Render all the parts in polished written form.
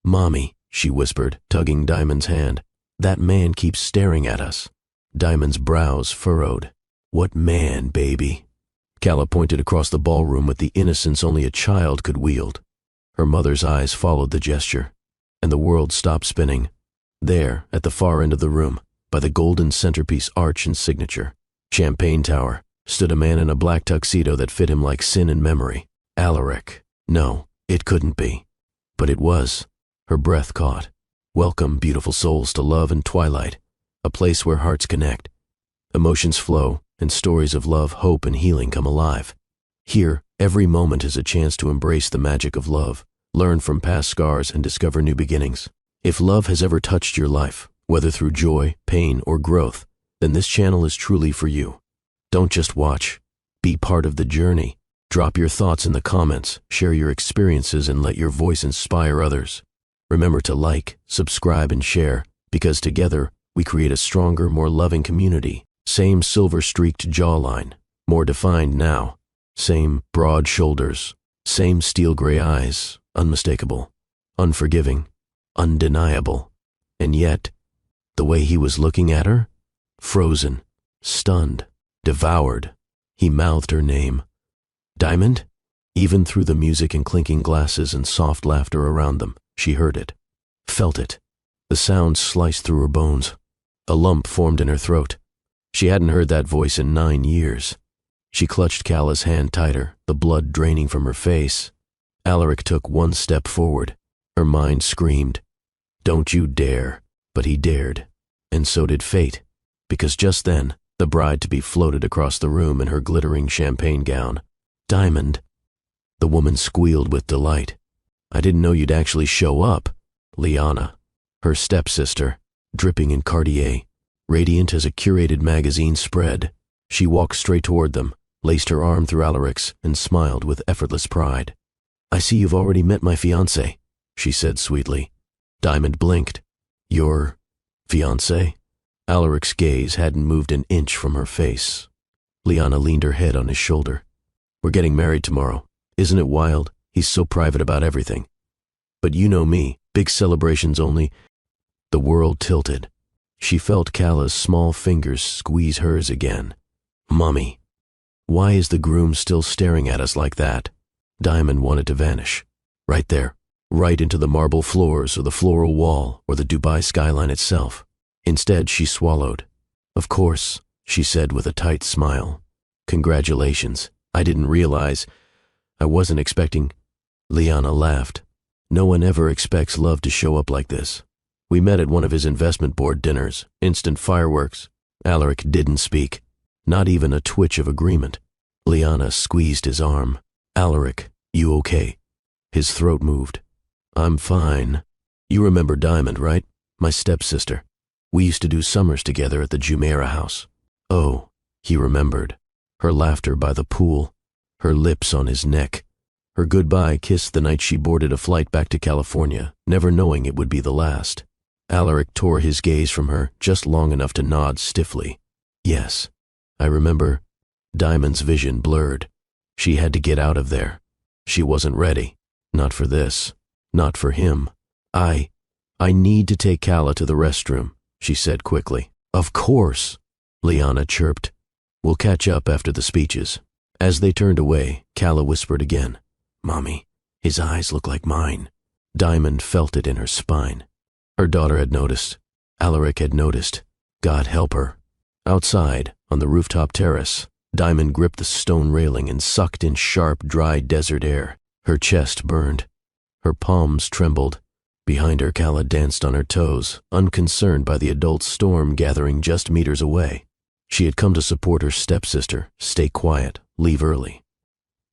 "Mommy," she whispered, tugging Diamond's hand. "That man keeps staring at us." Diamond's brows furrowed. "What man, baby?" Calla pointed across the ballroom with the innocence only a child could wield. Her mother's eyes followed the gesture, and the world stopped spinning. There, at the far end of the room, by the golden centerpiece arch and signature, Champagne Tower, stood a man in a black tuxedo that fit him like sin in memory. Alaric. No, it couldn't be. But it was. Her breath caught. Welcome, beautiful souls, to love and twilight, a place where hearts connect. Emotions flow, and stories of love, hope, and healing come alive. Here, every moment is a chance to embrace the magic of love, learn from past scars, and discover new beginnings. If love has ever touched your life, whether through joy, pain, or growth, then this channel is truly for you. Don't just watch. Be part of the journey. Drop your thoughts in the comments, share your experiences, and let your voice inspire others. Remember to like, subscribe, and share, because together we create a stronger, more loving community. Same silver-streaked jawline, more defined now. Same broad shoulders, same steel-gray eyes, unmistakable, unforgiving, undeniable. And yet, the way he was looking at her, frozen, stunned, devoured, he mouthed her name. Diamond? Even through the music and clinking glasses and soft laughter around them, she heard it, felt it. The sound sliced through her bones. A lump formed in her throat. She hadn't heard that voice in 9 years. She clutched Calla's hand tighter, the blood draining from her face. Alaric took one step forward. Her mind screamed, "Don't you dare." But he dared. And so did fate, because just then, the bride-to-be floated across the room in her glittering champagne gown. "Diamond." The woman squealed with delight. "I didn't know you'd actually show up." Liana, her stepsister, dripping in Cartier, radiant as a curated magazine spread. She walked straight toward them, laced her arm through Alaric's, and smiled with effortless pride. "I see you've already met my fiancé," she said sweetly. Diamond blinked. "Your fiancé?" Alaric's gaze hadn't moved an inch from her face. Liana leaned her head on his shoulder. "We're getting married tomorrow. Isn't it wild? He's so private about everything. But you know me, big celebrations only." The world tilted. She felt Calla's small fingers squeeze hers again. "Mommy, why is the groom still staring at us like that?" Diamond wanted to vanish. Right there, right into the marble floors or the floral wall or the Dubai skyline itself. Instead, she swallowed. "Of course," she said with a tight smile. "Congratulations. I didn't realize. I wasn't expecting." Liana laughed. "No one ever expects love to show up like this. We met at one of his investment board dinners, instant fireworks." Alaric didn't speak, not even a twitch of agreement. Liana squeezed his arm. "Alaric, you okay?" His throat moved. "I'm fine. You remember Diamond, right? My stepsister. We used to do summers together at the Jumeirah house." Oh, he remembered. Her laughter by the pool, her lips on his neck, her goodbye kiss the night she boarded a flight back to California, never knowing it would be the last. Alaric tore his gaze from her just long enough to nod stiffly. "Yes, I remember." Diamond's vision blurred. She had to get out of there. She wasn't ready. Not for this. Not for him. I need to take Calla to the restroom," she said quickly. "Of course," Liana chirped. "We'll catch up after the speeches." As they turned away, Calla whispered again, "Mommy, his eyes look like mine." Diamond felt it in her spine. Her daughter had noticed. Alaric had noticed. God help her. Outside, on the rooftop terrace, Diamond gripped the stone railing and sucked in sharp, dry desert air. Her chest burned. Her palms trembled. Behind her, Calla danced on her toes, unconcerned by the adult storm gathering just meters away. She had come to support her stepsister, stay quiet, leave early.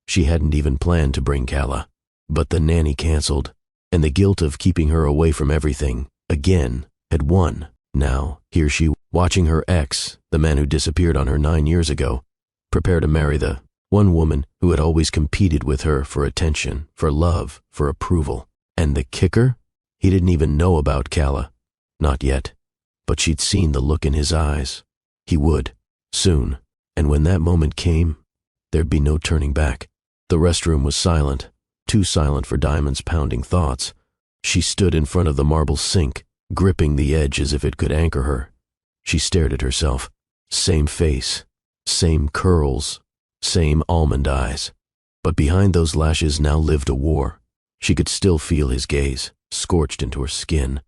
She hadn't even planned to bring Calla, but the nanny canceled, and the guilt of keeping her away from everything, again, had won. Now, here she, watching her ex, the man who disappeared on her 9 years ago, prepare to marry the one woman who had always competed with her for attention, for love, for approval. And the kicker? He didn't even know about Calla. Not yet. But she'd seen the look in his eyes. He would, soon. And when that moment came, there'd be no turning back. The restroom was silent, too silent for Diamond's pounding thoughts. She stood in front of the marble sink, gripping the edge as if it could anchor her. She stared at herself. Same face, same curls, same almond eyes. But behind those lashes now lived a war. She could still feel his gaze, scorched into her skin.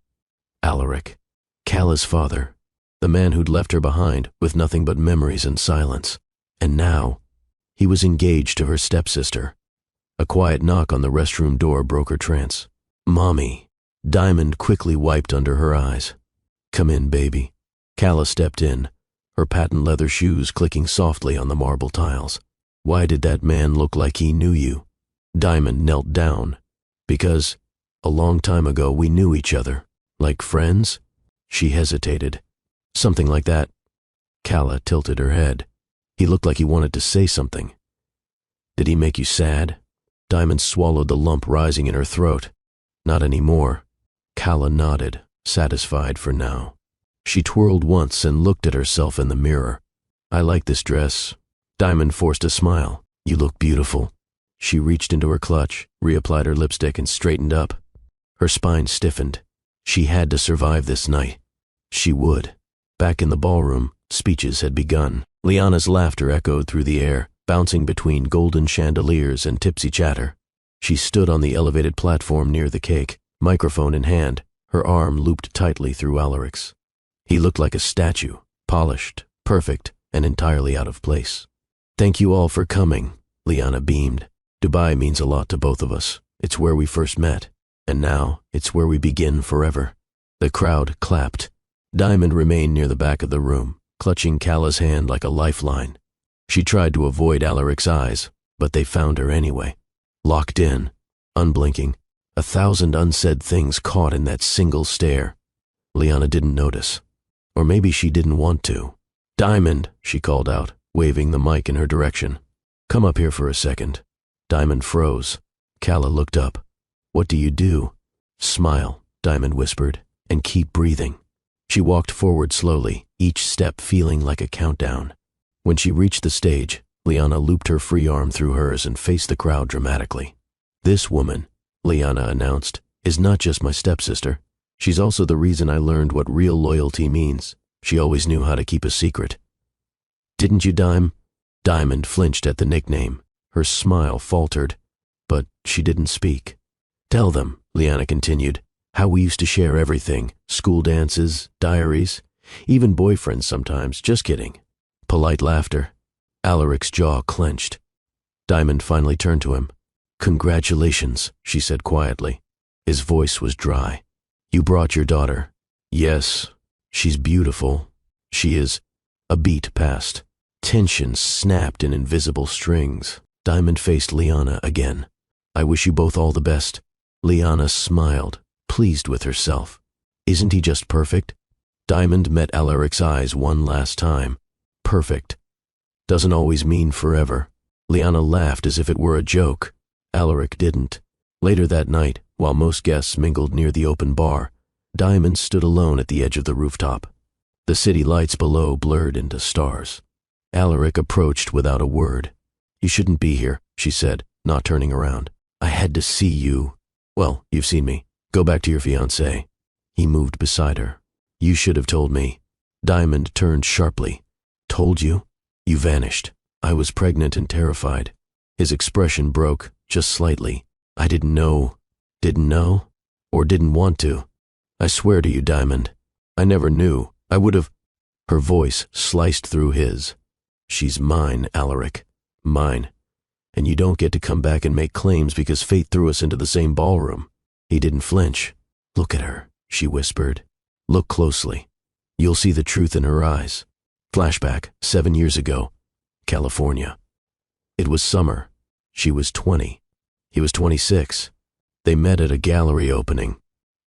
Alaric, Cala's father, the man who'd left her behind with nothing but memories and silence. And now, he was engaged to her stepsister. A quiet knock on the restroom door broke her trance. "Mommy." Diamond quickly wiped under her eyes. "Come in, baby." Cala stepped in, her patent leather shoes clicking softly on the marble tiles. "Why did that man look like he knew you?" Diamond knelt down. "Because a long time ago we knew each other. Like friends?" She hesitated. "Something like that." Cala tilted her head. He looked like he wanted to say something. "Did he make you sad?" Diamond swallowed the lump rising in her throat. "Not anymore." Cala nodded, satisfied for now. She twirled once and looked at herself in the mirror. "I like this dress." Diamond forced a smile. "You look beautiful." She reached into her clutch, reapplied her lipstick, and straightened up. Her spine stiffened. She had to survive this night. She would. Back in the ballroom, speeches had begun. Liana's laughter echoed through the air, bouncing between golden chandeliers and tipsy chatter. She stood on the elevated platform near the cake, microphone in hand, her arm looped tightly through Alaric's. He looked like a statue, polished, perfect, and entirely out of place. "Thank you all for coming," Liana beamed. "Dubai means a lot to both of us. It's where we first met, and now it's where we begin forever." The crowd clapped. Diamond remained near the back of the room, clutching Cala's hand like a lifeline. She tried to avoid Alaric's eyes, but they found her anyway. Locked in, unblinking, 1,000 unsaid things caught in that single stare. Liana didn't notice. Or maybe she didn't want to. "Diamond," she called out, waving the mic in her direction. "Come up here for a second." Diamond froze. Cala looked up. "What do you do?" "Smile," Diamond whispered, "and keep breathing." She walked forward slowly, each step feeling like a countdown. When she reached the stage, Liana looped her free arm through hers and faced the crowd dramatically. "This woman," Liana announced, "is not just my stepsister. She's also the reason I learned what real loyalty means. She always knew how to keep a secret." "Didn't you, Dime?" Diamond flinched at the nickname. Her smile faltered, but she didn't speak. "Tell them," Liana continued, "how we used to share everything. School dances, diaries, even boyfriends sometimes. Just kidding." Polite laughter. Alaric's jaw clenched. Diamond finally turned to him. "Congratulations," she said quietly. His voice was dry. "You brought your daughter." "Yes, she's beautiful. She is." A beat passed. Tension snapped in invisible strings. Diamond faced Liana again. "I wish you both all the best." Liana smiled, pleased with herself. "Isn't he just perfect?" Diamond met Alaric's eyes one last time. "Perfect doesn't always mean forever." Liana laughed as if it were a joke. Alaric didn't. Later that night, while most guests mingled near the open bar, Diamond stood alone at the edge of the rooftop. The city lights below blurred into stars. Alaric approached without a word. "You shouldn't be here," she said, not turning around. "I had to see you." "Well, you've seen me. Go back to your fiancé." He moved beside her. "You should have told me." Diamond turned sharply. "Told you? You vanished. I was pregnant and terrified." His expression broke, just slightly. "I didn't know." "Didn't know? Or didn't want to? I swear to you, Diamond, I never knew. I would have." Her voice sliced through his. "She's mine, Alaric. Mine. And you don't get to come back and make claims because fate threw us into the same ballroom." He didn't flinch. "Look at her," she whispered. "Look closely. You'll see the truth in her eyes." Flashback, 7 years ago, California. It was summer. She was 20. He was 26. They met at a gallery opening.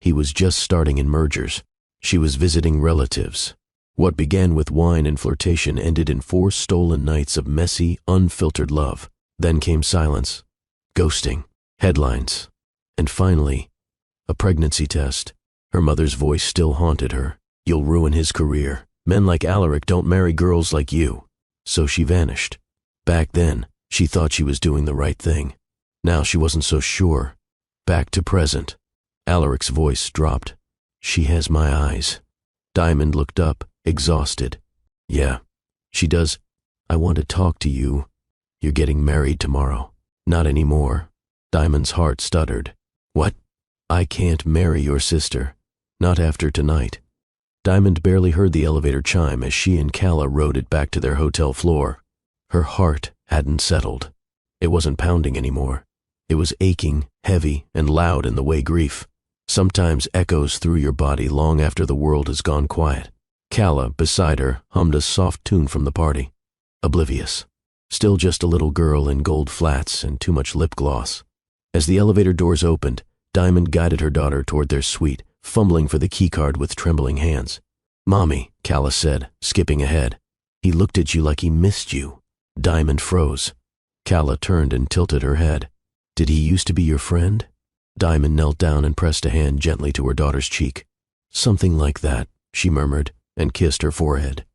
He was just starting in mergers. She was visiting relatives. What began with wine and flirtation ended in 4 stolen nights of messy, unfiltered love. Then came silence, ghosting, headlines, and finally, a pregnancy test. Her mother's voice still haunted her. "You'll ruin his career. Men like Alaric don't marry girls like you." So she vanished. Back then, she thought she was doing the right thing. Now she wasn't so sure. Back to present. Alaric's voice dropped. She has my eyes. Diamond looked up, exhausted. Yeah, she does. I want to talk to you. You're getting married tomorrow. Not anymore. Diamond's heart stuttered. What? I can't marry your sister. Not after tonight. Diamond barely heard the elevator chime as she and Calla rode it back to their hotel floor. Her heart hadn't settled. It wasn't pounding anymore. It was aching, heavy, and loud in the way grief sometimes echoes through your body long after the world has gone quiet. Calla, beside her, hummed a soft tune from the party. Oblivious. Still just a little girl in gold flats and too much lip gloss. As the elevator doors opened, Diamond guided her daughter toward their suite, fumbling for the keycard with trembling hands. Mommy, Calla said, skipping ahead. He looked at you like he missed you. Diamond froze. Calla turned and tilted her head. Did he used to be your friend? Diamond knelt down and pressed a hand gently to her daughter's cheek. Something like that, she murmured, and kissed her forehead.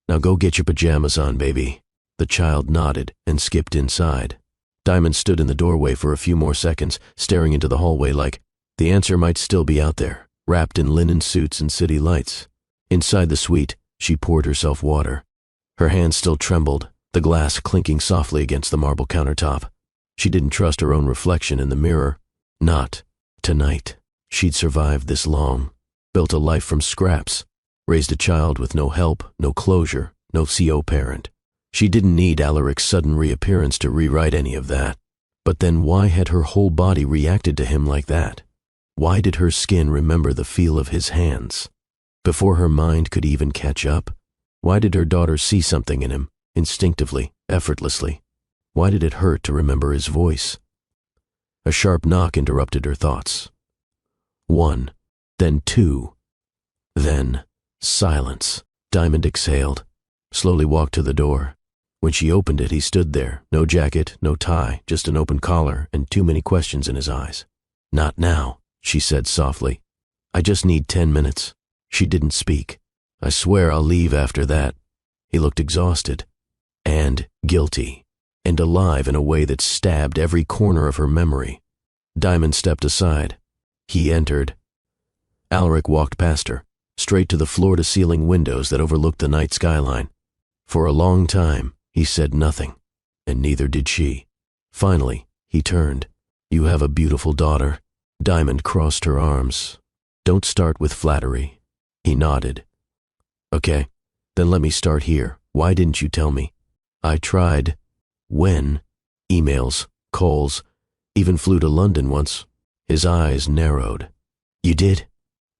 Now go get your pajamas on, baby. The child nodded and skipped inside. Diamond stood in the doorway for a few more seconds, staring into the hallway like the answer might still be out there, wrapped in linen suits and city lights. Inside the suite, she poured herself water. Her hands still trembled, the glass clinking softly against the marble countertop. She didn't trust her own reflection in the mirror. Not tonight. She'd survived this long, built a life from scraps, raised a child with no help, no closure, no CO parent. She didn't need Alaric's sudden reappearance to rewrite any of that. But then why had her whole body reacted to him like that? Why did her skin remember the feel of his hands? Before her mind could even catch up? Why did her daughter see something in him, instinctively, effortlessly? Why did it hurt to remember his voice? A sharp knock interrupted her thoughts. 1, then 2, then silence. Diamond exhaled, slowly walked to the door. When she opened it, he stood there, no jacket, no tie, just an open collar and too many questions in his eyes. Not now, she said softly. I just need 10 minutes. She didn't speak. I swear I'll leave after that. He looked exhausted and guilty and alive in a way that stabbed every corner of her memory. Diamond stepped aside. He entered. Alaric walked past her, straight to the floor-to-ceiling windows that overlooked the night skyline. For a long time, he said nothing, and neither did she. Finally, he turned. You have a beautiful daughter. Diamond crossed her arms. Don't start with flattery. He nodded. Okay, then let me start here. Why didn't you tell me? I tried. When? Emails, calls, even flew to London once. His eyes narrowed. You did?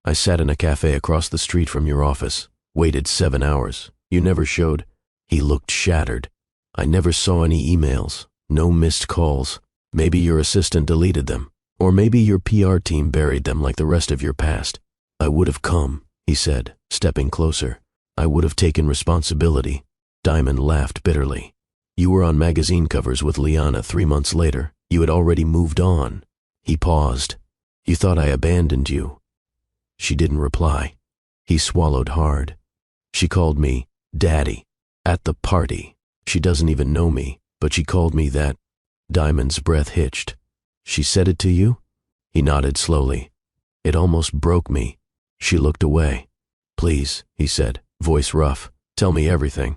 I sat in a cafe across the street from your office, waited 7 hours. You never showed. He looked shattered. I never saw any emails, no missed calls. Maybe your assistant deleted them, or maybe your PR team buried them like the rest of your past. I would have come, he said, stepping closer. I would have taken responsibility. Diamond laughed bitterly. You were on magazine covers with Liana 3 months later. You had already moved on. He paused. You thought I abandoned you. She didn't reply. He swallowed hard. She called me Daddy. At the party. She doesn't even know me, but she called me that. Diamond's breath hitched. She said it to you? He nodded slowly. It almost broke me. She looked away. Please, he said, voice rough, tell me everything.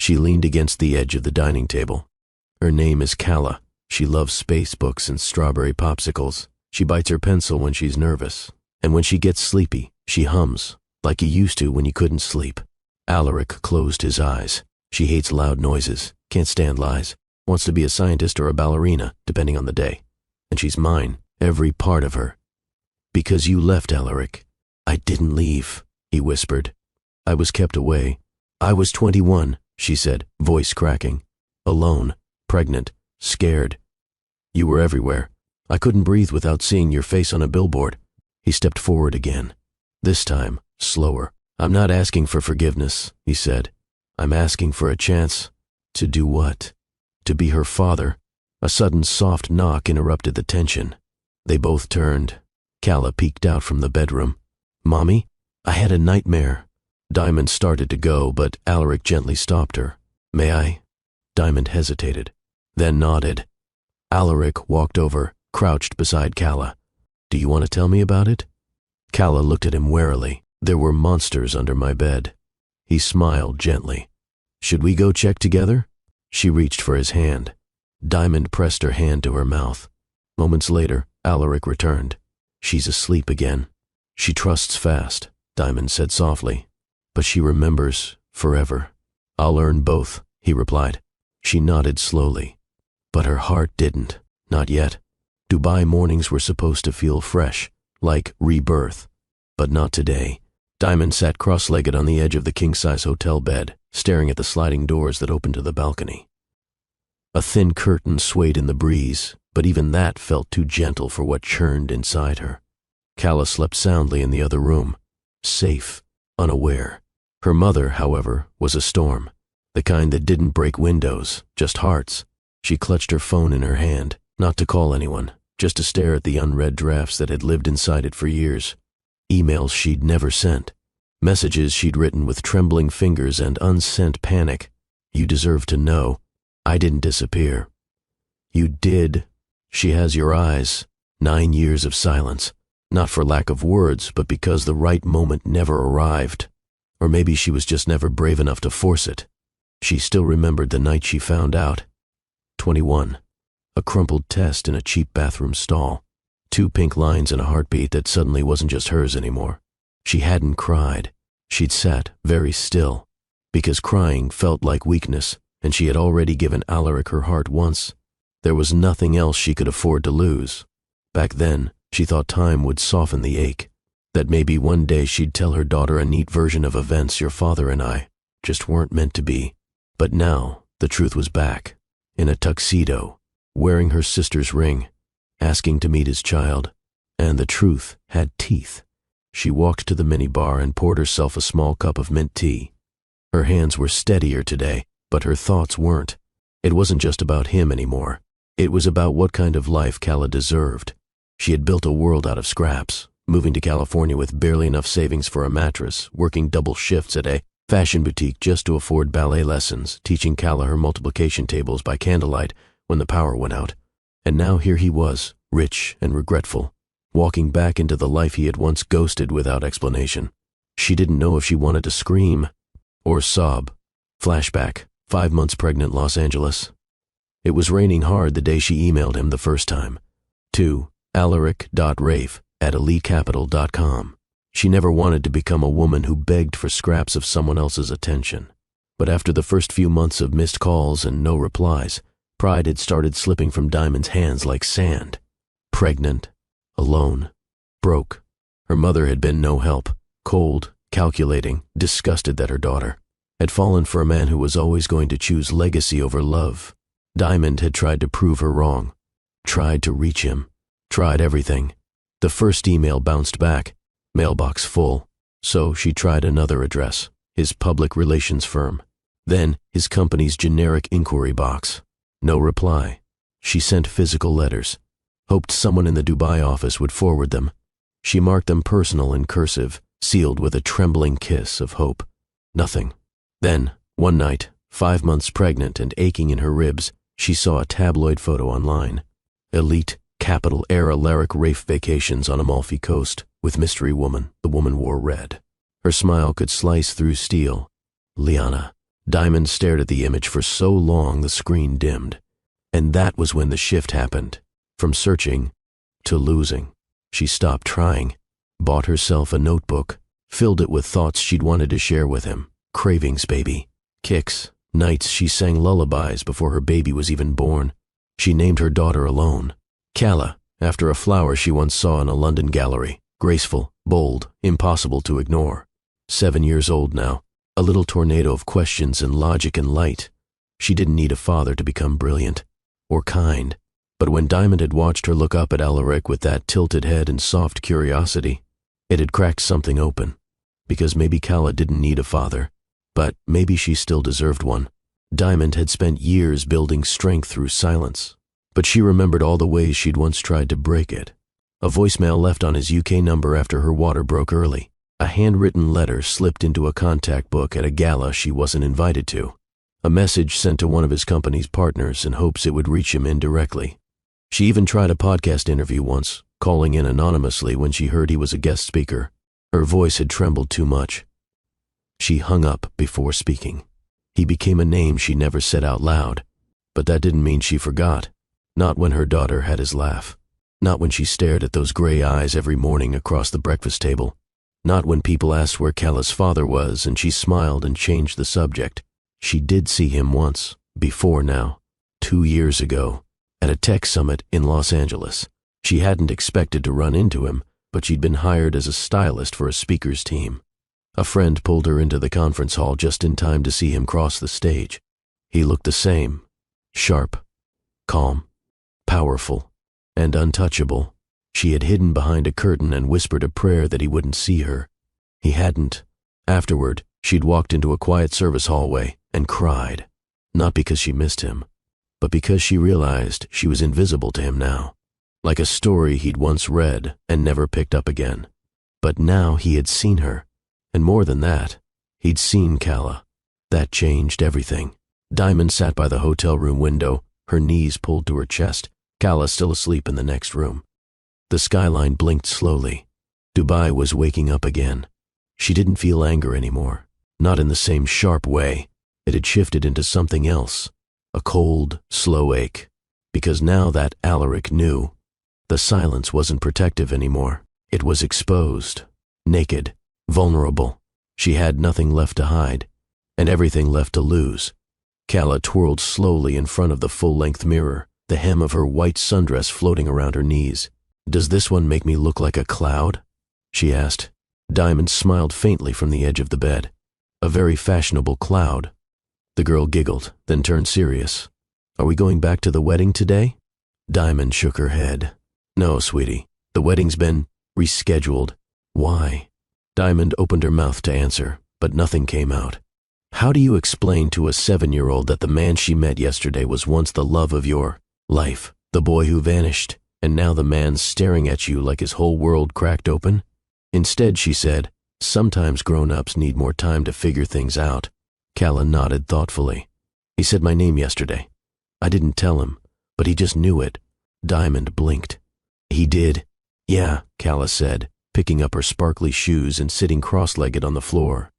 She leaned against the edge of the dining table. Her name is Calla. She loves space books and strawberry popsicles. She bites her pencil when she's nervous. And when she gets sleepy, she hums, like you used to when you couldn't sleep. Alaric closed his eyes. She hates loud noises, can't stand lies, wants to be a scientist or a ballerina, depending on the day. And she's mine, every part of her. Because you left, Alaric. I didn't leave, he whispered. I was kept away. I was 21, she said, voice cracking. Alone, pregnant, scared. You were everywhere. I couldn't breathe without seeing your face on a billboard. He stepped forward again. This time, slower. I'm not asking for forgiveness, he said. I'm asking for a chance. To do what? To be her father. A sudden soft knock interrupted the tension. They both turned. Calla peeked out from the bedroom. Mommy? I had a nightmare. Diamond started to go, but Alaric gently stopped her. May I? Diamond hesitated, then nodded. Alaric walked over, crouched beside Calla. Do you want to tell me about it? Calla looked at him warily. There were monsters under my bed. He smiled gently. Should we go check together? She reached for his hand. Diamond pressed her hand to her mouth. Moments later, Alaric returned. She's asleep again. She trusts fast, Diamond said softly. But she remembers forever. I'll earn both, he replied. She nodded slowly. But her heart didn't. Not yet. Dubai mornings were supposed to feel fresh, like rebirth. But not today. Diamond sat cross-legged on the edge of the king-size hotel bed, staring at the sliding doors that opened to the balcony. A thin curtain swayed in the breeze, but even that felt too gentle for what churned inside her. Calla slept soundly in the other room, safe, unaware. Her mother, however, was a storm, the kind that didn't break windows, just hearts. She clutched her phone in her hand, not to call anyone, just to stare at the unread drafts that had lived inside it for years. Emails she'd never sent. Messages she'd written with trembling fingers and unsent panic. You deserve to know. I didn't disappear. You did. She has your eyes. 9 years of silence. Not for lack of words, but because the right moment never arrived. Or maybe she was just never brave enough to force it. She still remembered the night she found out. 21. A crumpled test in a cheap bathroom stall. 2 pink lines and a heartbeat that suddenly wasn't just hers anymore. She hadn't cried. She'd sat very still, because crying felt like weakness, and she had already given Alaric her heart once. There was nothing else she could afford to lose. Back then, she thought time would soften the ache, that maybe one day she'd tell her daughter a neat version of events your father and I just weren't meant to be. But now, the truth was back, in a tuxedo, wearing her sister's ring, asking to meet his child, and the truth had teeth. She walked to the minibar and poured herself a small cup of mint tea. Her hands were steadier today, but her thoughts weren't. It wasn't just about him anymore. It was about what kind of life Calla deserved. She had built a world out of scraps, moving to California with barely enough savings for a mattress, working double shifts at a fashion boutique just to afford ballet lessons, teaching Calla her multiplication tables by candlelight when the power went out. And now here he was, rich and regretful, walking back into the life he had once ghosted without explanation. She didn't know if she wanted to scream or sob. Flashback, 5 months pregnant, Los Angeles. It was raining hard the day she emailed him the first time. To alaric.rafe@elitecapital.com. She never wanted to become a woman who begged for scraps of someone else's attention. But after the first few months of missed calls and no replies, pride had started slipping from Diamond's hands like sand. Pregnant, alone, broke. Her mother had been no help, cold, calculating, disgusted that her daughter had fallen for a man who was always going to choose legacy over love. Diamond had tried to prove her wrong, tried to reach him, tried everything. The first email bounced back, mailbox full, so she tried another address, his public relations firm, then his company's generic inquiry box. No reply. She sent physical letters, hoped someone in the Dubai office would forward them. She marked them personal in cursive, sealed with a trembling kiss of hope. Nothing. Then, one night, 5 months pregnant and aching in her ribs, she saw a tabloid photo online. Elite, capital-era Alaric Rafe vacations on Amalfi Coast with mystery woman. The woman wore red. Her smile could slice through steel. Liana. Diamond stared at the image for so long the screen dimmed. And that was when the shift happened. From searching to losing. She stopped trying, bought herself a notebook, filled it with thoughts she'd wanted to share with him. Cravings, baby. Kicks. Nights she sang lullabies before her baby was even born. She named her daughter Alone. Calla, after a flower she once saw in a London gallery. Graceful, bold, impossible to ignore. 7 years old now. A little tornado of questions and logic and light. She didn't need a father to become brilliant. Or kind. But when Diamond had watched her look up at Alaric with that tilted head and soft curiosity, it had cracked something open. Because maybe Calla didn't need a father, but maybe she still deserved one. Diamond had spent years building strength through silence, but she remembered all the ways she'd once tried to break it. A voicemail left on his UK number after her water broke early. A handwritten letter slipped into a contact book at a gala she wasn't invited to. A message sent to one of his company's partners in hopes it would reach him indirectly. She even tried a podcast interview once, calling in anonymously when she heard he was a guest speaker. Her voice had trembled too much. She hung up before speaking. He became a name she never said out loud, but that didn't mean she forgot. Not when her daughter had his laugh. Not when she stared at those gray eyes every morning across the breakfast table. Not when people asked where Callah's father was and she smiled and changed the subject. She did see him once, before now, 2 years ago, at a tech summit in Los Angeles. She hadn't expected to run into him, but she'd been hired as a stylist for a speaker's team. A friend pulled her into the conference hall just in time to see him cross the stage. He looked the same, sharp, calm, powerful, and untouchable. She had hidden behind a curtain and whispered a prayer that he wouldn't see her. He hadn't. Afterward, she'd walked into a quiet service hallway and cried, not because she missed him, but because she realized she was invisible to him now, like a story he'd once read and never picked up again. But now he had seen her, and more than that, he'd seen Callah. That changed everything. Diamond sat by the hotel room window, her knees pulled to her chest, Callah still asleep in the next room. The skyline blinked slowly. Dubai was waking up again. She didn't feel anger anymore, not in the same sharp way. It had shifted into something else, a cold, slow ache, because now that Alaric knew. The silence wasn't protective anymore. It was exposed, naked, vulnerable. She had nothing left to hide, and everything left to lose. Callah twirled slowly in front of the full-length mirror, the hem of her white sundress floating around her knees. "Does this one make me look like a cloud?" she asked. Diamond smiled faintly from the edge of the bed. "A very fashionable cloud." The girl giggled, then turned serious. "Are we going back to the wedding today?" Diamond shook her head. "No, sweetie. The wedding's been rescheduled." "Why?" Diamond opened her mouth to answer, but nothing came out. "How do you explain to a 7-year-old that the man she met yesterday was once the love of your life, the boy who vanished, and now the man's staring at you like his whole world cracked open?" Instead, she said, "Sometimes grown-ups need more time to figure things out." Callah nodded thoughtfully. "He said my name yesterday. I didn't tell him, but he just knew it." Diamond blinked. "He did?" "Yeah," Callah said, picking up her sparkly shoes and sitting cross-legged on the floor.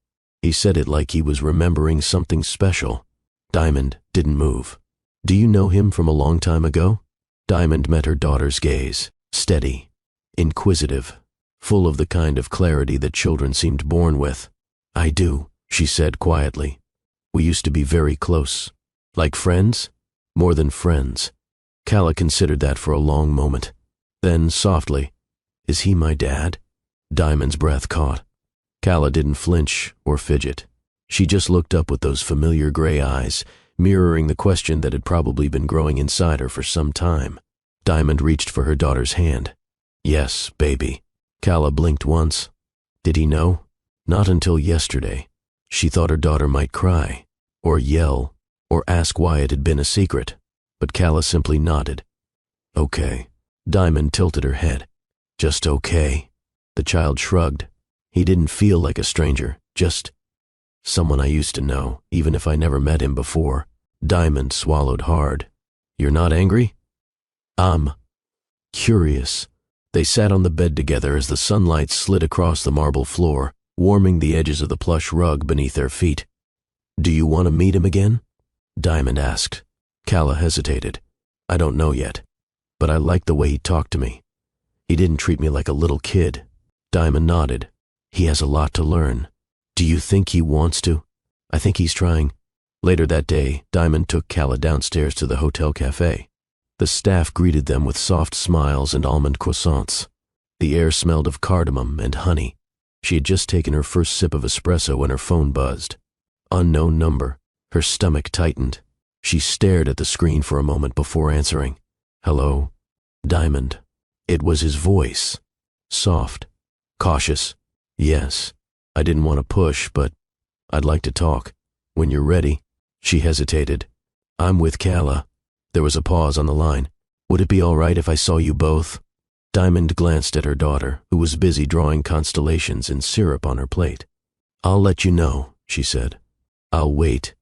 "He said it like he was remembering something special." Diamond didn't move. "Do you know him from a long time ago?" Diamond met her daughter's gaze, steady, inquisitive, full of the kind of clarity that children seemed born with. "I do," she said quietly. "We used to be very close." "Like friends?" "More than friends." Callah considered that for a long moment. Then, softly, "Is he my dad?" Diamond's breath caught. Callah didn't flinch or fidget. She just looked up with those familiar gray eyes, mirroring the question that had probably been growing inside her for some time. Diamond reached for her daughter's hand. "Yes, baby." Callah blinked once. Did he know? Not until yesterday. She thought her daughter might cry, or yell, or ask why it had been a secret, but Callah simply nodded. "Okay." Diamond tilted her head. "Just okay." The child shrugged. "He didn't feel like a stranger, just someone I used to know, even if I never met him before." Diamond swallowed hard. "You're not angry?" "I'm curious." They sat on the bed together as the sunlight slid across the marble floor, warming the edges of the plush rug beneath their feet. "Do you want to meet him again?" Diamond asked. Callah hesitated. "I don't know yet, but I liked the way he talked to me. He didn't treat me like a little kid." Diamond nodded. "He has a lot to learn." "Do you think he wants to?" "I think he's trying." Later that day, Diamond took Callah downstairs to the hotel cafe. The staff greeted them with soft smiles and almond croissants. The air smelled of cardamom and honey. She had just taken her first sip of espresso when her phone buzzed. Unknown number. Her stomach tightened. She stared at the screen for a moment before answering. "Hello?" "Diamond." It was his voice. Soft. Cautious. "Yes. I didn't want to push, but I'd like to talk. When you're ready." She hesitated. "I'm with Callah." There was a pause on the line. "Would it be all right if I saw you both?" Diamond glanced at her daughter, who was busy drawing constellations in syrup on her plate. "I'll let you know," she said. "I'll wait."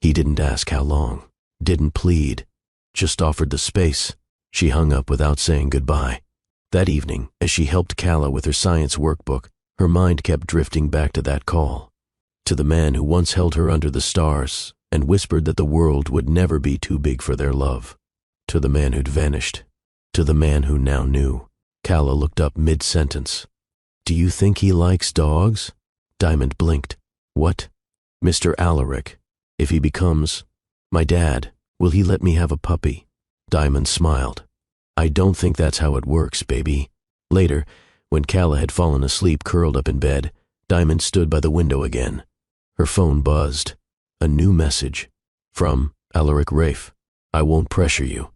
He didn't ask how long, didn't plead, just offered the space. She hung up without saying goodbye. That evening, as she helped Calla with her science workbook, her mind kept drifting back to that call. To the man who once held her under the stars and whispered that the world would never be too big for their love. To the man who'd vanished. To the man who now knew. Calla looked up mid-sentence. "Do you think he likes dogs?" Diamond blinked. "What?" "Mr. Alaric. If he becomes my dad, will he let me have a puppy?" Diamond smiled. "I don't think that's how it works, baby." Later, when Calla had fallen asleep curled up in bed, Diamond stood by the window again. Her phone buzzed. A new message. From Alaric Rafe. "I won't pressure you,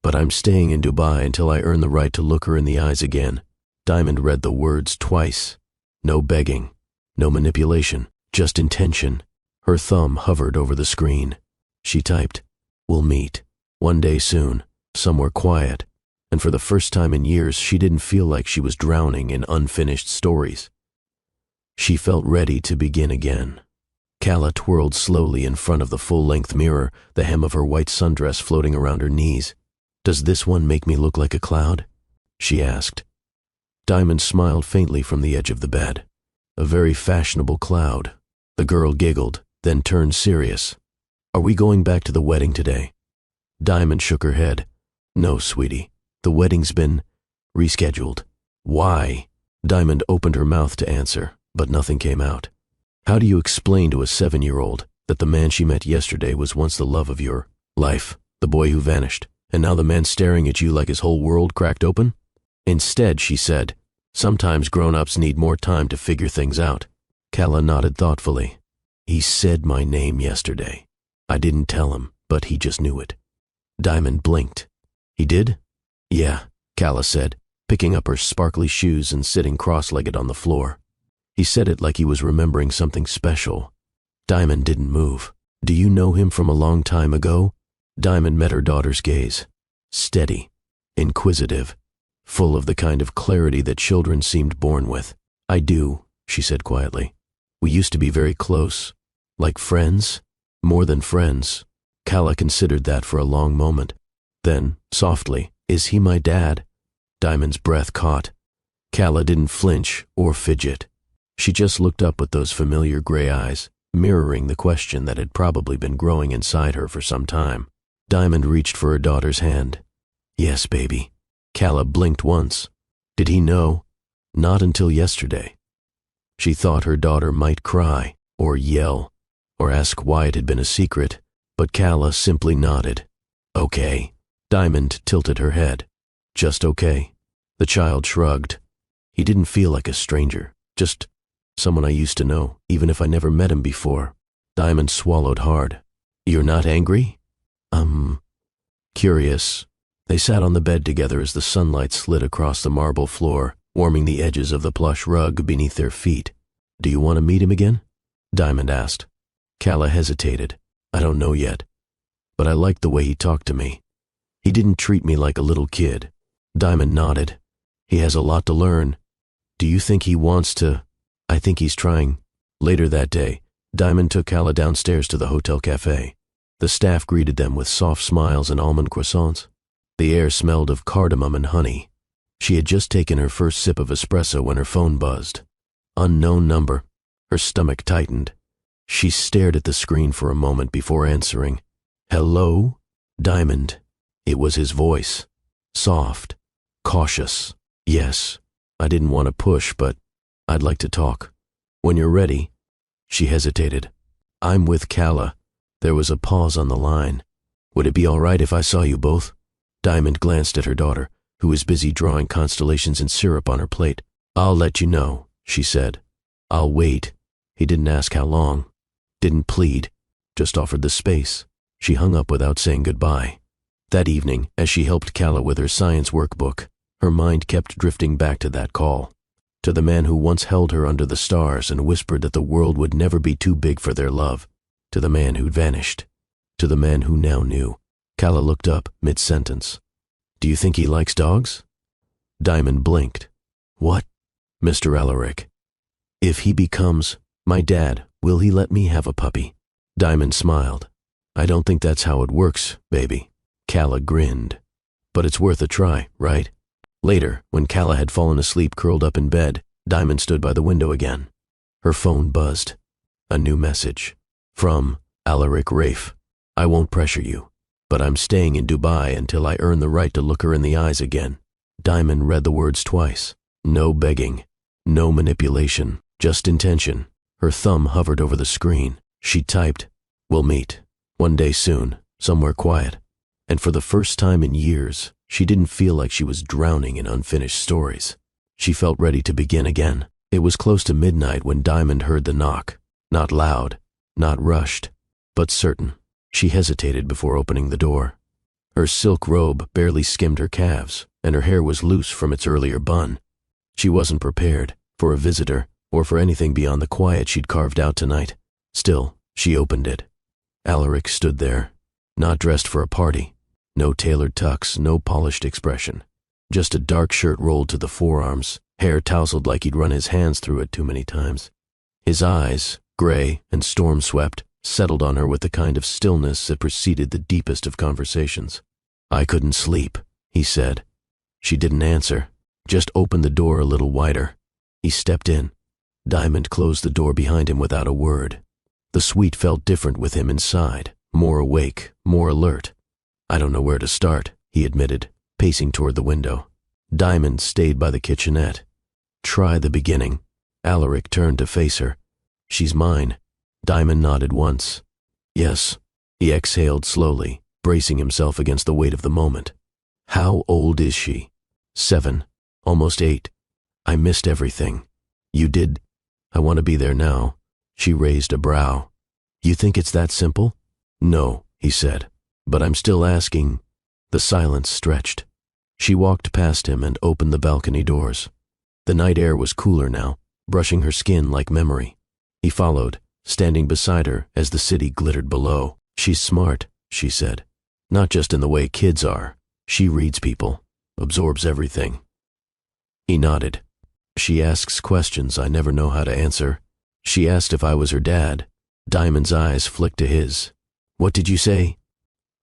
but I'm staying in Dubai until I earn the right to look her in the eyes again." Diamond read the words twice. No begging, no manipulation, just intention. Her thumb hovered over the screen. She typed, "We'll meet. One day soon, somewhere quiet." And for the first time in years, she didn't feel like she was drowning in unfinished stories. She felt ready to begin again. Calla twirled slowly in front of the full-length mirror, the hem of her white sundress floating around her knees. "Does this one make me look like a cloud?" she asked. Diamond smiled faintly from the edge of the bed. "A very fashionable cloud." The girl giggled, then turned serious. "Are we going back to the wedding today?" Diamond shook her head. "No, sweetie. The wedding's been rescheduled." "Why?" Diamond opened her mouth to answer, but nothing came out. How do you explain to a 7-year-old that the man she met yesterday was once the love of your life, the boy who vanished, and now the man staring at you like his whole world cracked open? Instead, she said, "Sometimes grown-ups need more time to figure things out." Calla nodded thoughtfully. "He said my name yesterday. I didn't tell him, but he just knew it." Diamond blinked. "He did?" "Yeah," Calla said, picking up her sparkly shoes and sitting cross-legged on the floor. "He said it like he was remembering something special." Diamond didn't move. "Do you know him from a long time ago?" Diamond met her daughter's gaze. Steady, inquisitive, full of the kind of clarity that children seemed born with. "I do," she said quietly. "We used to be very close. Like friends? More than friends." Calla considered that for a long moment. Then, softly, "Is he my dad?" Diamond's breath caught. Calla didn't flinch or fidget. She just looked up with those familiar gray eyes, mirroring the question that had probably been growing inside her for some time. Diamond reached for her daughter's hand. "Yes, baby." Calla blinked once. Did he know? Not until yesterday. She thought her daughter might cry, or yell, or ask why it had been a secret, but Calla simply nodded. "Okay." Diamond tilted her head. "Just okay?" The child shrugged. "He didn't feel like a stranger, just someone I used to know, even if I never met him before." Diamond swallowed hard. "You're not angry?" Curious." They sat on the bed together as the sunlight slid across the marble floor, warming the edges of the plush rug beneath their feet. "Do you want to meet him again?" Diamond asked. Calla hesitated. "I don't know yet, but I liked the way he talked to me. He didn't treat me like a little kid." Diamond nodded. "He has a lot to learn. Do you think he wants to?" "I think he's trying." Later that day, Diamond took Calla downstairs to the hotel cafe. The staff greeted them with soft smiles and almond croissants. The air smelled of cardamom and honey. She had just taken her first sip of espresso when her phone buzzed. Unknown number. Her stomach tightened. She stared at the screen for a moment before answering. "Hello?" "Diamond." It was his voice. Soft. Cautious. "Yes. I didn't want to push, but I'd like to talk. When you're ready." She hesitated. "I'm with Calla." There was a pause on the line. "Would it be all right if I saw you both?" Diamond glanced at her daughter, who was busy drawing constellations in syrup on her plate. "I'll let you know," she said. "I'll wait." He didn't ask how long. Didn't plead. Just offered the space. She hung up without saying goodbye. That evening, as she helped Calla with her science workbook, her mind kept drifting back to that call. To the man who once held her under the stars and whispered that the world would never be too big for their love. To the man who'd vanished. To the man who now knew. Calla looked up mid-sentence. "Do you think he likes dogs?" Diamond blinked. "What?" "Mr. Alaric. If he becomes my dad, will he let me have a puppy?" Diamond smiled. "I don't think that's how it works, baby." Calla grinned. "But it's worth a try, right?" Later, when Calla had fallen asleep curled up in bed, Diamond stood by the window again. Her phone buzzed. A new message. From Alaric Rafe. I won't pressure you, but I'm staying in Dubai until I earn the right to look her in the eyes again. Diamond read the words twice. No begging. No manipulation. Just intention. Her thumb hovered over the screen. She typed, "We'll meet. One day soon. Somewhere quiet." And for the first time in years, she didn't feel like she was drowning in unfinished stories. She felt ready to begin again. It was close to midnight when Diamond heard the knock. Not loud, not rushed, but certain. She hesitated before opening the door. Her silk robe barely skimmed her calves, and her hair was loose from its earlier bun. She wasn't prepared for a visitor or for anything beyond the quiet she'd carved out tonight. Still, she opened it. Alaric stood there, not dressed for a party. No tailored tux, no polished expression. Just a dark shirt rolled to the forearms, hair tousled like he'd run his hands through it too many times. His eyes, gray and storm-swept, settled on her with the kind of stillness that preceded the deepest of conversations. "I couldn't sleep," he said. She didn't answer, just opened the door a little wider. He stepped in. Diamond closed the door behind him without a word. The suite felt different with him inside, more awake, more alert. "I don't know where to start," he admitted, pacing toward the window. Diamond stayed by the kitchenette. "Try the beginning." Alaric turned to face her. "She's mine." Diamond nodded once. "Yes." He exhaled slowly, bracing himself against the weight of the moment. "How old is she?" 7, almost 8. "I missed everything." "You did?" "I want to be there now." She raised a brow. "You think it's that simple?" "No," he said, "but I'm still asking." The silence stretched. She walked past him and opened the balcony doors. The night air was cooler now, brushing her skin like memory. He followed, standing beside her as the city glittered below. "She's smart," she said. "Not just in the way kids are. She reads people, absorbs everything." He nodded. "She asks questions I never know how to answer." She asked if I was her dad. Diamond's eyes flicked to his. "What did you say?"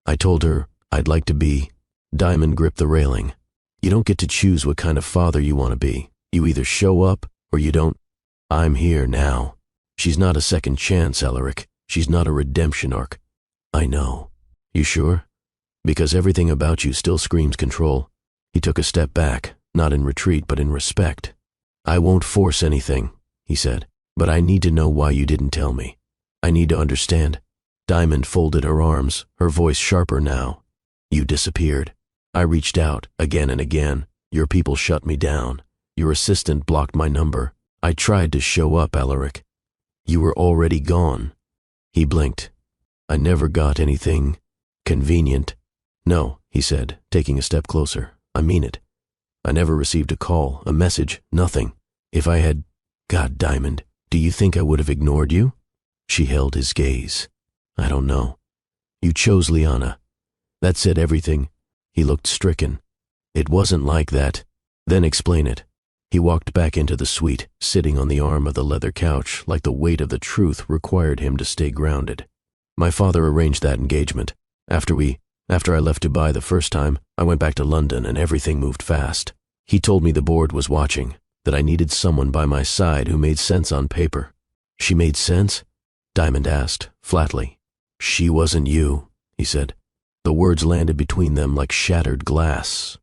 "I told her I'd like to be." Diamond gripped the railing. "You don't get to choose what kind of father you want to be. You either show up or you don't." "I'm here now." "She's not a second chance, Alaric. She's not a redemption arc." "I know." "You sure?" "Because everything about you still screams control." He took a step back, not in retreat but in respect. "I won't force anything," he said, "but I need to know why you didn't tell me. I need to understand." Diamond folded her arms, her voice sharper now. "You disappeared. I reached out again and again. Your people shut me down. Your assistant blocked my number. I tried to show up, Alaric. You were already gone." He blinked. "I never got anything convenient." "No," he said, taking a step closer. "I mean it. I never received a call, a message, nothing. If I had... God, Diamond, do you think I would have ignored you?" She held his gaze. "I don't know. You chose Liana. That said everything." He looked stricken. "It wasn't like that." "Then explain it." He walked back into the suite, sitting on the arm of the leather couch like the weight of the truth required him to stay grounded. "My father arranged that engagement. After I left Dubai the first time, I went back to London and everything moved fast. He told me the board was watching, that I needed someone by my side who made sense on paper." "She made sense?" Diamond asked, flatly. "She wasn't you," he said. The words landed between them like shattered glass.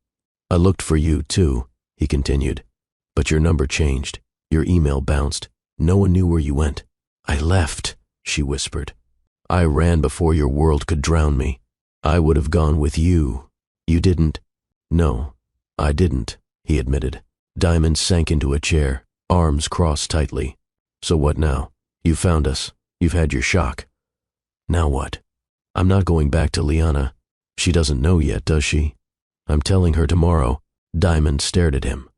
"I looked for you, too," he continued. "But your number changed. Your email bounced. No one knew where you went." "I left," she whispered. "I ran before your world could drown me. I would have gone with you." "You didn't." "No, I didn't," he admitted. Diamond sank into a chair, arms crossed tightly. "So what now? You found us. You've had your shock. Now what?" "I'm not going back to Liana. She doesn't know yet, does she?" "I'm telling her tomorrow." Diamond stared at him.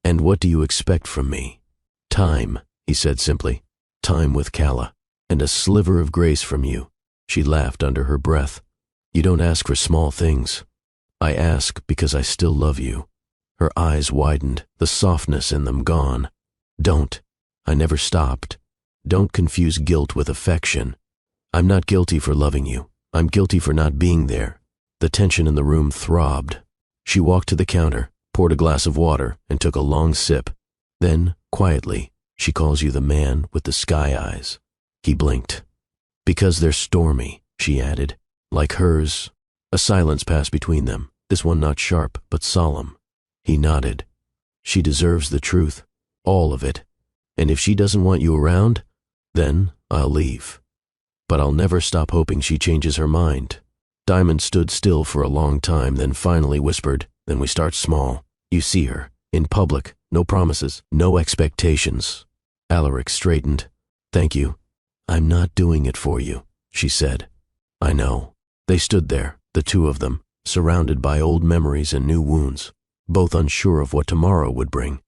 "And what do you expect from me?" "Time," he said simply. "Time with Calla. And a sliver of grace from you." She laughed under her breath. "You don't ask for small things." "I ask because I still love you." Her eyes widened, the softness in them gone. "Don't. I never stopped. Don't confuse guilt with affection. I'm not guilty for loving you. I'm guilty for not being there." The tension in the room throbbed. She walked to the counter, poured poured a glass of water and took a long sip. Then, quietly, she calls you the man with the sky eyes. He blinked. Because they're stormy, she added. Like hers. A silence passed between them, this one not sharp, but solemn. He nodded. She deserves the truth. All of it. And if she doesn't want you around, then I'll leave. But I'll never stop hoping she changes her mind. Diamond stood still for a long time, then finally whispered, then we start small. You see her. In public. No promises. No expectations. Alaric straightened. Thank you. I'm not doing it for you, she said. I know. They stood there, the two of them, surrounded by old memories and new wounds, both unsure of what tomorrow would bring.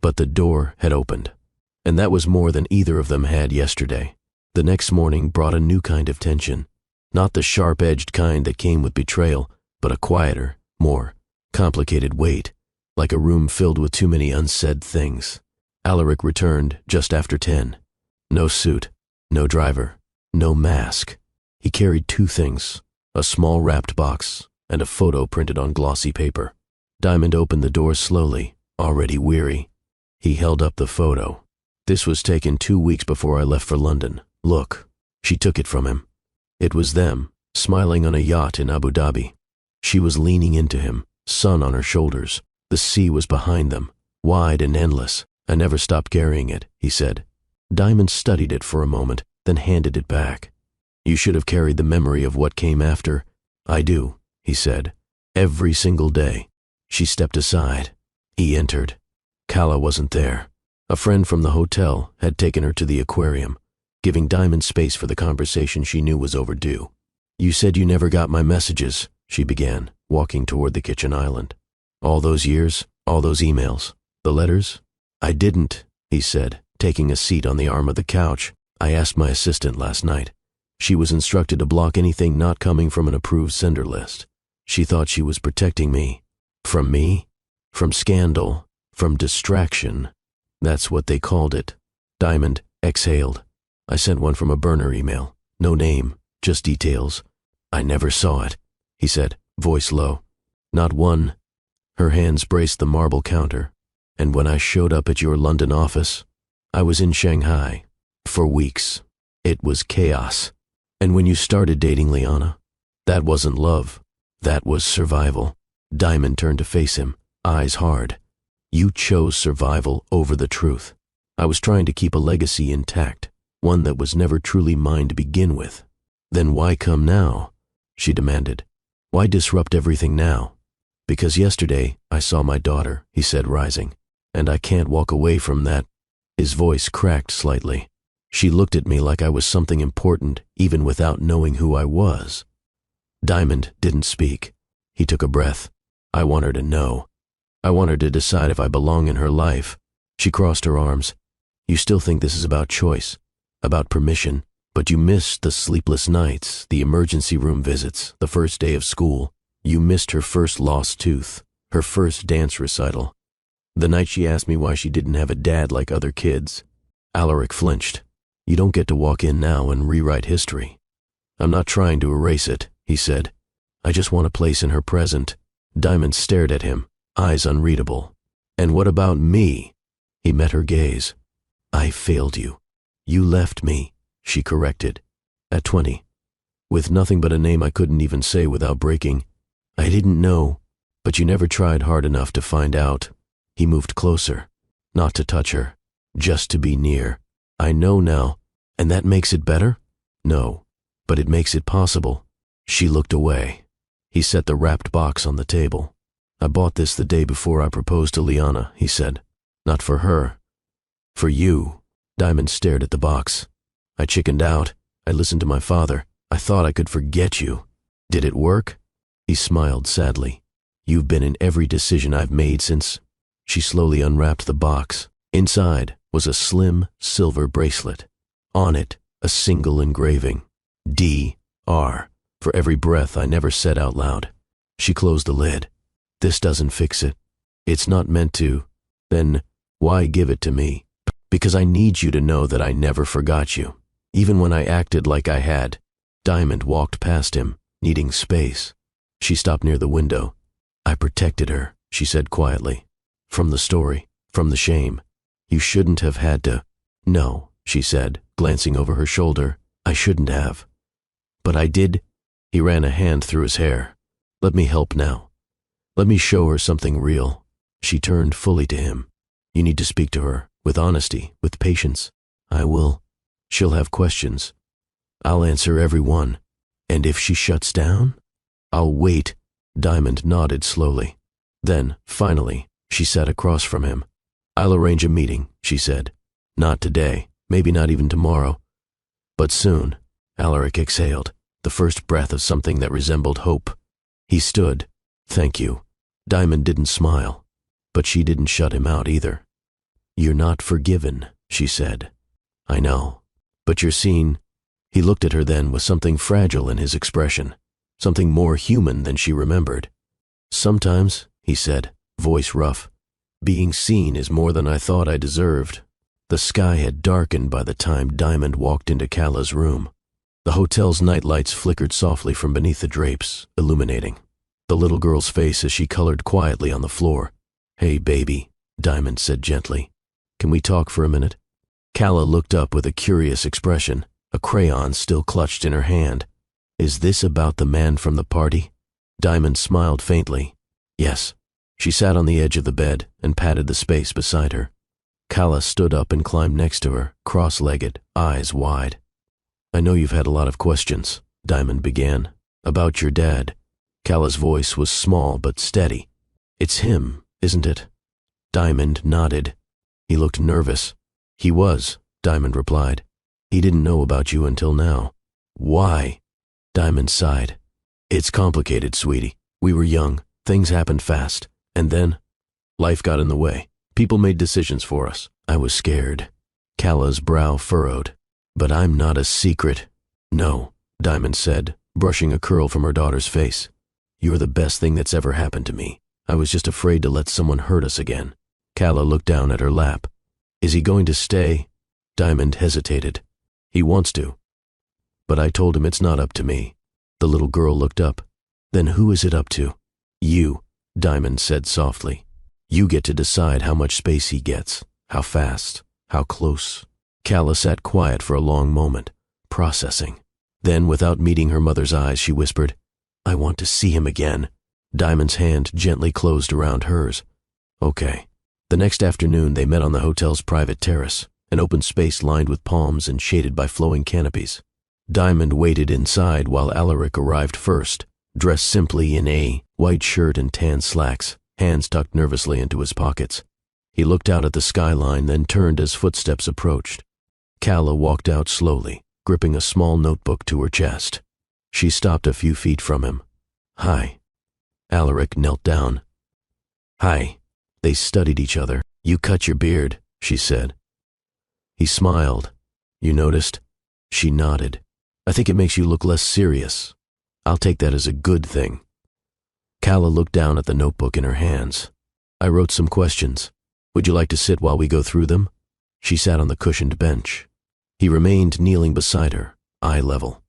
But the door had opened. And that was more than either of them had yesterday. The next morning brought a new kind of tension. Not the sharp-edged kind that came with betrayal, but a quieter, more complicated weight, like a room filled with too many unsaid things. Alaric returned just after 10. No suit, no driver, no mask. He carried two things, a small wrapped box and a photo printed on glossy paper. Diamond opened the door slowly, already weary. He held up the photo. This was taken 2 weeks before I left for London. Look. She took it from him. It was them, smiling on a yacht in Abu Dhabi. She was leaning into him, sun on her shoulders. The sea was behind them, wide and endless. I never stopped carrying it, he said. Diamond studied it for a moment, then handed it back. You should have carried the memory of what came after. I do, he said. Every single day. She stepped aside. He entered. Calla wasn't there. A friend from the hotel had taken her to the aquarium, giving Diamond space for the conversation she knew was overdue. You said you never got my messages, she began, walking toward the kitchen island. All those years, all those emails, the letters? I didn't, he said, taking a seat on the arm of the couch. I asked my assistant last night. She was instructed to block anything not coming from an approved sender list. She thought she was protecting me. From me? From scandal. From distraction. That's what they called it. Diamond exhaled. I sent one from a burner email. No name, just details. I never saw it, he said, voice low. Not one. Her hands braced the marble counter. And when I showed up at your London office, I was in Shanghai. For weeks. It was chaos. And when you started dating Liana, that wasn't love. That was survival. Diamond turned to face him, eyes hard. You chose survival over the truth. I was trying to keep a legacy intact, one that was never truly mine to begin with. Then why come now? She demanded. Why disrupt everything now? Because yesterday I saw my daughter, he said, rising, and I can't walk away from that. His voice cracked slightly. She looked at me like I was something important, even without knowing who I was. Diamond didn't speak. He took a breath. I want her to know. I want her to decide if I belong in her life. She crossed her arms. You still think this is about choice, about permission, but you missed the sleepless nights, the emergency room visits, the first day of school. You missed her first lost tooth, her first dance recital. The night she asked me why she didn't have a dad like other kids. Alaric flinched. You don't get to walk in now and rewrite history. I'm not trying to erase it, he said. I just want a place in her present. Diamond stared at him, eyes unreadable. And what about me? He met her gaze. I failed you. You left me, she corrected. At 20. With nothing but a name I couldn't even say without breaking. I didn't know, but you never tried hard enough to find out. He moved closer, not to touch her, just to be near. I know now, and that makes it better? No, but it makes it possible. She looked away. He set the wrapped box on the table. I bought this the day before I proposed to Liana, he said. Not for her. For you. Diamond stared at the box. I chickened out. I listened to my father. I thought I could forget you. Did it work? He smiled sadly. You've been in every decision I've made since. She slowly unwrapped the box. Inside was a slim silver bracelet. On it, a single engraving. D.R. For every breath I never said out loud. She closed the lid. This doesn't fix it. It's not meant to. Then why give it to me? Because I need you to know that I never forgot you. Even when I acted like I had. Diamond walked past him, needing space. She stopped near the window. I protected her, she said quietly. From the story, from the shame. You shouldn't have had to. No, she said, glancing over her shoulder. I shouldn't have. But I did. He ran a hand through his hair. Let me help now. Let me show her something real. She turned fully to him. You need to speak to her, with honesty, with patience. I will. She'll have questions. I'll answer every one. And if she shuts down? I'll wait. Diamond nodded slowly. Then, finally, she sat across from him. I'll arrange a meeting, she said. Not today, maybe not even tomorrow. But soon. Alaric exhaled, the first breath of something that resembled hope. He stood. Thank you. Diamond didn't smile, but she didn't shut him out either. You're not forgiven, she said. I know, but you're seen. He looked at her then with something fragile in his expression, something more human than she remembered. Sometimes, he said, voice rough, being seen is more than I thought I deserved. The sky had darkened by the time Diamond walked into Cala's room. The hotel's nightlights flickered softly from beneath the drapes, illuminating the little girl's face as she colored quietly on the floor. Hey, baby, Diamond said gently. Can we talk for a minute? Cala looked up with a curious expression, a crayon still clutched in her hand. Is this about the man from the party? Diamond smiled faintly. Yes. She sat on the edge of the bed and patted the space beside her. Cala stood up and climbed next to her, cross-legged, eyes wide. I know you've had a lot of questions, Diamond began. About your dad. Cala's voice was small but steady. It's him, isn't it? Diamond nodded. He looked nervous. He was, Diamond replied. He didn't know about you until now. Why? Diamond sighed. It's complicated, sweetie. We were young. Things happened fast. And then, life got in the way. People made decisions for us. I was scared. Cala's brow furrowed. But I'm not a secret. No, Diamond said, brushing a curl from her daughter's face. You're the best thing that's ever happened to me. I was just afraid to let someone hurt us again. Cala looked down at her lap. Is he going to stay? Diamond hesitated. He wants to. But I told him it's not up to me. The little girl looked up. Then who is it up to? You, Diamond said softly. You get to decide how much space he gets, how fast, how close. Cala sat quiet for a long moment, processing. Then, without meeting her mother's eyes, she whispered, I want to see him again. Diamond's hand gently closed around hers. Okay. The next afternoon, they met on the hotel's private terrace, an open space lined with palms and shaded by flowing canopies. Diamond waited inside while Alaric arrived first, dressed simply in a white shirt and tan slacks, hands tucked nervously into his pockets. He looked out at the skyline, then turned as footsteps approached. Cala walked out slowly, gripping a small notebook to her chest. She stopped a few feet from him. Hi. Alaric knelt down. Hi. They studied each other. You cut your beard, she said. He smiled. You noticed? She nodded. I think it makes you look less serious. I'll take that as a good thing. Cala looked down at the notebook in her hands. I wrote some questions. Would you like to sit while we go through them? She sat on the cushioned bench. He remained kneeling beside her, eye level.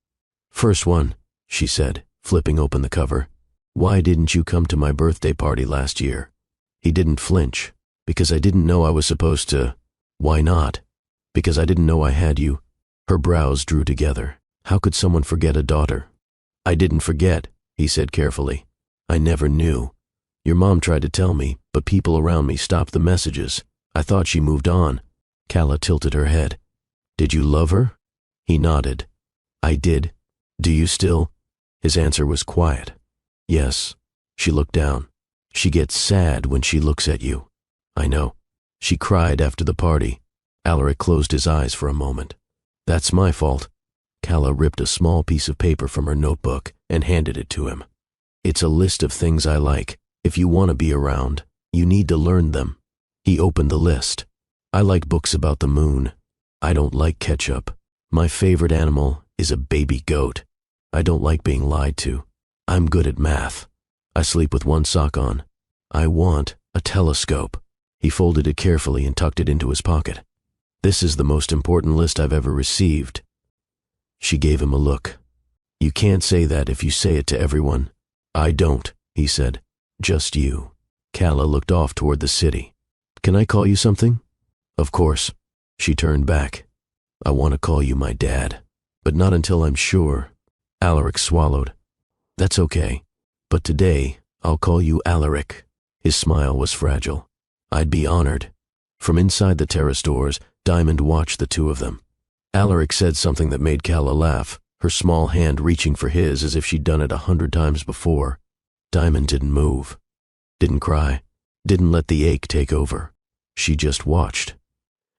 First one, she said, flipping open the cover. Why didn't you come to my birthday party last year? He didn't flinch. Because I didn't know I was supposed to. Why not? Because I didn't know I had you. Her brows drew together. How could someone forget a daughter? I didn't forget, he said carefully. I never knew. Your mom tried to tell me, but people around me stopped the messages. I thought she moved on. Cala tilted her head. Did you love her? He nodded. I did. Do you still? His answer was quiet. Yes. She looked down. She gets sad when she looks at you. I know. She cried after the party. Alaric closed his eyes for a moment. That's my fault. Cala ripped a small piece of paper from her notebook and handed it to him. It's a list of things I like. If you want to be around, you need to learn them. He opened the list. I like books about the moon. I don't like ketchup. My favorite animal is a baby goat. I don't like being lied to. I'm good at math. I sleep with one sock on. I want a telescope. He folded it carefully and tucked it into his pocket. This is the most important list I've ever received. She gave him a look. You can't say that if you say it to everyone. I don't, he said. Just you. Calla looked off toward the city. "Can I call you something?" "Of course." She turned back. "I want to call you my dad, but not until I'm sure." Alaric swallowed. "That's okay, but today I'll call you Alaric." His smile was fragile. "I'd be honored." From inside the terrace doors, Diamond watched the two of them. Alaric said something that made Calla laugh, her small hand reaching for his as if she'd done it 100 times before. Diamond didn't move, didn't cry, didn't let the ache take over. She just watched,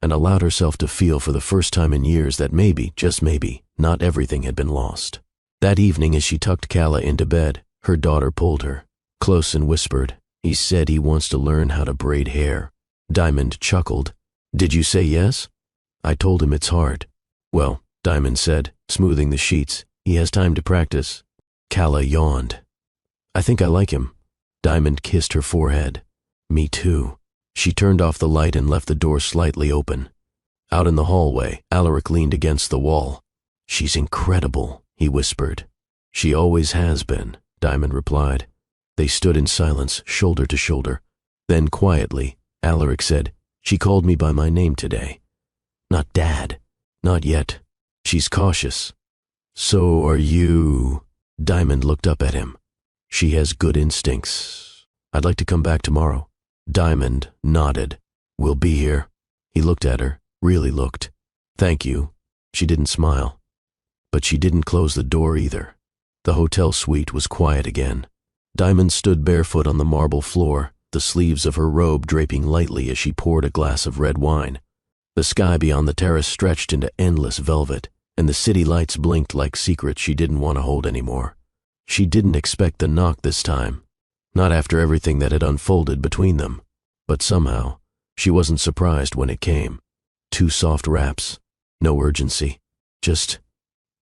and allowed herself to feel for the first time in years that maybe, just maybe, not everything had been lost. That evening, as she tucked Calla into bed, her daughter pulled her close and whispered, "He said he wants to learn how to braid hair." Diamond chuckled. "Did you say yes?" "I told him it's hard." "Well," Diamond said, smoothing the sheets, "he has time to practice." Calla yawned. "I think I like him." Diamond kissed her forehead. "Me too." She turned off the light and left the door slightly open. Out in the hallway, Alaric leaned against the wall. "She's incredible," he whispered. "She always has been," Diamond replied. They stood in silence, shoulder to shoulder. Then quietly, Alaric said, "She called me by my name today." "Not Dad." "Not yet. She's cautious." "So are you." Diamond looked up at him. "She has good instincts. I'd like to come back tomorrow." Diamond nodded. "We'll be here." He looked at her, really looked. "Thank you." She didn't smile. But she didn't close the door either. The hotel suite was quiet again. Diamond stood barefoot on the marble floor, the sleeves of her robe draping lightly as she poured a glass of red wine. The sky beyond the terrace stretched into endless velvet, and the city lights blinked like secrets she didn't want to hold anymore. She didn't expect the knock this time, not after everything that had unfolded between them, but somehow she wasn't surprised when it came. 2 soft raps, no urgency, just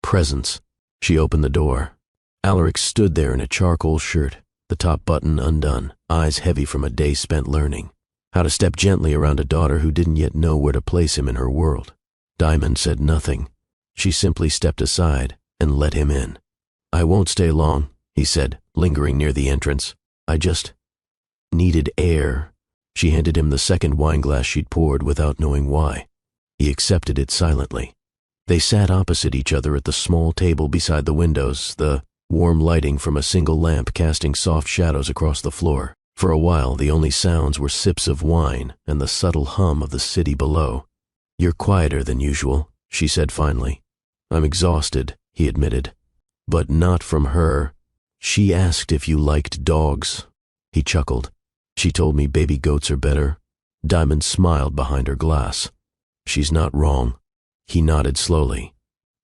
presence. She opened the door. Alaric stood there in a charcoal shirt, the top button undone, eyes heavy from a day spent learning how to step gently around a daughter who didn't yet know where to place him in her world. Diamond said nothing. She simply stepped aside and let him in. "I won't stay long," he said, lingering near the entrance. "I just needed air." She handed him the second wineglass she'd poured without knowing why. He accepted it silently. They sat opposite each other at the small table beside the windows, the warm lighting from a single lamp casting soft shadows across the floor. For a while, the only sounds were sips of wine and the subtle hum of the city below. "You're quieter than usual," she said finally. "I'm exhausted," he admitted. "But not from her. She asked if you liked dogs." He chuckled. "She told me baby goats are better." Diamond smiled behind her glass. "She's not wrong." He nodded slowly.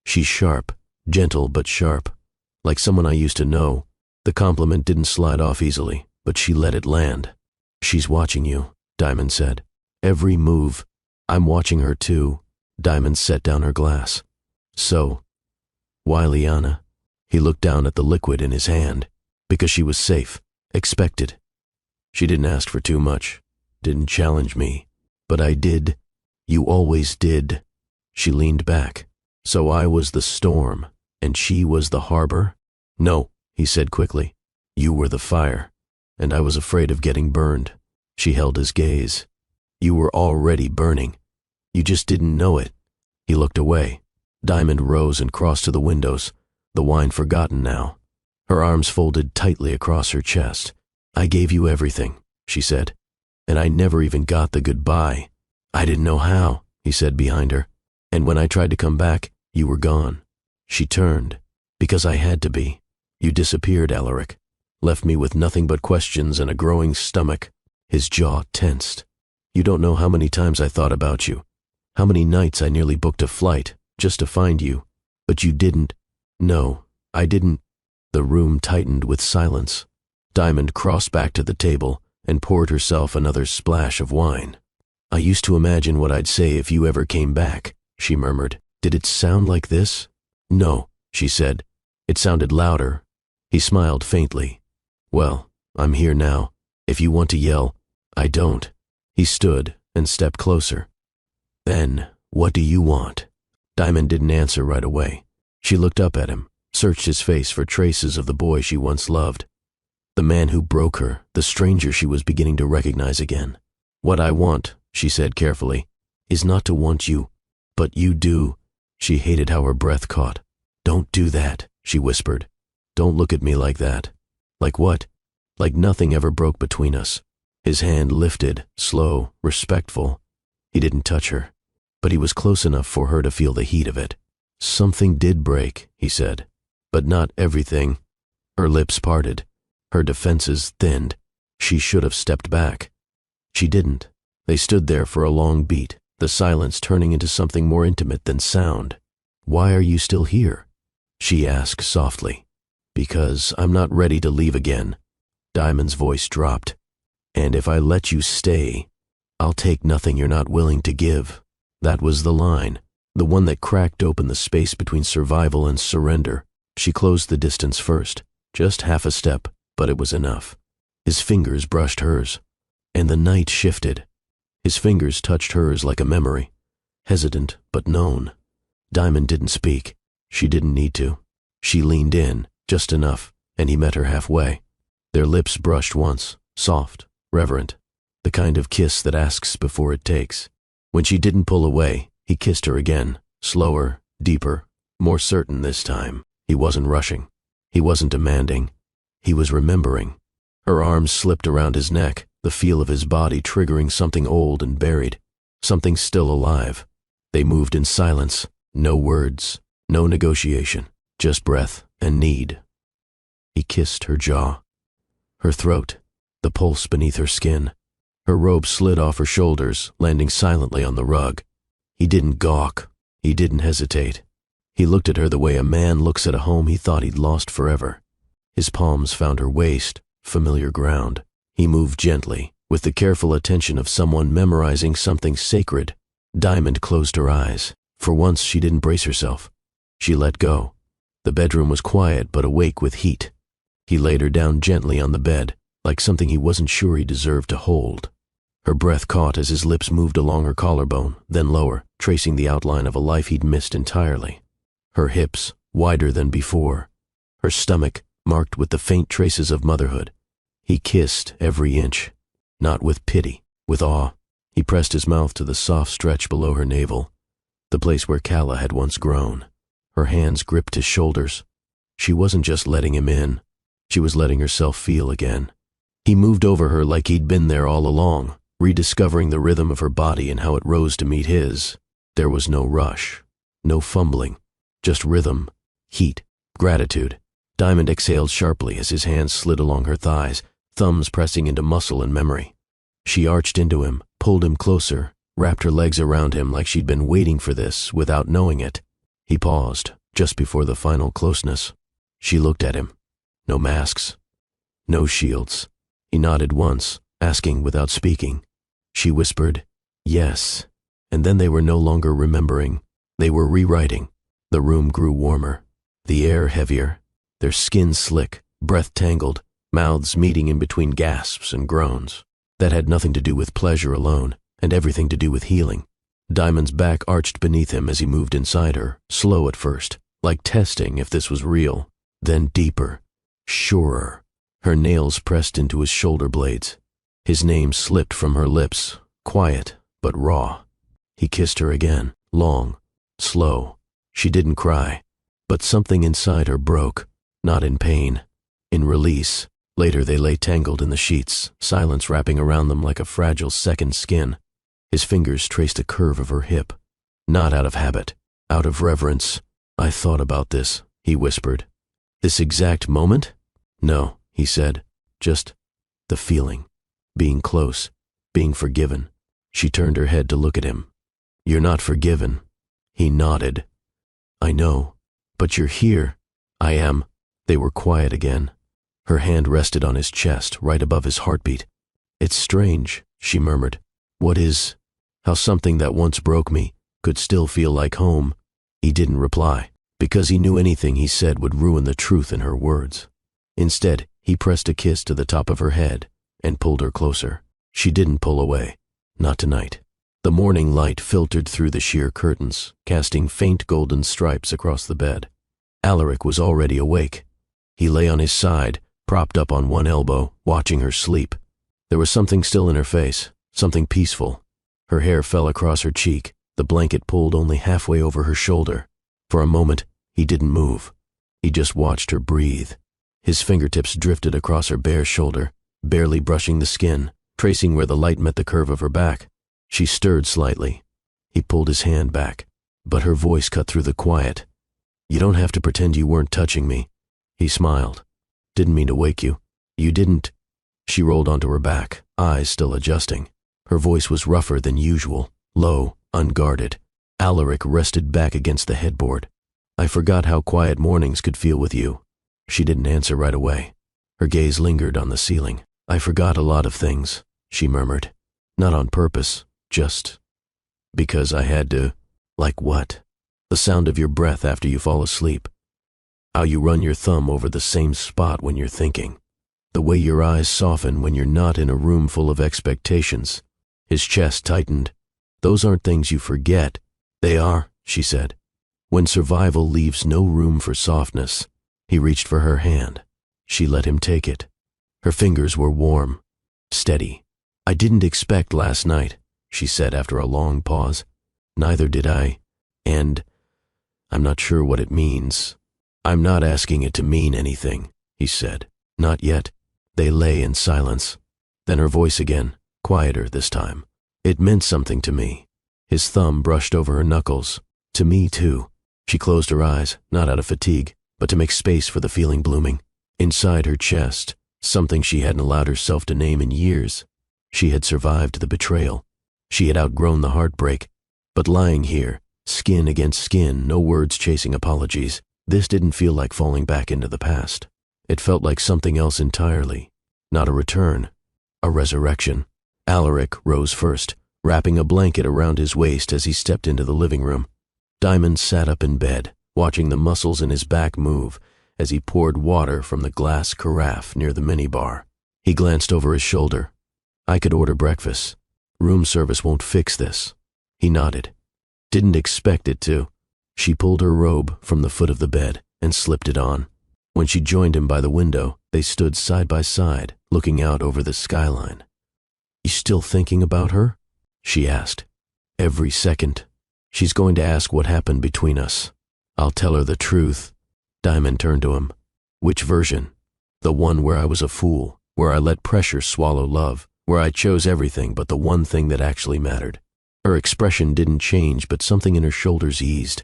"She's sharp, gentle but sharp, like someone I used to know." The compliment didn't slide off easily, but she let it land. "She's watching you," Diamond said. "Every move." "I'm watching her too." Diamond set down her glass. "So, why Liana?" He looked down at the liquid in his hand. "Because she was safe, expected. She didn't ask for too much, didn't challenge me. But I did. You always did." She leaned back. "So I was the storm, and she was the harbor?" "No," he said quickly. "You were the fire, and I was afraid of getting burned." She held his gaze. "You were already burning. You just didn't know it." He looked away. Diamond rose and crossed to the windows, the wine forgotten now. Her arms folded tightly across her chest. "I gave you everything," she said, "and I never even got the goodbye." "I didn't know how," he said behind her. "And when I tried to come back, you were gone." She turned. "Because I had to be. You disappeared, Alaric. Left me with nothing but questions and a growing stomach." His jaw tensed. "You don't know how many times I thought about you. How many nights I nearly booked a flight just to find you. But you didn't." "No, I didn't." The room tightened with silence. Diamond crossed back to the table and poured herself another splash of wine. "I used to imagine what I'd say if you ever came back," she murmured. "Did it sound like this?" "No," she said. "It sounded louder." He smiled faintly. "Well, I'm here now. If you want to yell, I don't." He stood and stepped closer. "Then, what do you want?" Diamond didn't answer right away. She looked up at him, searched his face for traces of the boy she once loved. The man who broke her, the stranger she was beginning to recognize again. "What I want," she said carefully, "is not to want you, but you do." She hated how her breath caught. "Don't do that," she whispered. "Don't look at me like that." "Like what?" "Like nothing ever broke between us." His hand lifted, slow, respectful. He didn't touch her, but he was close enough for her to feel the heat of it. "Something did break," he said, "but not everything." Her lips parted. Her defenses thinned. She should have stepped back. She didn't. They stood there for a long beat, the silence turning into something more intimate than sound. "Why are you still here?" she asked softly. "Because I'm not ready to leave again." Diamond's voice dropped. "And if I let you stay, I'll take nothing you're not willing to give." That was the line, the one that cracked open the space between survival and surrender. She closed the distance first, just half a step, but it was enough. His fingers brushed hers, and the night shifted. His fingers touched hers like a memory, hesitant but known. Diamond didn't speak. She didn't need to. She leaned in, just enough, and he met her halfway. Their lips brushed once, soft, reverent, the kind of kiss that asks before it takes. When she didn't pull away, he kissed her again, slower, deeper, more certain this time. He wasn't rushing. He wasn't demanding. He was remembering. Her arms slipped around his neck, the feel of his body triggering something old and buried, something still alive. They moved in silence, no words, no negotiation, just breath and need. He kissed her jaw, her throat, the pulse beneath her skin. Her robe slid off her shoulders, landing silently on the rug. He didn't gawk. He didn't hesitate. He looked at her the way a man looks at a home he thought he'd lost forever. His palms found her waist, familiar ground. He moved gently, with the careful attention of someone memorizing something sacred. Diamond closed her eyes. For once she didn't brace herself. She let go. The bedroom was quiet but awake with heat. He laid her down gently on the bed, like something he wasn't sure he deserved to hold. Her breath caught as his lips moved along her collarbone, then lower, tracing the outline of a life he'd missed entirely. Her hips, wider than before. Her stomach, marked with the faint traces of motherhood. He kissed every inch, not with pity, with awe. He pressed his mouth to the soft stretch below her navel, the place where Calla had once grown. Her hands gripped his shoulders. She wasn't just letting him in. She was letting herself feel again. He moved over her like he'd been there all along, rediscovering the rhythm of her body and how it rose to meet his. There was no rush, no fumbling, just rhythm, heat, gratitude. Diamond exhaled sharply as his hands slid along her thighs, thumbs pressing into muscle and memory. She arched into him, pulled him closer, wrapped her legs around him like she'd been waiting for this without knowing it. He paused, just before the final closeness. She looked at him. No masks, no shields. He nodded once, asking without speaking. She whispered, "Yes." And then they were no longer remembering. They were rewriting. The room grew warmer, the air heavier, their skin slick, breath tangled, mouths meeting in between gasps and groans. That had nothing to do with pleasure alone, and everything to do with healing. Diamond's back arched beneath him as he moved inside her, slow at first, like testing if this was real, then deeper, surer. Her nails pressed into his shoulder blades. His name slipped from her lips, quiet but raw. He kissed her again, long, slow. She didn't cry, but something inside her broke, not in pain, in release. Later they lay tangled in the sheets, silence wrapping around them like a fragile second skin. His fingers traced a curve of her hip. Not out of habit, out of reverence. "I thought about this," he whispered. "This exact moment?" "No," he said. "Just the feeling. Being close. Being forgiven." She turned her head to look at him. "You're not forgiven." He nodded. "I know. But you're here." "I am." They were quiet again. Her hand rested on his chest, right above his heartbeat. "It's strange," she murmured. "What is? How something that once broke me could still feel like home." He didn't reply, because he knew anything he said would ruin the truth in her words. Instead, he pressed a kiss to the top of her head and pulled her closer. She didn't pull away. Not tonight. The morning light filtered through the sheer curtains, casting faint golden stripes across the bed. Alaric was already awake. He lay on his side, propped up on one elbow, watching her sleep. There was something still in her face, something peaceful. Her hair fell across her cheek, the blanket pulled only halfway over her shoulder. For a moment, he didn't move. He just watched her breathe. His fingertips drifted across her bare shoulder, barely brushing the skin, tracing where the light met the curve of her back. She stirred slightly. He pulled his hand back, but her voice cut through the quiet. "You don't have to pretend you weren't touching me." He smiled. "Didn't mean to wake you. You didn't." She rolled onto her back, eyes still adjusting. Her voice was rougher than usual, low, unguarded. Alaric rested back against the headboard. "I forgot how quiet mornings could feel with you." She didn't answer right away. Her gaze lingered on the ceiling. "I forgot a lot of things," she murmured. "Not on purpose, just because I had to." "Like what?" "The sound of your breath after you fall asleep. How you run your thumb over the same spot when you're thinking. The way your eyes soften when you're not in a room full of expectations." His chest tightened. "Those aren't things you forget." "They are," she said. "When survival leaves no room for softness." He reached for her hand. She let him take it. Her fingers were warm, steady. "I didn't expect last night," she said after a long pause. "Neither did I. And I'm not sure what it means." "I'm not asking it to mean anything," he said. "Not yet." They lay in silence. Then her voice again, quieter this time. "It meant something to me." His thumb brushed over her knuckles. "To me, too." She closed her eyes, not out of fatigue, but to make space for the feeling blooming. Inside her chest, something she hadn't allowed herself to name in years. She had survived the betrayal. She had outgrown the heartbreak. But lying here, skin against skin, no words chasing apologies, this didn't feel like falling back into the past. It felt like something else entirely. Not a return, a resurrection. Alaric rose first, wrapping a blanket around his waist as he stepped into the living room. Diamond sat up in bed, watching the muscles in his back move as he poured water from the glass carafe near the minibar. He glanced over his shoulder. "I could order breakfast. Room service won't fix this." He nodded. "Didn't expect it to." She pulled her robe from the foot of the bed and slipped it on. When she joined him by the window, they stood side by side, looking out over the skyline. "You still thinking about her?" she asked. "Every second. She's going to ask what happened between us. I'll tell her the truth." Diamond turned to him. "Which version? The one where I was a fool, where I let pressure swallow love, where I chose everything but the one thing that actually mattered?" Her expression didn't change, but something in her shoulders eased.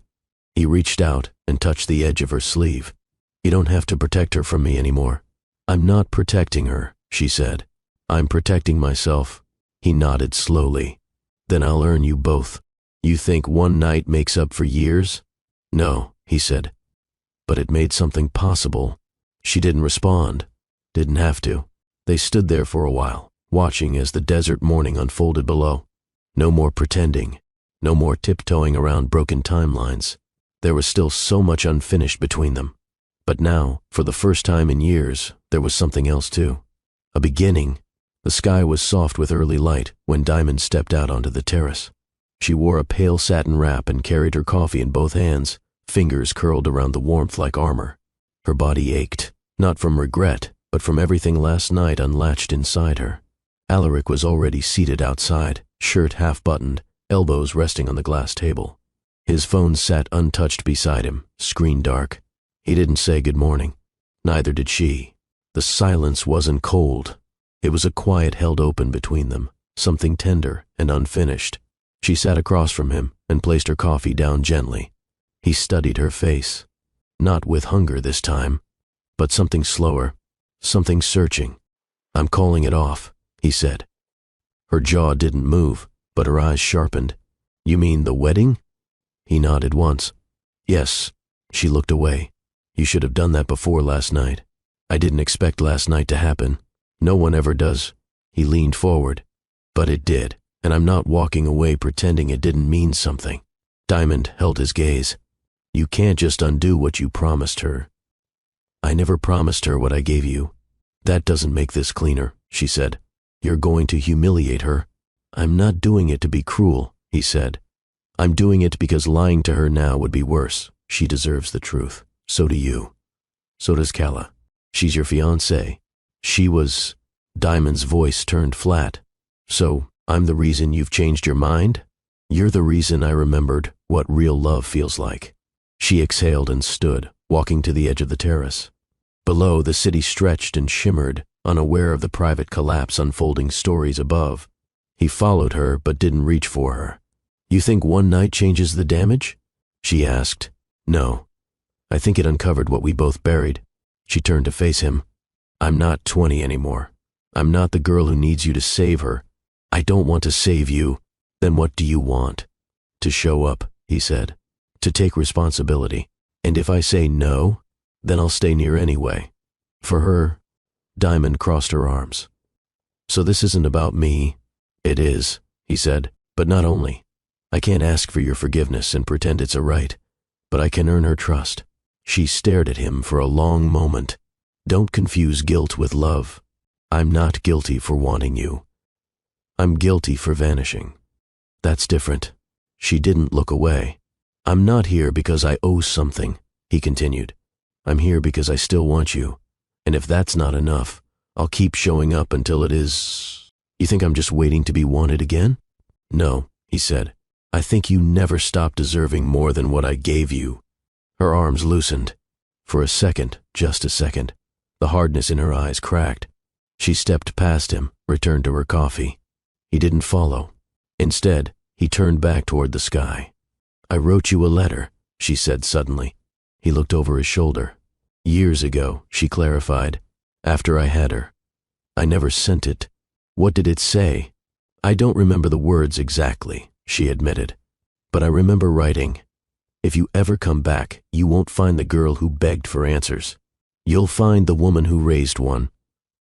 He reached out and touched the edge of her sleeve. "You don't have to protect her from me anymore." "I'm not protecting her," she said. "I'm protecting myself." He nodded slowly. "Then I'll earn you both." "You think one night makes up for years?" "No," he said. "But it made something possible." She didn't respond. Didn't have to. They stood there for a while, watching as the desert morning unfolded below. No more pretending. No more tiptoeing around broken timelines. There was still so much unfinished between them. But now, for the first time in years, there was something else too. A beginning. The sky was soft with early light when Diamond stepped out onto the terrace. She wore a pale satin wrap and carried her coffee in both hands, fingers curled around the warmth like armor. Her body ached, not from regret, but from everything last night unlatched inside her. Alaric was already seated outside, shirt half-buttoned, elbows resting on the glass table. His phone sat untouched beside him, screen dark. He didn't say good morning. Neither did she. The silence wasn't cold. It was a quiet held open between them, something tender and unfinished. She sat across from him and placed her coffee down gently. He studied her face. Not with hunger this time, but something slower, something searching. "I'm calling it off," he said. Her jaw didn't move, but her eyes sharpened. "You mean the wedding?" He nodded once. "Yes." She looked away. "You should have done that before last night. I didn't expect last night to happen. No one ever does." He leaned forward. "But it did, and I'm not walking away pretending it didn't mean something." Diamond held his gaze. "You can't just undo what you promised her." "I never promised her what I gave you." "That doesn't make this cleaner," she said. "You're going to humiliate her." "I'm not doing it to be cruel," he said. "I'm doing it because lying to her now would be worse. She deserves the truth. So do you. So does Calla." She's your fiancée. She was... Diamond's voice turned flat. So, I'm the reason you've changed your mind? You're the reason I remembered what real love feels like. She exhaled and stood, walking to the edge of the terrace. Below, the city stretched and shimmered, unaware of the private collapse unfolding stories above. He followed her, but didn't reach for her. You think one night changes the damage? She asked. No. I think it uncovered what we both buried. She turned to face him. I'm not 20 anymore. I'm not the girl who needs you to save her. I don't want to save you. Then what do you want? To show up, he said. To take responsibility. And if I say no, then I'll stay near anyway. For her, Diamond crossed her arms. So this isn't about me. It is, he said, but not only. I can't ask for your forgiveness and pretend it's a right, but I can earn her trust. She stared at him for a long moment. Don't confuse guilt with love. I'm not guilty for wanting you. I'm guilty for vanishing. That's different. She didn't look away. I'm not here because I owe something, he continued. I'm here because I still want you. And if that's not enough, I'll keep showing up until it is... You think I'm just waiting to be wanted again? No, he said. I think you never stopped deserving more than what I gave you. Her arms loosened. For a second, just a second, the hardness in her eyes cracked. She stepped past him, returned to her coffee. He didn't follow. Instead, he turned back toward the sky. I wrote you a letter, she said suddenly. He looked over his shoulder. Years ago, she clarified, after I had her. I never sent it. What did it say? I don't remember the words exactly, she admitted. But I remember writing, if you ever come back, you won't find the girl who begged for answers. You'll find the woman who raised one.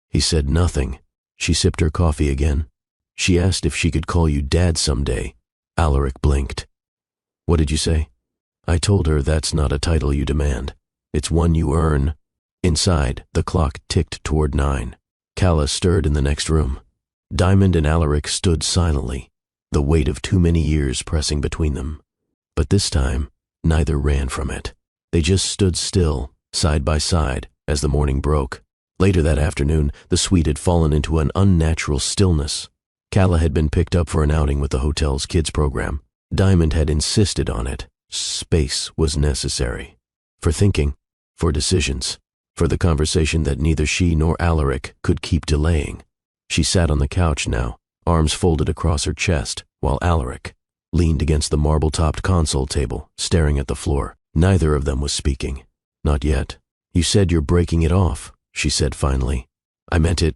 He said nothing. She sipped her coffee again. She asked if she could call you Dad someday. Alaric blinked. What did you say? I told her that's not a title you demand. It's one you earn. Inside, the clock ticked toward 9. Calla stirred in the next room. Diamond and Alaric stood silently, the weight of too many years pressing between them. But this time, neither ran from it. They just stood still, side by side, as the morning broke. Later that afternoon, the suite had fallen into an unnatural stillness. Calla had been picked up for an outing with the hotel's kids program. Diamond had insisted on it. Space was necessary. For thinking, for decisions, for the conversation that neither she nor Alaric could keep delaying. She sat on the couch now, arms folded across her chest, while Alaric leaned against the marble-topped console table, staring at the floor. Neither of them was speaking. Not yet. You said you're breaking it off, she said finally. I meant it.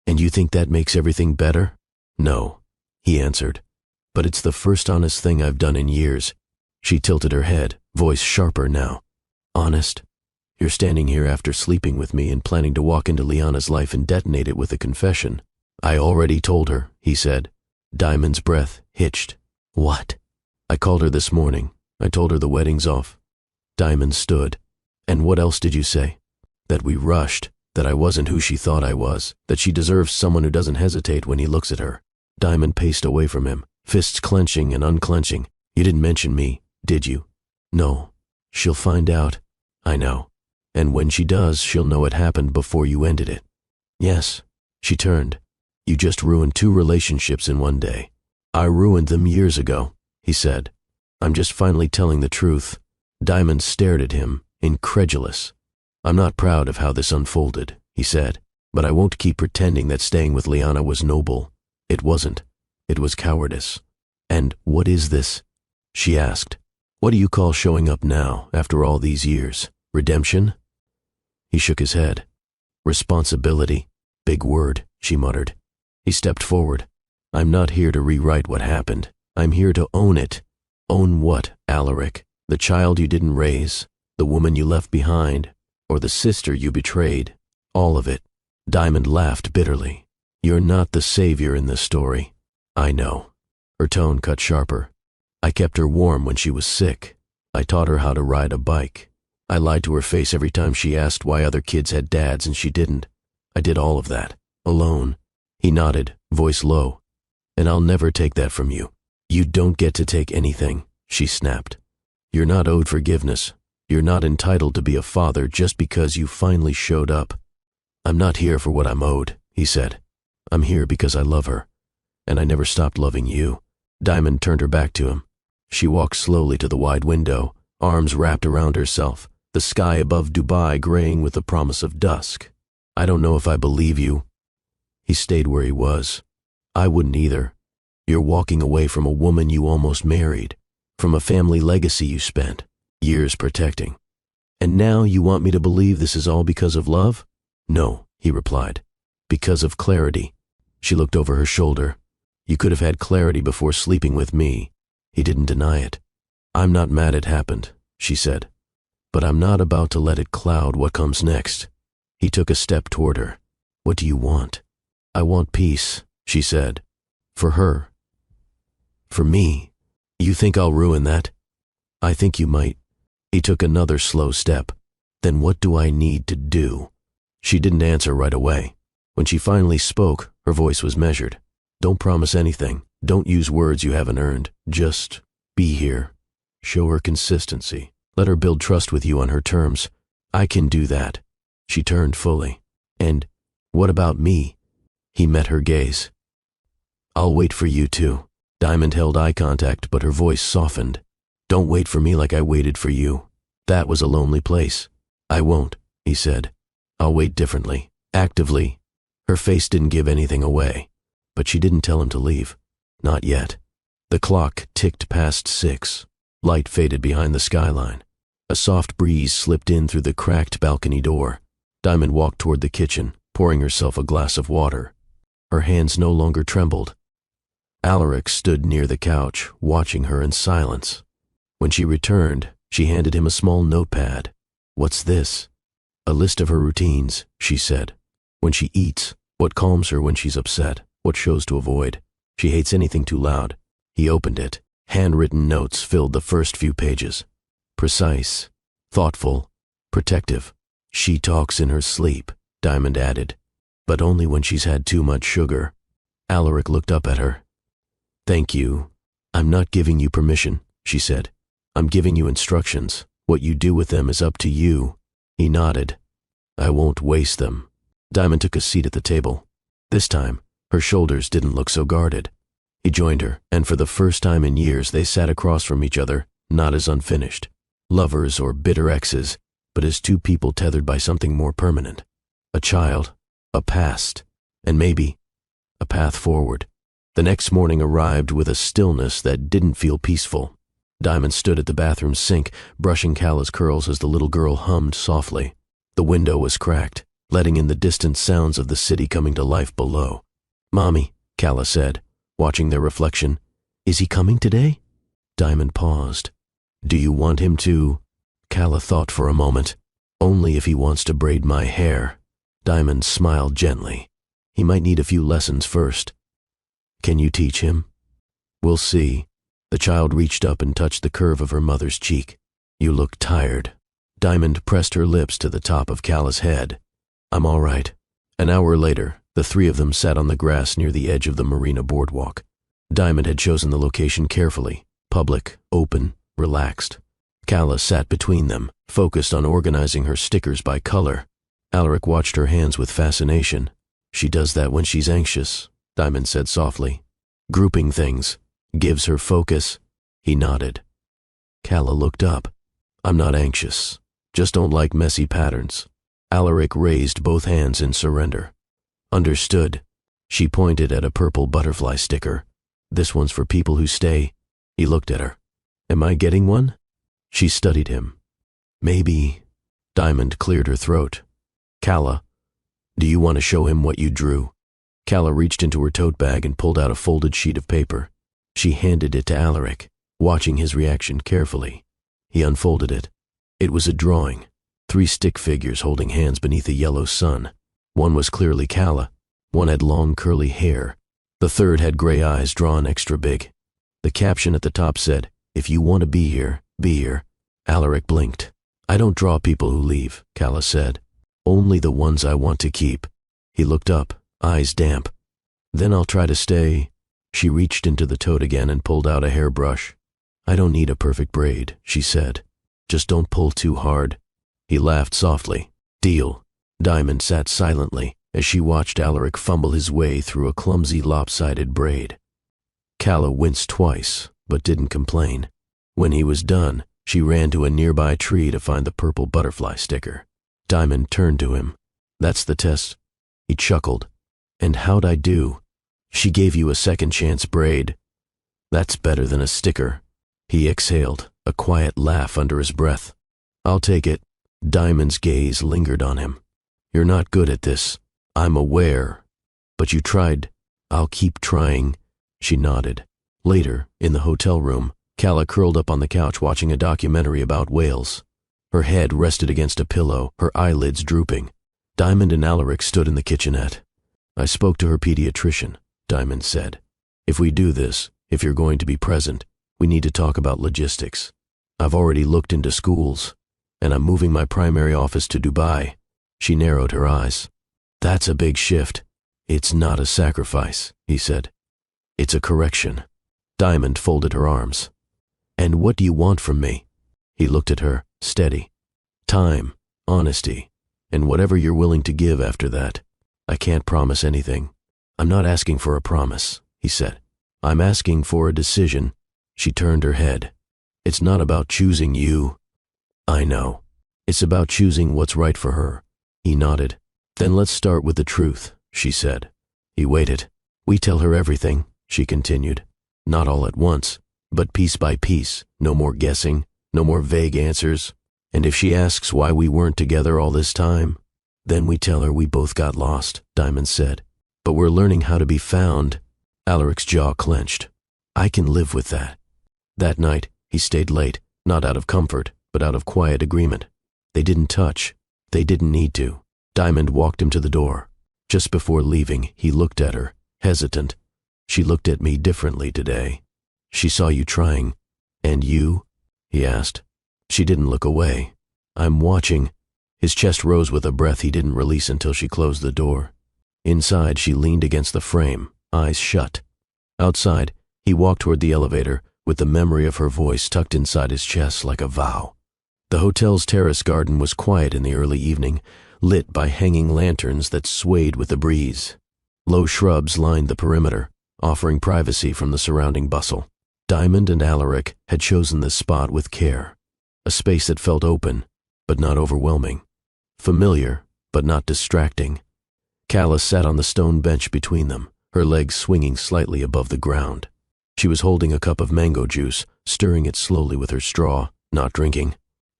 And you think that makes everything better? No, he answered. But it's the first honest thing I've done in years. She tilted her head, voice sharper now. Honest? You're standing here after sleeping with me and planning to walk into Liana's life and detonate it with a confession. I already told her, he said. Diamond's breath hitched. What? I called her this morning. I told her the wedding's off. Diamond stood. And what else did you say? That we rushed, that I wasn't who she thought I was, that she deserves someone who doesn't hesitate when he looks at her. Diamond paced away from him, fists clenching and unclenching. You didn't mention me, did you? No. She'll find out. I know. And when she does, she'll know it happened before you ended it. Yes. She turned. You just ruined 2 relationships in one day. I ruined them years ago, he said. I'm just finally telling the truth. Diamond stared at him, incredulous. I'm not proud of how this unfolded, he said, but I won't keep pretending that staying with Liana was noble. It wasn't. It was cowardice. And what is this? She asked. What do you call showing up now, after all these years? Redemption? He shook his head. Responsibility. Big word, she muttered. He stepped forward. I'm not here to rewrite what happened. I'm here to own it. Own what, Alaric? The child you didn't raise? The woman you left behind? Or the sister you betrayed? All of it. Diamond laughed bitterly. You're not the savior in this story. I know. Her tone cut sharper. I kept her warm when she was sick. I taught her how to ride a bike. I lied to her face every time she asked why other kids had dads and she didn't. I did all of that, alone. He nodded, voice low. And I'll never take that from you. You don't get to take anything, she snapped. You're not owed forgiveness. You're not entitled to be a father just because you finally showed up. I'm not here for what I'm owed, he said. I'm here because I love her, and I never stopped loving you. Diamond turned her back to him. She walked slowly to the wide window, arms wrapped around herself, the sky above Dubai graying with the promise of dusk. I don't know if I believe you. He stayed where he was. I wouldn't either. You're walking away from a woman you almost married, from a family legacy you spent years protecting. And now you want me to believe this is all because of love? No, he replied. Because of clarity. She looked over her shoulder. You could have had clarity before sleeping with me. He didn't deny it. I'm not mad it happened, she said. But I'm not about to let it cloud what comes next. He took a step toward her. What do you want? I want peace, she said. For her. For me. You think I'll ruin that? I think you might. He took another slow step. Then what do I need to do? She didn't answer right away. When she finally spoke, her voice was measured. Don't promise anything. Don't use words you haven't earned. Just be here. Show her consistency. Let her build trust with you on her terms. I can do that. She turned fully. And what about me? He met her gaze. I'll wait for you too. Diamond held eye contact, but her voice softened. Don't wait for me like I waited for you. That was a lonely place. I won't, he said. I'll wait differently, actively. Her face didn't give anything away, but she didn't tell him to leave. Not yet. The clock ticked past 6. Light faded behind the skyline. A soft breeze slipped in through the cracked balcony door. Diamond walked toward the kitchen, pouring herself a glass of water. Her hands no longer trembled. Alaric stood near the couch, watching her in silence. When she returned, she handed him a small notepad. What's this? A list of her routines, she said. When she eats, what calms her when she's upset, what shows to avoid. She hates anything too loud. He opened it. Handwritten notes filled the first few pages. Precise, thoughtful, protective. She talks in her sleep, Diamond added, but only when she's had too much sugar. Alaric looked up at her. Thank you. I'm not giving you permission, she said. I'm giving you instructions. What you do with them is up to you. He nodded. I won't waste them. Diamond took a seat at the table. This time, her shoulders didn't look so guarded. He joined her, and for the first time in years they sat across from each other, not as unfinished, lovers or bitter exes, but as two people tethered by something more permanent. A child, a past, and maybe a path forward. The next morning arrived with a stillness that didn't feel peaceful. Diamond stood at the bathroom sink, brushing Callah's curls as the little girl hummed softly. The window was cracked, letting in the distant sounds of the city coming to life below. Mommy, Callah said, watching their reflection. Is he coming today? Diamond paused. Do you want him to? Callah thought for a moment. Only if he wants to braid my hair. Diamond smiled gently. He might need a few lessons first. Can you teach him? We'll see. The child reached up and touched the curve of her mother's cheek. You look tired. Diamond pressed her lips to the top of Callah's head. I'm all right. An hour later, the three of them sat on the grass near the edge of the marina boardwalk. Diamond had chosen the location carefully, public, open, relaxed. Callah sat between them, focused on organizing her stickers by color. Alaric watched her hands with fascination. She does that when she's anxious, Diamond said softly. Grouping things. Gives her focus. He nodded. Callah looked up. I'm not anxious. Just don't like messy patterns. Alaric raised both hands in surrender. Understood. She pointed at a purple butterfly sticker. This one's for people who stay. He looked at her. Am I getting one? She studied him. Maybe. Diamond cleared her throat. Callah, do you want to show him what you drew? Callah reached into her tote bag and pulled out a folded sheet of paper. She handed it to Alaric, watching his reaction carefully. He unfolded it. It was a drawing. 3 stick figures holding hands beneath a yellow sun. One was clearly Callah. One had long curly hair. The third had gray eyes drawn extra big. The caption at the top said, If you want to be here, be here. Alaric blinked. I don't draw people who leave, Callah said. Only the ones I want to keep. He looked up, eyes damp. Then I'll try to stay. She reached into the tote again and pulled out a hairbrush. I don't need a perfect braid, she said. Just don't pull too hard. He laughed softly. Deal. Diamond sat silently as she watched Alaric fumble his way through a clumsy lopsided braid. Calla winced twice, but didn't complain. When he was done, she ran to a nearby tree to find the purple butterfly sticker. Diamond turned to him. "That's the test." He chuckled. "And how'd I do?" "She gave you a second chance braid." "That's better than a sticker." He exhaled, a quiet laugh under his breath. "I'll take it." Diamond's gaze lingered on him. "You're not good at this. I'm aware. But you tried." "I'll keep trying." She nodded. Later, in the hotel room, Calla curled up on the couch watching a documentary about whales. Her head rested against a pillow, her eyelids drooping. Diamond and Alaric stood in the kitchenette. "I spoke to her pediatrician," Diamond said. "If we do this, if you're going to be present, we need to talk about logistics. I've already looked into schools, and I'm moving my primary office to Dubai." She narrowed her eyes. "That's a big shift." "It's not a sacrifice," he said. "It's a correction." Diamond folded her arms. "And what do you want from me?" He looked at her, steady. "Time, honesty, and whatever you're willing to give after that. I can't promise anything." "I'm not asking for a promise," he said. "I'm asking for a decision." She turned her head. "It's not about choosing you." "I know. It's about choosing what's right for her." He nodded. "Then let's start with the truth," she said. He waited. "We tell her everything," she continued. "Not all at once, but piece by piece. No more guessing, no more vague answers. And if she asks why we weren't together all this time, then we tell her we both got lost," Diamond said. "But we're learning how to be found." Alaric's jaw clenched. "I can live with that." That night, he stayed late, not out of comfort, but out of quiet agreement. They didn't touch. They didn't need to. Diamond walked him to the door. Just before leaving, he looked at her, hesitant. "She looked at me differently today. She saw you trying." "And you?" he asked. She didn't look away. "I'm watching." His chest rose with a breath he didn't release until she closed the door. Inside, she leaned against the frame, eyes shut. Outside, he walked toward the elevator, with the memory of her voice tucked inside his chest like a vow. The hotel's terrace garden was quiet in the early evening, lit by hanging lanterns that swayed with the breeze. Low shrubs lined the perimeter, offering privacy from the surrounding bustle. Diamond and Alaric had chosen this spot with care, a space that felt open, but not overwhelming, familiar, but not distracting. Calla sat on the stone bench between them, her legs swinging slightly above the ground. She was holding a cup of mango juice, stirring it slowly with her straw, not drinking.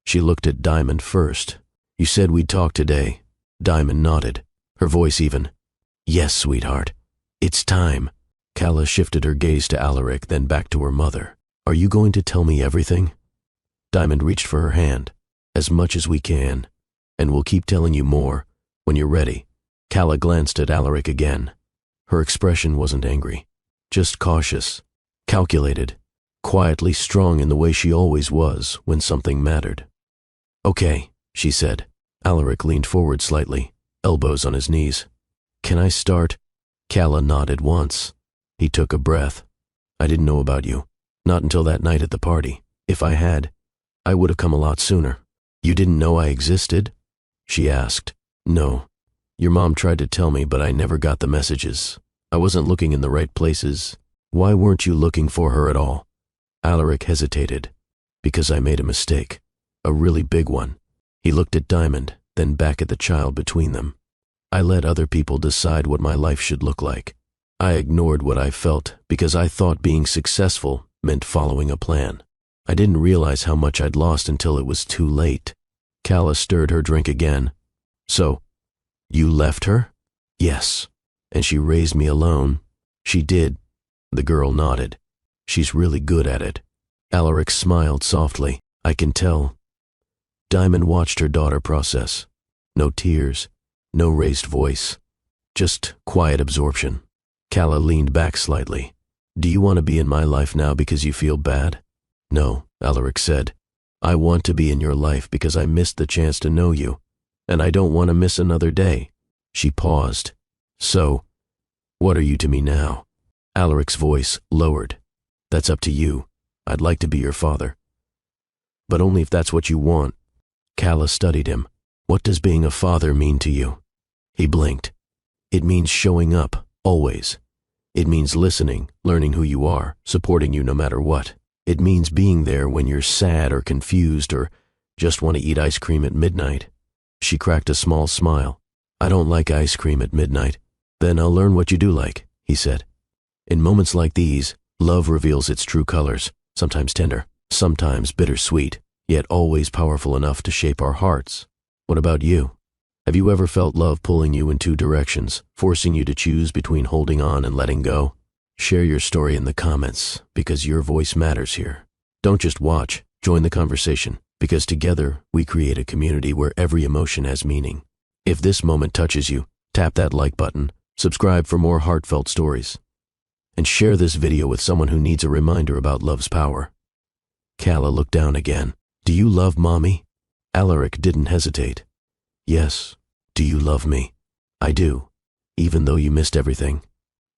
She looked at Diamond first. "You said we'd talk today." Diamond nodded, her voice even. "Yes, sweetheart. It's time." Calla shifted her gaze to Alaric, then back to her mother. "Are you going to tell me everything?" Diamond reached for her hand. "As much as we can. And we'll keep telling you more, when you're ready." Calla glanced at Alaric again. Her expression wasn't angry, just cautious, calculated, quietly strong in the way she always was when something mattered. "Okay," she said. Alaric leaned forward slightly, elbows on his knees. "Can I start?" Calla nodded once. He took a breath. "I didn't know about you. Not until that night at the party. If I had, I would have come a lot sooner." "You didn't know I existed?" she asked. "No. Your mom tried to tell me, but I never got the messages. I wasn't looking in the right places." "Why weren't you looking for her at all?" Alaric hesitated. "Because I made a mistake. A really big one." He looked at Diamond, then back at the child between them. "I let other people decide what my life should look like. I ignored what I felt because I thought being successful meant following a plan. I didn't realize how much I'd lost until it was too late." Calla stirred her drink again. "So, you left her?" "Yes. And she raised me alone." "She did." The girl nodded. "She's really good at it." Alaric smiled softly. "I can tell." Diamond watched her daughter process. No tears, no raised voice, just quiet absorption. Calla leaned back slightly. "Do you want to be in my life now because you feel bad?" "No," Alaric said. "I want to be in your life because I missed the chance to know you, and I don't want to miss another day." She paused. "So, what are you to me now?" Alaric's voice lowered. "That's up to you. I'd like to be your father. But only if that's what you want." Calla studied him. What does being a father mean to you? He blinked. It means showing up, always. It means listening, learning who you are, supporting you no matter what. It means being there when you're sad or confused or just want to eat ice cream at midnight. She cracked a small smile. I don't like ice cream at midnight. Then I'll learn what you do like, he said. In moments like these, love reveals its true colors, sometimes tender, sometimes bittersweet, yet always powerful enough to shape our hearts. What about you? Have you ever felt love pulling you in two directions, forcing you to choose between holding on and letting go? Share your story in the comments, because your voice matters here. Don't just watch, join the conversation, because together we create a community where every emotion has meaning. If this moment touches you, tap that like button, subscribe for more heartfelt stories, and share this video with someone who needs a reminder about love's power. Calla looked down again. Do you love Mommy? Alaric didn't hesitate. Yes. Do you love me? I do, even though you missed everything.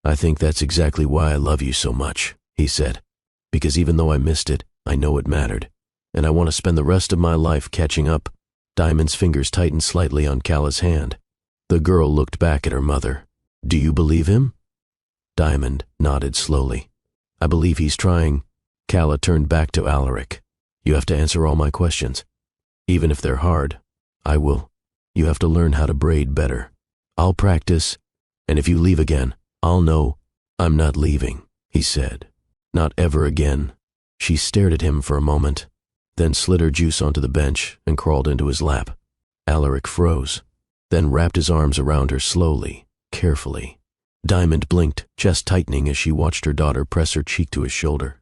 I think that's exactly why I love you so much, he said. Because even though I missed it, I know it mattered. And I want to spend the rest of my life catching up. Diamond's fingers tightened slightly on Calla's hand. The girl looked back at her mother. Do you believe him? Diamond nodded slowly. I believe he's trying. Calla turned back to Alaric. You have to answer all my questions. Even if they're hard, I will. You have to learn how to braid better. I'll practice, and if you leave again, I'll know I'm not leaving, he said. Not ever again. She stared at him for a moment, then slid her juice onto the bench and crawled into his lap. Alaric froze, then wrapped his arms around her slowly, carefully. Diamond blinked, chest tightening as she watched her daughter press her cheek to his shoulder.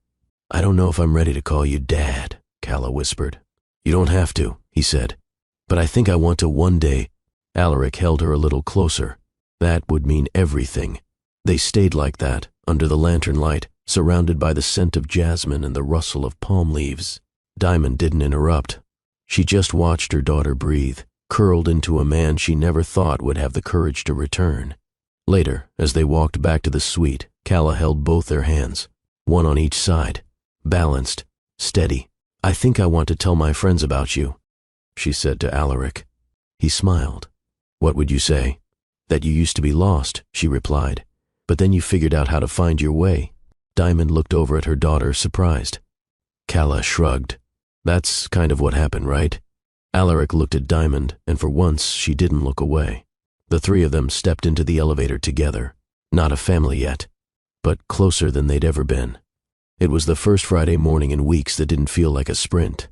I don't know if I'm ready to call you Dad, Calla whispered. You don't have to, he said. But I think I want to one day. Alaric held her a little closer. That would mean everything. They stayed like that, under the lantern light, surrounded by the scent of jasmine and the rustle of palm leaves. Diamond didn't interrupt. She just watched her daughter breathe, curled into a man she never thought would have the courage to return. Later, as they walked back to the suite, Calla held both their hands, one on each side, balanced, steady. I think I want to tell my friends about you, she said to Alaric. He smiled. What would you say? That you used to be lost, she replied. But then you figured out how to find your way. Diamond looked over at her daughter, surprised. Calla shrugged. That's kind of what happened, right? Alaric looked at Diamond, and for once she didn't look away. The three of them stepped into the elevator together. Not a family yet, but closer than they'd ever been. It was the first Friday morning in weeks that didn't feel like a sprint.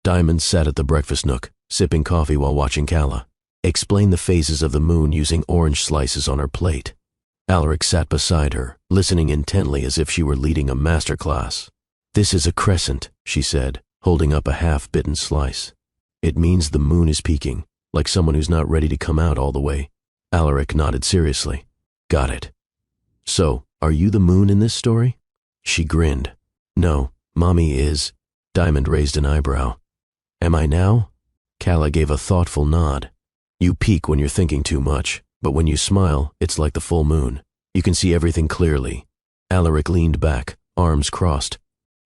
Diamond sat at the breakfast nook, sipping coffee while watching Calla explain the phases of the moon using orange slices on her plate. Alaric sat beside her, listening intently as if she were leading a master class. This is a crescent, she said, holding up a half-bitten slice. It means the moon is peaking, like someone who's not ready to come out all the way. Alaric nodded seriously. Got it. So, are you the moon in this story? She grinned. No, Mommy is. Diamond raised an eyebrow. Am I now? Calla gave a thoughtful nod. You peak when you're thinking too much, but when you smile, it's like the full moon. You can see everything clearly. Alaric leaned back, arms crossed.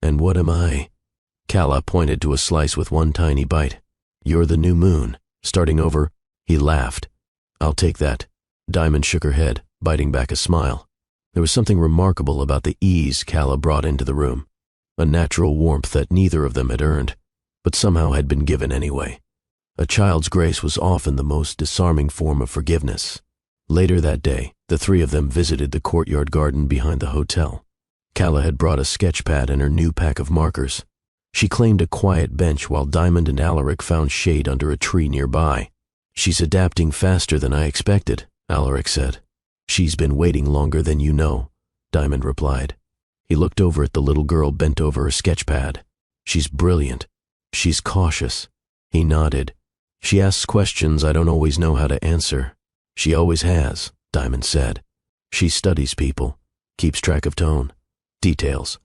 And what am I? Calla pointed to a slice with one tiny bite. You're the new moon. Starting over, he laughed. I'll take that. Diamond shook her head, biting back a smile. There was something remarkable about the ease Calla brought into the room. A natural warmth that neither of them had earned, but somehow had been given anyway. A child's grace was often the most disarming form of forgiveness. Later that day, the three of them visited the courtyard garden behind the hotel. Calla had brought a sketch pad and her new pack of markers. She claimed a quiet bench while Diamond and Alaric found shade under a tree nearby. She's adapting faster than I expected, Alaric said. She's been waiting longer than you know, Diamond replied. He looked over at the little girl bent over her sketch pad. She's brilliant. She's cautious. He nodded. She asks questions I don't always know how to answer. She always has, Diamond said. She studies people, keeps track of tone, details.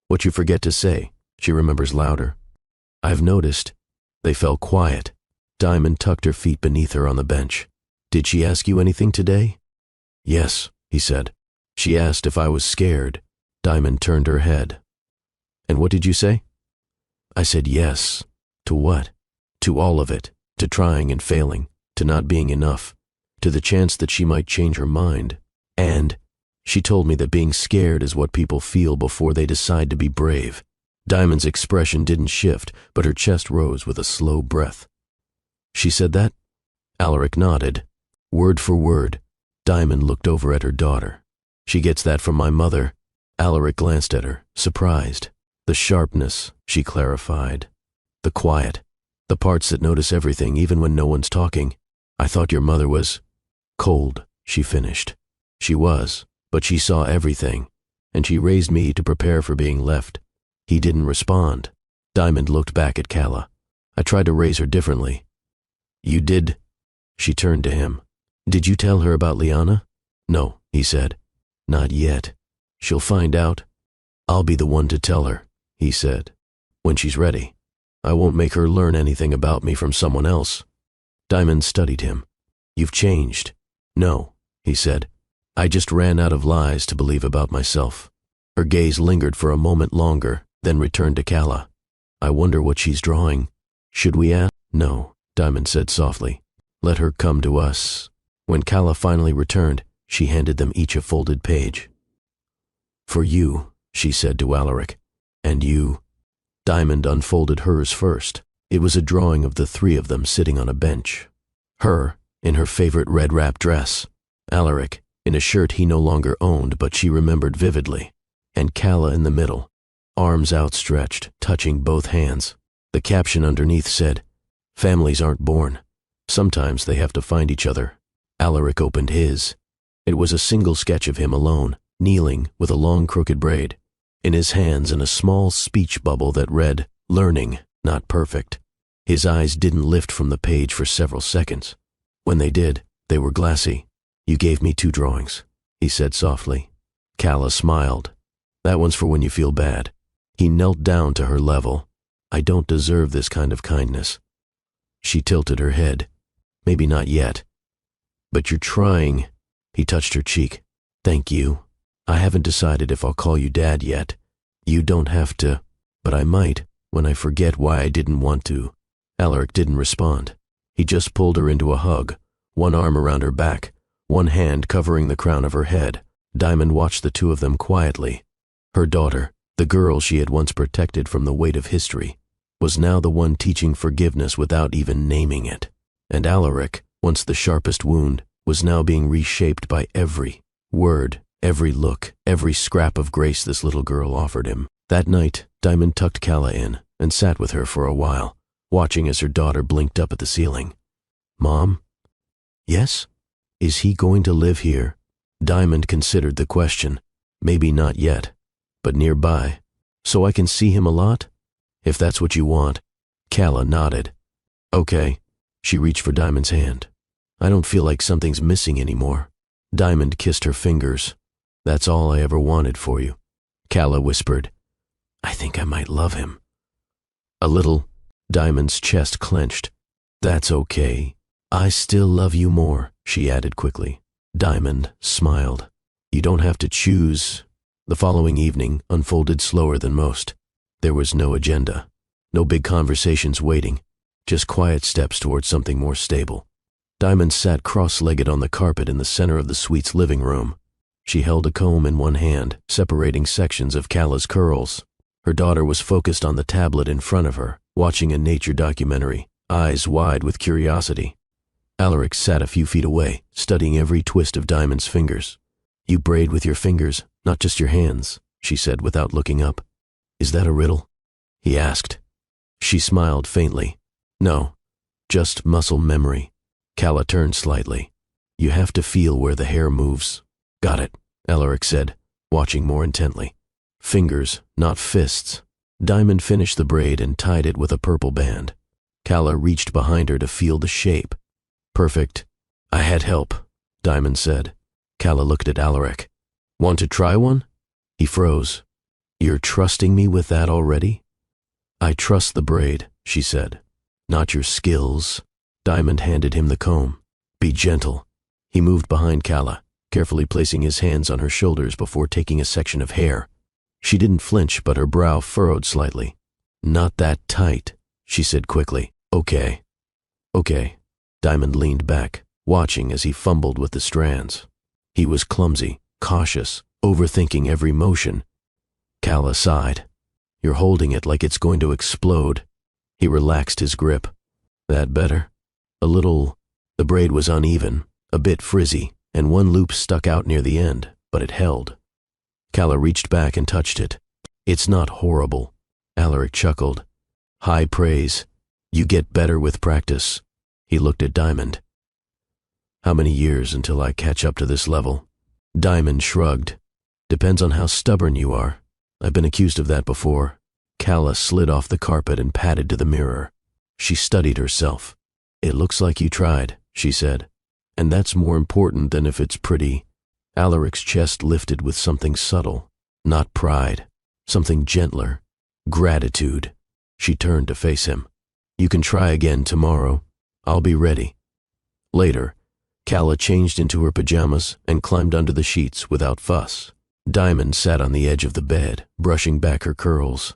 What you forget to say, she remembers louder. I've noticed. They fell quiet. Diamond tucked her feet beneath her on the bench. Did she ask you anything today? Yes, he said. She asked if I was scared. Diamond turned her head. And what did you say? I said yes. To what? To all of it. to trying and failing, to not being enough, to the chance that she might change her mind. And she told me that being scared is what people feel before they decide to be brave. Diamond's expression didn't shift, but her chest rose with a slow breath. She said that? Alaric nodded. Word for word. Diamond looked over at her daughter. She gets that from my mother. Alaric glanced at her, surprised. The sharpness, she clarified. The quiet. The parts that notice everything, even when no one's talking. I thought your mother was cold, she finished. She was, but she saw everything, and she raised me to prepare for being left. He didn't respond. Diamond looked back at Calla. I tried to raise her differently. You did? She turned to him. Did you tell her about Liana? No, he said. Not yet. She'll find out. I'll be the one to tell her, he said. When she's ready. I won't make her learn anything about me from someone else. Diamond studied him. You've changed. No, he said. I just ran out of lies to believe about myself. Her gaze lingered for a moment longer, then returned to Calla. I wonder what she's drawing. Should we ask? No, Diamond said softly. Let her come to us. When Calla finally returned, she handed them each a folded page. For you, she said to Alaric. And you. Diamond unfolded hers first. It was a drawing of the three of them sitting on a bench. Her, in her favorite red wrap dress. Alaric, in a shirt he no longer owned but she remembered vividly. And Calla in the middle, arms outstretched, touching both hands. The caption underneath said, Families aren't born. Sometimes they have to find each other. Alaric opened his. It was a single sketch of him alone, kneeling with a long crooked braid. In his hands and a small speech bubble that read, Learning, not perfect. His eyes didn't lift from the page for several seconds. When they did, they were glassy. You gave me 2 drawings, he said softly. Calla smiled. That one's for when you feel bad. He knelt down to her level. I don't deserve this kind of kindness. She tilted her head. Maybe not yet. But you're trying. He touched her cheek. Thank you. I haven't decided if I'll call you Dad yet. You don't have to, but I might when I forget why I didn't want to. Alaric didn't respond. He just pulled her into a hug, one arm around her back, one hand covering the crown of her head. Diamond watched the two of them quietly. Her daughter, the girl she had once protected from the weight of history, was now the one teaching forgiveness without even naming it. And Alaric, once the sharpest wound, was now being reshaped by every word, every look, every scrap of grace this little girl offered him. That night, Diamond tucked Calla in and sat with her for a while, watching as her daughter blinked up at the ceiling. Mom? Yes? Is he going to live here? Diamond considered the question. Maybe not yet, but nearby. So I can see him a lot? If that's what you want. Calla nodded. Okay. She reached for Diamond's hand. I don't feel like something's missing anymore. Diamond kissed her fingers. That's all I ever wanted for you. Calla whispered, I think I might love him. A little. Diamond's chest clenched. That's okay. I still love you more, she added quickly. Diamond smiled. You don't have to choose. The following evening unfolded slower than most. There was no agenda, no big conversations waiting, just quiet steps towards something more stable. Diamond sat cross-legged on the carpet in the center of the suite's living room. She held a comb in one hand, separating sections of Calla's curls. Her daughter was focused on the tablet in front of her, watching a nature documentary, eyes wide with curiosity. Alaric sat a few feet away, studying every twist of Diamond's fingers. You braid with your fingers, not just your hands, she said without looking up. Is that a riddle? He asked. She smiled faintly. No, just muscle memory. Calla turned slightly. You have to feel where the hair moves. Got it, Alaric said, watching more intently. Fingers, not fists. Diamond finished the braid and tied it with a purple band. Calla reached behind her to feel the shape. Perfect. I had help, Diamond said. Calla looked at Alaric. Want to try one? He froze. You're trusting me with that already? I trust the braid, she said. Not your skills. Diamond handed him the comb. Be gentle. He moved behind Calla, carefully placing his hands on her shoulders before taking a section of hair. She didn't flinch, but her brow furrowed slightly. Not that tight, she said quickly. Okay. Okay. Diamond leaned back, watching as he fumbled with the strands. He was clumsy, cautious, overthinking every motion. Calla sighed. You're holding it like it's going to explode. He relaxed his grip. That better? A little. The braid was uneven, a bit frizzy, and one loop stuck out near the end, but it held. Calla reached back and touched it. It's not horrible. Alaric chuckled. High praise. You get better with practice. He looked at Diamond. How many years until I catch up to this level? Diamond shrugged. Depends on how stubborn you are. I've been accused of that before. Calla slid off the carpet and padded to the mirror. She studied herself. It looks like you tried, she said. And that's more important than if it's pretty. Alaric's chest lifted with something subtle. Not pride. Something gentler. Gratitude. She turned to face him. You can try again tomorrow. I'll be ready. Later, Calla changed into her pajamas and climbed under the sheets without fuss. Diamond sat on the edge of the bed, brushing back her curls.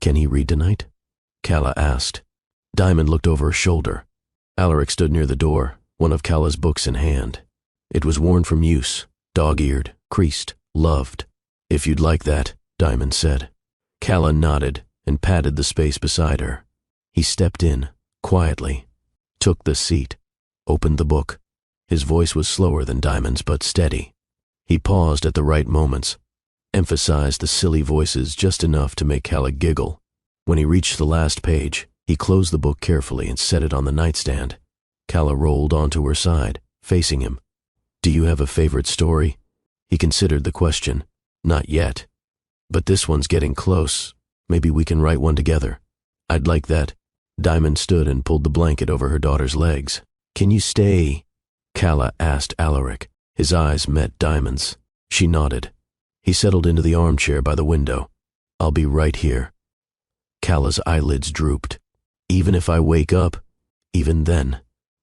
Can he read tonight? Calla asked. Diamond looked over her shoulder. Alaric stood near the door, one of Calla's books in hand. It was worn from use, dog-eared, creased, loved. If you'd like that, Diamond said. Calla nodded and patted the space beside her. He stepped in, quietly, took the seat, opened the book. His voice was slower than Diamond's, but steady. He paused at the right moments, emphasized the silly voices just enough to make Calla giggle. When he reached the last page, he closed the book carefully and set it on the nightstand. Calla rolled onto her side, facing him. Do you have a favorite story? He considered the question. Not yet. But this one's getting close. Maybe we can write one together. I'd like that. Diamond stood and pulled the blanket over her daughter's legs. Can you stay? Calla asked Alaric. His eyes met Diamond's. She nodded. He settled into the armchair by the window. I'll be right here. Calla's eyelids drooped. Even if I wake up, even then.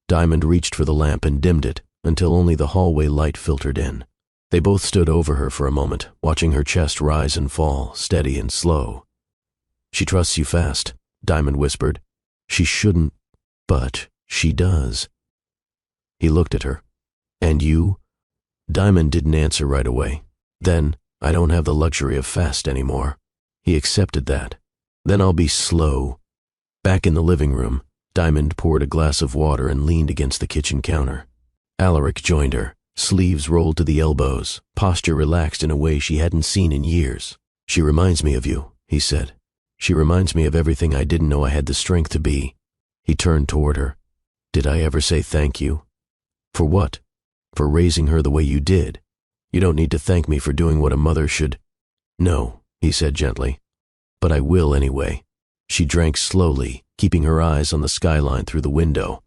Diamond reached for the lamp and dimmed it until only the hallway light filtered in. They both stood over her for a moment, watching her chest rise and fall, steady and slow. She trusts you fast, Diamond whispered. She shouldn't, but she does. He looked at her. And you? Diamond didn't answer right away. Then, I don't have the luxury of fast anymore. He accepted that. Then I'll be slow. Back in the living room, Diamond poured a glass of water and leaned against the kitchen counter. Alaric joined her, sleeves rolled to the elbows, posture relaxed in a way she hadn't seen in years. She reminds me of you, he said. She reminds me of everything I didn't know I had the strength to be. He turned toward her. Did I ever say thank you? For what? For raising her the way you did. You don't need to thank me for doing what a mother should. No, he said gently. But I will anyway. She drank slowly, keeping her eyes on the skyline through the window.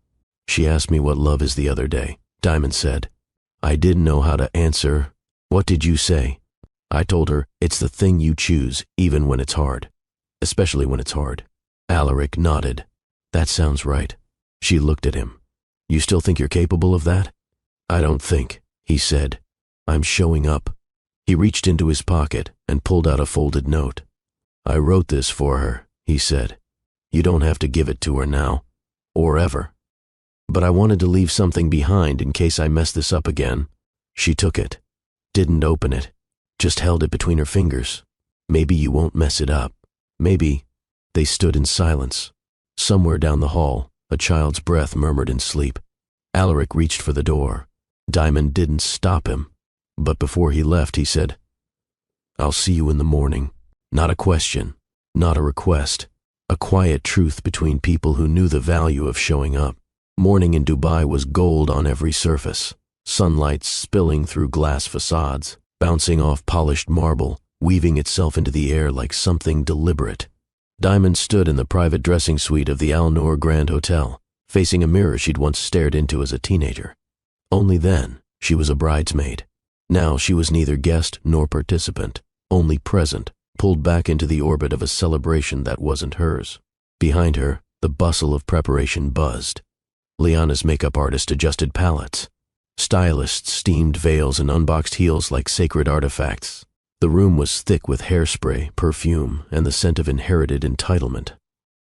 She asked me what love is the other day, Diamond said. I didn't know how to answer. What did you say? I told her it's the thing you choose, even when it's hard. Especially when it's hard. Alaric nodded. That sounds right. She looked at him. You still think you're capable of that? I don't think, he said. I'm showing up. He reached into his pocket and pulled out a folded note. I wrote this for her, he said. You don't have to give it to her now, or ever. But I wanted to leave something behind in case I mess this up again. She took it, didn't open it, just held it between her fingers. Maybe you won't mess it up. Maybe. They stood in silence. Somewhere down the hall, a child's breath murmured in sleep. Alaric reached for the door. Diamond didn't stop him, but before he left, he said, I'll see you in the morning. Not a question, not a request. A quiet truth between people who knew the value of showing up. Morning in Dubai was gold on every surface, sunlight spilling through glass facades, bouncing off polished marble, weaving itself into the air like something deliberate. Diamond stood in the private dressing suite of the Al Noor Grand Hotel, facing a mirror she'd once stared into as a teenager. Only then, she was a bridesmaid. Now she was neither guest nor participant, only present, pulled back into the orbit of a celebration that wasn't hers. Behind her, the bustle of preparation buzzed. Liana's makeup artist adjusted palettes. Stylists steamed veils and unboxed heels like sacred artifacts. The room was thick with hairspray, perfume, and the scent of inherited entitlement.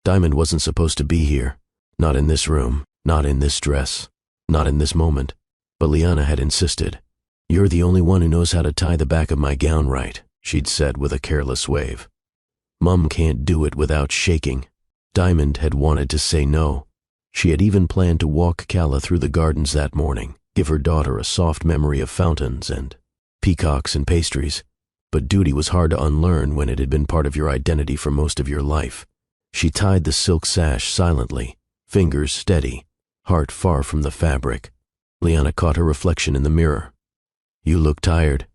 Diamond wasn't supposed to be here. Not in this room, Not in this dress. Not in this moment. But Liana had insisted. "You're the only one who knows how to tie the back of my gown right," she'd said with a careless wave. "Mum can't do it without shaking." Diamond had wanted to say no. She had even planned to walk Calla through the gardens that morning, give her daughter a soft memory of fountains and peacocks and pastries. But duty was hard to unlearn when it had been part of your identity for most of your life. She tied the silk sash silently, fingers steady, heart far from the fabric. Liana caught her reflection in the mirror. "You look tired."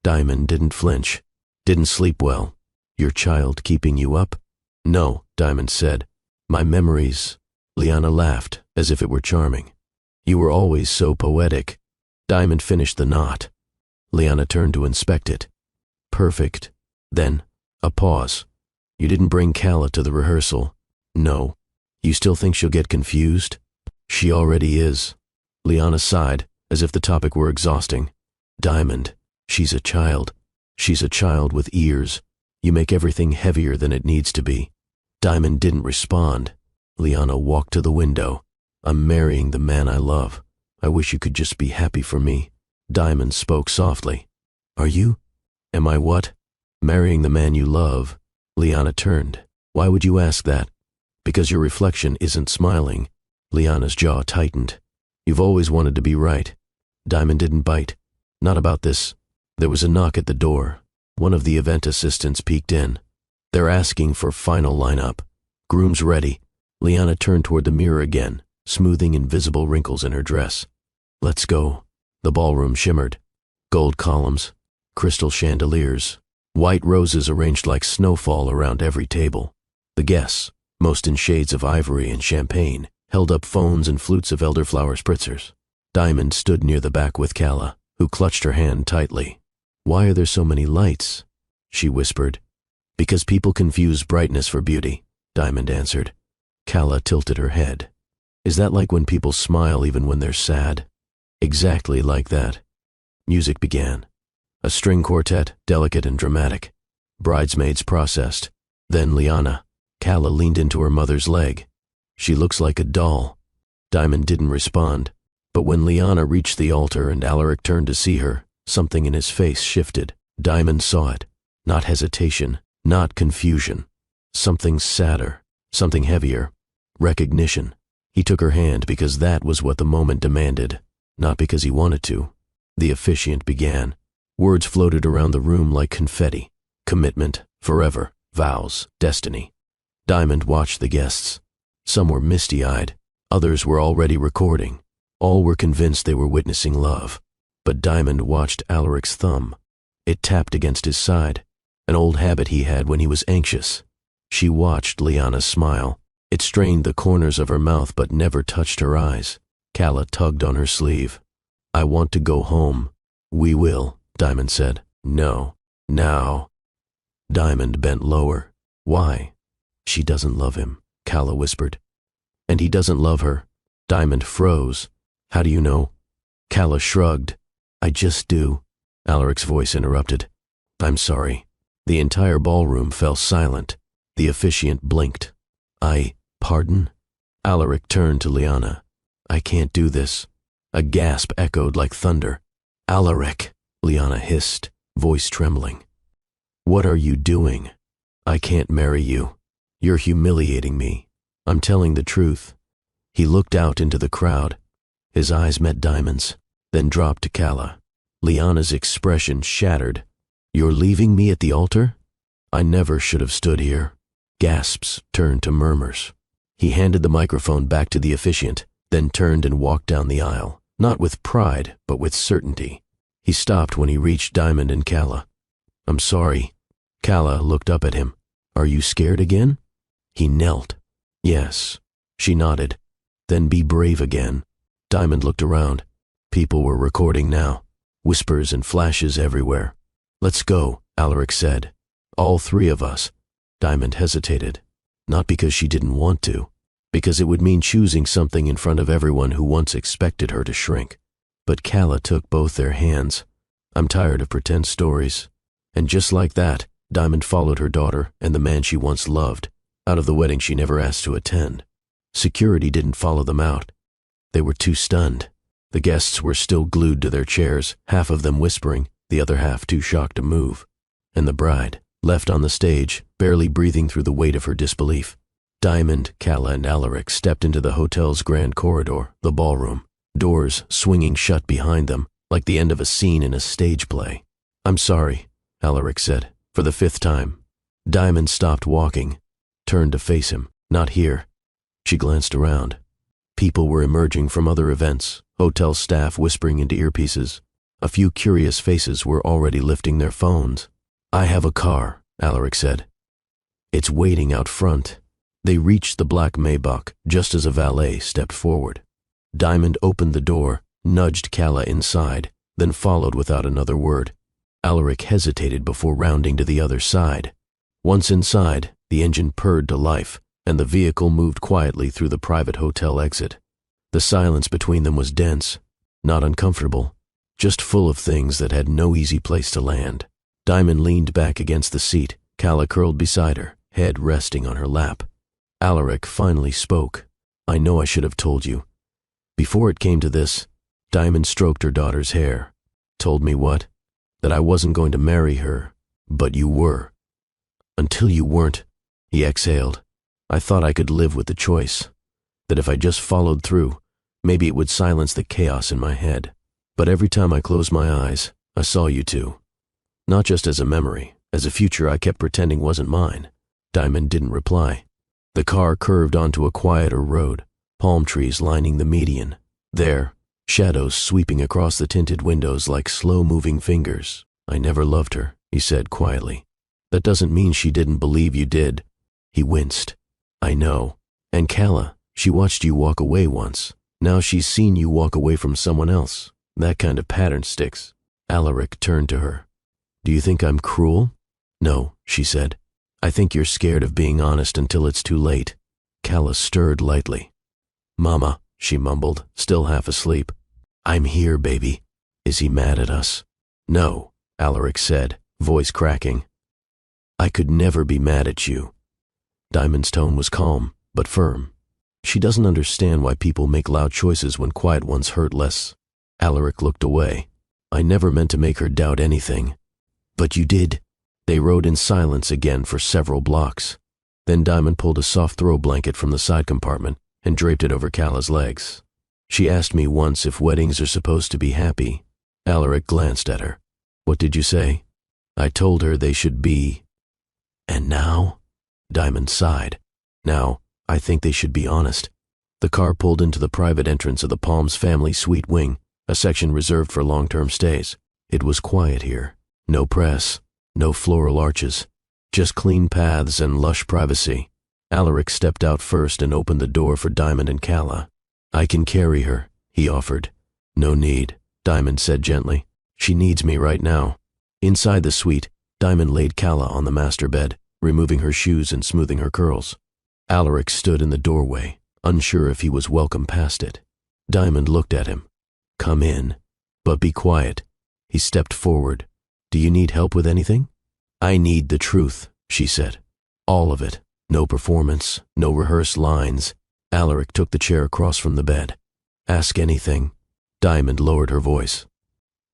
Diamond didn't flinch. "Didn't sleep well. Your child keeping you up?" "No," Diamond said. "My memories." Liana laughed, as if it were charming. "You were always so poetic." Diamond finished the knot. Liana turned to inspect it. "Perfect." Then, a pause. "You didn't bring Calla to the rehearsal?" "No." "You still think she'll get confused?" "She already is." Liana sighed, as if the topic were exhausting. "Diamond, she's a child. She's a child with ears. You make everything heavier than it needs to be." Diamond didn't respond. Liana walked to the window. "I'm marrying the man I love. I wish you could just be happy for me." Diamond spoke softly. "Are you?" "Am I what?" "Marrying the man you love." Liana turned. "Why would you ask that?" "Because your reflection isn't smiling." Liana's jaw tightened. "You've always wanted to be right." Diamond didn't bite. "Not about this." There was a knock at the door. One of the event assistants peeked in. "They're asking for final lineup. Groom's ready." Liana turned toward the mirror again, smoothing invisible wrinkles in her dress. "Let's go." The ballroom shimmered. Gold columns, crystal chandeliers, white roses arranged like snowfall around every table. The guests, most in shades of ivory and champagne, held up phones and flutes of elderflower spritzers. Diamond stood near the back with Calla, who clutched her hand tightly. "Why are there so many lights?" she whispered. "Because people confuse brightness for beauty," Diamond answered. Calla tilted her head. "Is that like when people smile even when they're sad?" "Exactly like that." Music began. A string quartet, delicate and dramatic. Bridesmaids processed. Then Liana. Calla leaned into her mother's leg. "She looks like a doll." Diamond didn't respond. But when Liana reached the altar and Alaric turned to see her, something in his face shifted. Diamond saw it. Not hesitation, not confusion. Something sadder, something heavier. Recognition. He took her hand because that was what the moment demanded, not because he wanted to. The officiant began. Words floated around the room like confetti. Commitment, forever, vows, destiny. Diamond watched the guests. Some were misty-eyed. Others were already recording. All were convinced they were witnessing love. But Diamond watched Alaric's thumb. It tapped against his side, an old habit he had when he was anxious. She watched Liana smile. It strained the corners of her mouth but never touched her eyes. Calla tugged on her sleeve. "I want to go home." "We will," Diamond said. "No. Now." Diamond bent lower. "Why?" "She doesn't love him," Calla whispered. "And he doesn't love her." Diamond froze. "How do you know?" Calla shrugged. "I just do." Alaric's voice interrupted. "I'm sorry." The entire ballroom fell silent. The officiant blinked. Pardon?" Alaric turned to Liana. "I can't do this." A gasp echoed like thunder. "Alaric," Liana hissed, voice trembling. "What are you doing?" "I can't marry you. You're humiliating me. I'm telling the truth." He looked out into the crowd. His eyes met Diamond's, then dropped to Calla. Liana's expression shattered. "You're leaving me at the altar?" "I never should have stood here." Gasps turned to murmurs. He handed the microphone back to the officiant, then turned and walked down the aisle, not with pride, but with certainty. He stopped when he reached Diamond and Calla. "I'm sorry." Calla looked up at him. "Are you scared again?" He knelt. "Yes." She nodded. "Then be brave again." Diamond looked around. People were recording now. Whispers and flashes everywhere. "Let's go," Alaric said. "All three of us." Diamond hesitated. Not because she didn't want to, because it would mean choosing something in front of everyone who once expected her to shrink. But Calla took both their hands. "I'm tired of pretend stories." And just like that, Diamond followed her daughter and the man she once loved, out of the wedding she never asked to attend. Security didn't follow them out. They were too stunned. The guests were still glued to their chairs, half of them whispering, the other half too shocked to move. And the bride, left on the stage, barely breathing through the weight of her disbelief. Diamond, Calla, and Alaric stepped into the hotel's grand corridor, the ballroom, doors swinging shut behind them, like the end of a scene in a stage play. "I'm sorry," Alaric said, for the 5th time. Diamond stopped walking, turned to face him. "Not here." She glanced around. People were emerging from other events, hotel staff whispering into earpieces. A few curious faces were already lifting their phones. "I have a car," Alaric said. "It's waiting out front." They reached the black Maybach just as a valet stepped forward. Diamond opened the door, nudged Calla inside, then followed without another word. Alaric hesitated before rounding to the other side. Once inside, the engine purred to life, and the vehicle moved quietly through the private hotel exit. The silence between them was dense, not uncomfortable, just full of things that had no easy place to land. Diamond leaned back against the seat, Calla curled beside her, head resting on her lap. Alaric finally spoke. "I know I should have told you. Before it came to this," Diamond stroked her daughter's hair. "Told me what? That I wasn't going to marry her, but you were." "Until you weren't," he exhaled. "I thought I could live with the choice. That if I just followed through, maybe it would silence the chaos in my head. But every time I closed my eyes, I saw you two. Not just as a memory, as a future I kept pretending wasn't mine." Diamond didn't reply. The car curved onto a quieter road, palm trees lining the median. There, shadows sweeping across the tinted windows like slow-moving fingers. "I never loved her," he said quietly. "That doesn't mean she didn't believe you did." He winced. "I know. And Calla, she watched you walk away once. Now she's seen you walk away from someone else. That kind of pattern sticks." Alaric turned to her. "Do you think I'm cruel?" "No," she said. "I think you're scared of being honest until it's too late." Calla stirred lightly. "Mama," she mumbled, still half asleep. "I'm here, baby. Is he mad at us?" "No," Alaric said, voice cracking. "I could never be mad at you." Diamond's tone was calm, but firm. "She doesn't understand why people make loud choices when quiet ones hurt less." Alaric looked away. "I never meant to make her doubt anything." "But you did." They rode in silence again for several blocks. Then Diamond pulled a soft throw blanket from the side compartment and draped it over Calla's legs. "She asked me once if weddings are supposed to be happy." Alaric glanced at her. "What did you say?" "I told her they should be." "And now?" Diamond sighed. "Now, I think they should be honest." The car pulled into the private entrance of the Palms family suite wing, a section reserved for long-term stays. It was quiet here. No press, no floral arches, just clean paths and lush privacy. Alaric stepped out first and opened the door for Diamond and Calla. "I can carry her," he offered. "No need," Diamond said gently. "She needs me right now." Inside the suite, Diamond laid Calla on the master bed, removing her shoes and smoothing her curls. Alaric stood in the doorway, unsure if he was welcome past it. Diamond looked at him. "Come in, but be quiet." He stepped forward. "Do you need help with anything?" "I need the truth," she said. "All of it. No performance, no rehearsed lines." Alaric took the chair across from the bed. "Ask anything." Diamond lowered her voice.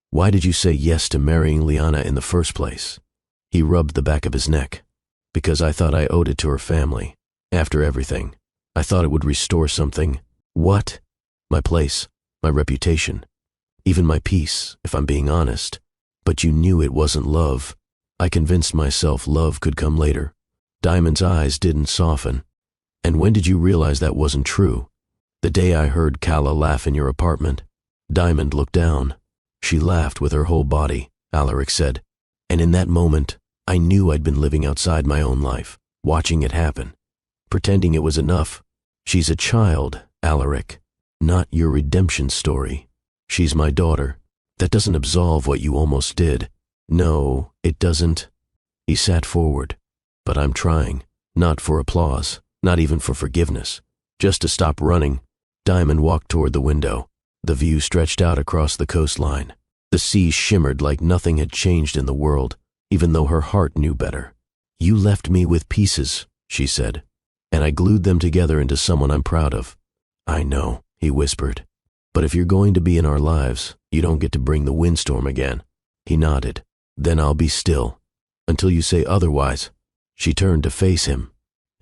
"Why did you say yes to marrying Liana in the first place?" He rubbed the back of his neck. "Because I thought I owed it to her family. After everything, I thought it would restore something." "What?" "My place, my reputation, even my peace, if I'm being honest. But you knew it wasn't love. I convinced myself love could come later." Diamond's eyes didn't soften. "And when did you realize that wasn't true?" "The day I heard Calla laugh in your apartment." Diamond looked down. "She laughed with her whole body," Alaric said. "And in that moment, I knew I'd been living outside my own life, watching it happen, pretending it was enough. She's a child, Alaric, not your redemption story. She's my daughter. That doesn't absolve what you almost did." "No, it doesn't." He sat forward. "But I'm trying, not for applause, not even for forgiveness, just to stop running." Diamond walked toward the window. The view stretched out across the coastline. The sea shimmered like nothing had changed in the world, even though her heart knew better. "You left me with pieces," she said, "and I glued them together into someone I'm proud of." "I know," he whispered. But if you're going to be in our lives, you don't get to bring the windstorm again. He nodded. Then I'll be still. Until you say otherwise. She turned to face him.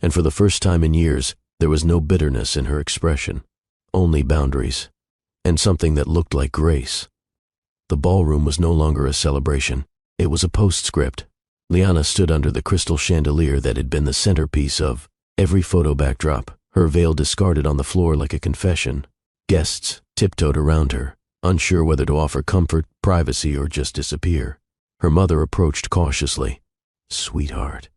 And for the first time in years, there was no bitterness in her expression. Only boundaries. And something that looked like grace. The ballroom was no longer a celebration. It was a postscript. Liana stood under the crystal chandelier that had been the centerpiece of every photo backdrop, her veil discarded on the floor like a confession. Guests tiptoed around her, unsure whether to offer comfort, privacy, or just disappear. Her mother approached cautiously. "Sweetheart."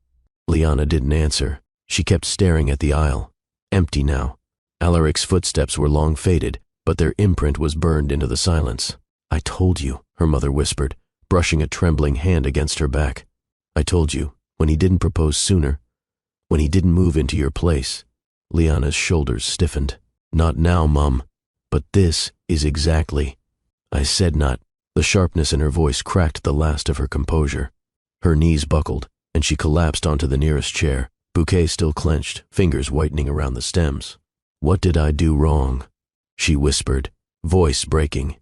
Liana didn't answer. She kept staring at the aisle. Empty now. Alaric's footsteps were long faded, but their imprint was burned into the silence. "I told you," her mother whispered, brushing a trembling hand against her back. "I told you, when he didn't propose sooner, when he didn't move into your place." Liana's shoulders stiffened. "Not now, Mum. But this is exactly." "I said not." The sharpness in her voice cracked the last of her composure. Her knees buckled, and she collapsed onto the nearest chair, bouquet still clenched, fingers whitening around the stems. "What did I do wrong?" she whispered, voice breaking.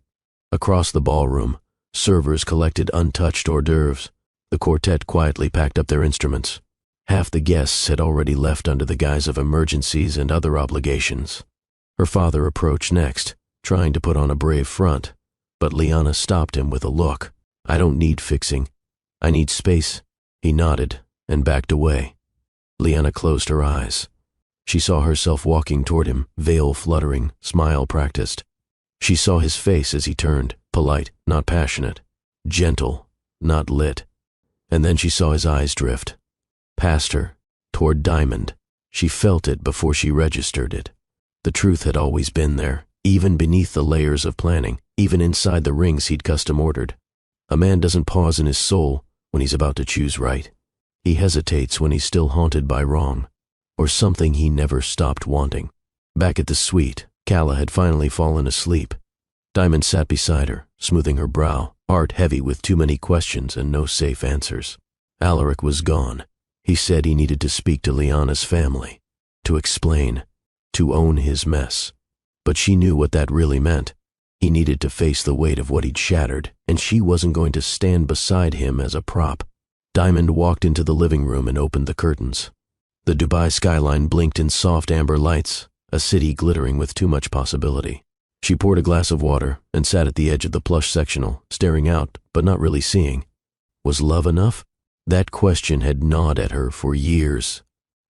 Across the ballroom, servers collected untouched hors d'oeuvres. The quartet quietly packed up their instruments. Half the guests had already left under the guise of emergencies and other obligations. Her father approached next, trying to put on a brave front, but Liana stopped him with a look. "I don't need fixing. I need space." He nodded and backed away. Liana closed her eyes. She saw herself walking toward him, veil fluttering, smile practiced. She saw his face as he turned, polite, not passionate, gentle, not lit. And then she saw his eyes drift. Past her, toward Diamond. She felt it before she registered it. The truth had always been there, even beneath the layers of planning, even inside the rings he'd custom ordered. A man doesn't pause in his soul when he's about to choose right. He hesitates when he's still haunted by wrong, or something he never stopped wanting. Back at the suite, Calla had finally fallen asleep. Diamond sat beside her, smoothing her brow, heart heavy with too many questions and no safe answers. Alaric was gone. He said he needed to speak to Liana's family, to explain, to own his mess. But she knew what that really meant. He needed to face the weight of what he'd shattered, and she wasn't going to stand beside him as a prop. Diamond walked into the living room and opened the curtains. The Dubai skyline blinked in soft amber lights, a city glittering with too much possibility. She poured a glass of water and sat at the edge of the plush sectional, staring out, but not really seeing. Was love enough? That question had gnawed at her for years.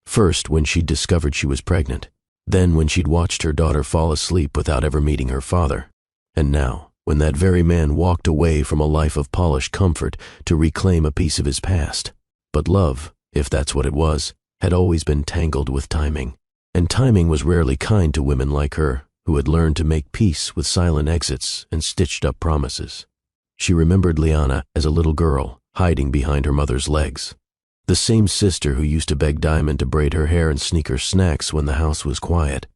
First, when she'd discovered she was pregnant. Then when she'd watched her daughter fall asleep without ever meeting her father. And now, when that very man walked away from a life of polished comfort to reclaim a piece of his past. But love, if that's what it was, had always been tangled with timing. And timing was rarely kind to women like her, who had learned to make peace with silent exits and stitched up promises. She remembered Liana as a little girl, hiding behind her mother's legs. The same sister who used to beg Diamond to braid her hair and sneak her snacks when the house was quiet.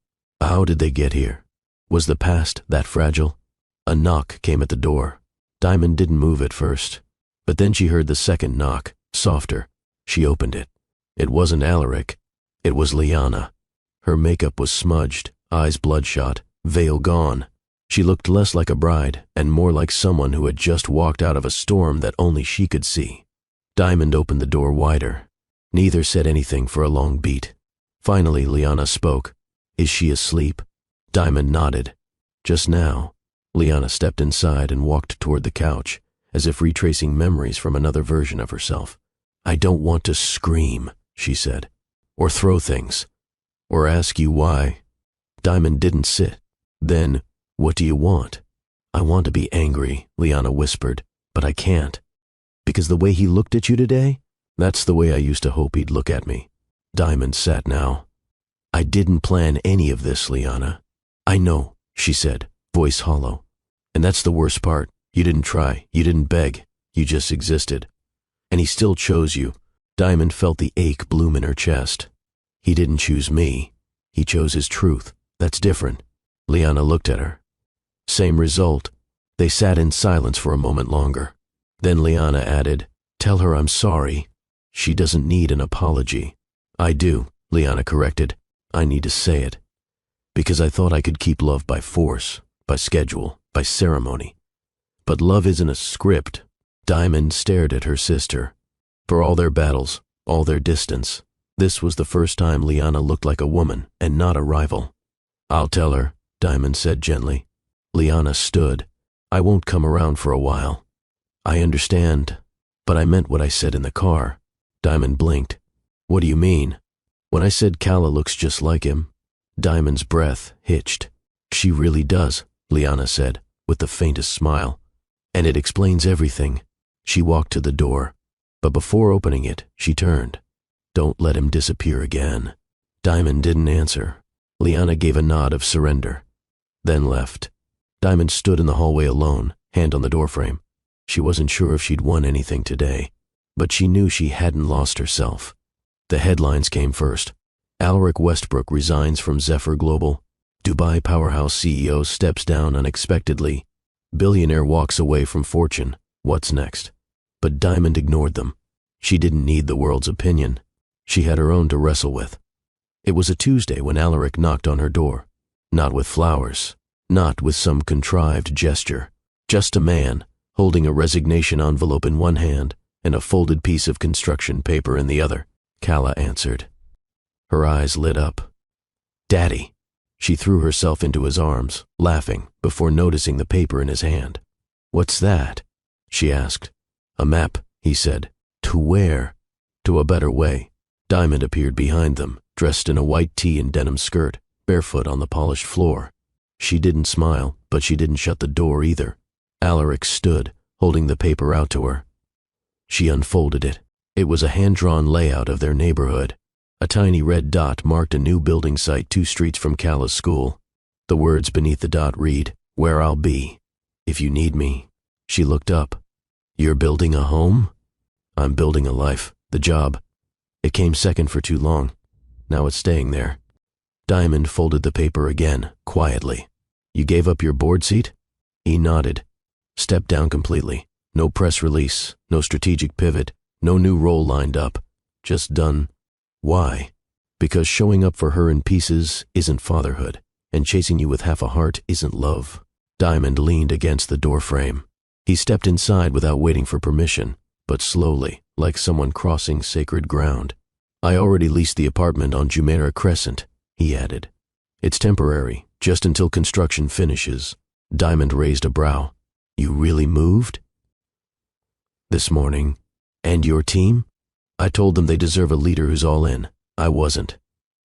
How did they get here? Was the past that fragile? A knock came at the door. Diamond didn't move at first, but then she heard the second knock, softer. She opened it. It wasn't Alaric. It was Liana. Her makeup was smudged, eyes bloodshot, veil gone. She looked less like a bride and more like someone who had just walked out of a storm that only she could see. Diamond opened the door wider. Neither said anything for a long beat. Finally, Liana spoke. "Is she asleep?" Diamond nodded. Just now. Liana stepped inside and walked toward the couch, as if retracing memories from another version of herself. "I don't want to scream," she said, "or throw things, or ask you why." Diamond didn't sit. Then, "What do you want?" "I want to be angry," Liana whispered, "but I can't. Because the way he looked at you today, that's the way I used to hope he'd look at me." Diamond sat now. "I didn't plan any of this, Liana." "I know," she said, voice hollow. "And that's the worst part. You didn't try, you didn't beg, you just existed. And he still chose you." Diamond felt the ache bloom in her chest. "He didn't choose me. He chose his truth. That's different." Liana looked at her. Same result. They sat in silence for a moment longer. Then Liana added, "Tell her I'm sorry. She doesn't need an apology." "I do," Liana corrected. "I need to say it. Because I thought I could keep love by force, by schedule, by ceremony. But love isn't a script. Diamond stared at her sister. For all their battles, all their distance, this was the first time Liana looked like a woman and not a rival. "I'll tell her," Diamond said gently. Liana stood. "I won't come around for a while." "I understand, but I meant what I said in the car." Diamond blinked. "What do you mean?" "When I said Calla looks just like him." Diamond's breath hitched. "She really does," Liana said, with the faintest smile. "And it explains everything." She walked to the door, but before opening it, she turned. "Don't let him disappear again." Diamond didn't answer. Liana gave a nod of surrender, then left. Diamond stood in the hallway alone, hand on the doorframe. She wasn't sure if she'd won anything today, but she knew she hadn't lost herself. The headlines came first. Alaric Westbrook resigns from Zephyr Global. Dubai powerhouse CEO steps down unexpectedly. Billionaire walks away from fortune. What's next? But Diamond ignored them. She didn't need the world's opinion. She had her own to wrestle with. It was a Tuesday when Alaric knocked on her door. Not with flowers, not with some contrived gesture. Just a man, holding a resignation envelope in one hand and a folded piece of construction paper in the other. Calla answered. Her eyes lit up. "Daddy." She threw herself into his arms, laughing, before noticing the paper in his hand. "What's that?" she asked. "A map," he said. "To where?" "To a better way." Diamond appeared behind them, dressed in a white tee and denim skirt, barefoot on the polished floor. She didn't smile, but she didn't shut the door either. Alaric stood, holding the paper out to her. She unfolded it. It was a hand-drawn layout of their neighborhood. A tiny red dot marked a new building site 2 streets from Calla's school. The words beneath the dot read, "Where I'll be, if you need me." She looked up. "You're building a home?" "I'm building a life, the job. It came second for too long. Now it's staying there." Diamond folded the paper again, quietly. "You gave up your board seat?" He nodded. "Stepped down completely. No press release, no strategic pivot, no new role lined up. Just done." "Why?" "Because showing up for her in pieces isn't fatherhood, and chasing you with half a heart isn't love." Diamond leaned against the doorframe. He stepped inside without waiting for permission, but slowly, like someone crossing sacred ground. "I already leased the apartment on Jumeirah Crescent," he added. "It's temporary, just until construction finishes." Diamond raised a brow. "You really moved?" "This morning. And your team?" "I told them they deserve a leader who's all in. I wasn't.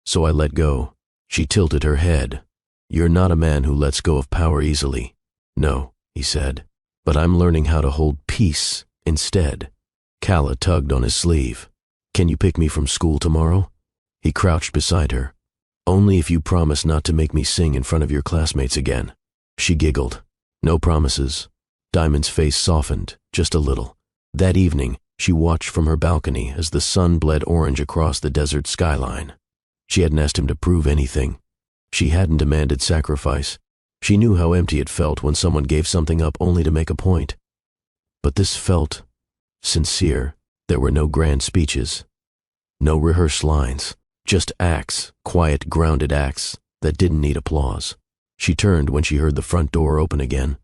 So I let go." She tilted her head. "You're not a man who lets go of power easily." "No," he said. "But I'm learning how to hold peace instead." Calla tugged on his sleeve. "Can you pick me from school tomorrow?" He crouched beside her. "Only if you promise not to make me sing in front of your classmates again." She giggled. "No promises." Diamond's face softened, just a little. That evening, she watched from her balcony as the sun bled orange across the desert skyline. She hadn't asked him to prove anything. She hadn't demanded sacrifice. She knew how empty it felt when someone gave something up only to make a point. But this felt sincere. There were no grand speeches, no rehearsed lines, just acts, quiet, grounded acts that didn't need applause. She turned when she heard the front door open again.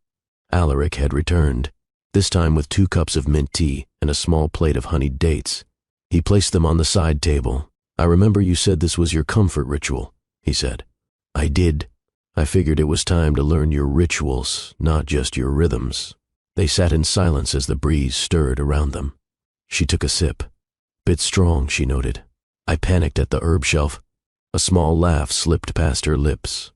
Alaric had returned, this time with 2 cups of mint tea and a small plate of honeyed dates. He placed them on the side table. "I remember you said this was your comfort ritual," he said. "I did. I figured it was time to learn your rituals, not just your rhythms." They sat in silence as the breeze stirred around them. She took a sip. "Bit strong," she noted. "I panicked at the herb shelf." A small laugh slipped past her lips.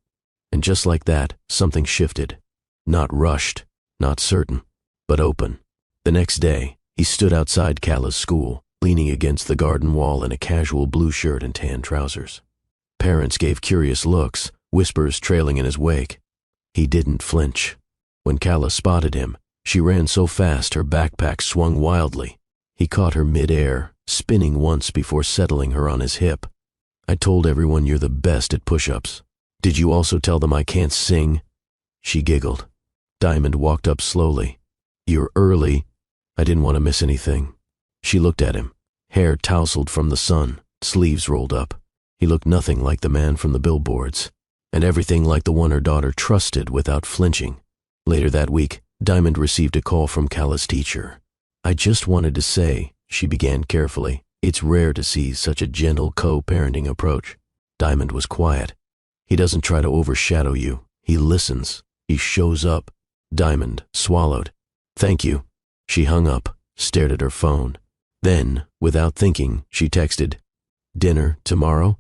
And just like that, something shifted. Not rushed, not certain, but open. The next day, he stood outside Calla's school, leaning against the garden wall in a casual blue shirt and tan trousers. Parents gave curious looks, whispers trailing in his wake. He didn't flinch. When Calla spotted him, she ran so fast her backpack swung wildly. He caught her mid-air, spinning once before settling her on his hip. "I told everyone you're the best at push-ups. Did you also tell them I can't sing?" She giggled. Diamond walked up slowly. "You're early." "I didn't want to miss anything." She looked at him, hair tousled from the sun, sleeves rolled up. He looked nothing like the man from the billboards. and everything like the one her daughter trusted without flinching. Later that week, Diamond received a call from Cala's teacher. "I just wanted to say," she began carefully, "it's rare to see such a gentle co-parenting approach." Diamond was quiet. "He doesn't try to overshadow you. He listens. He shows up." Diamond swallowed. "Thank you." She hung up, stared at her phone. Then, without thinking, she texted, "Dinner tomorrow?"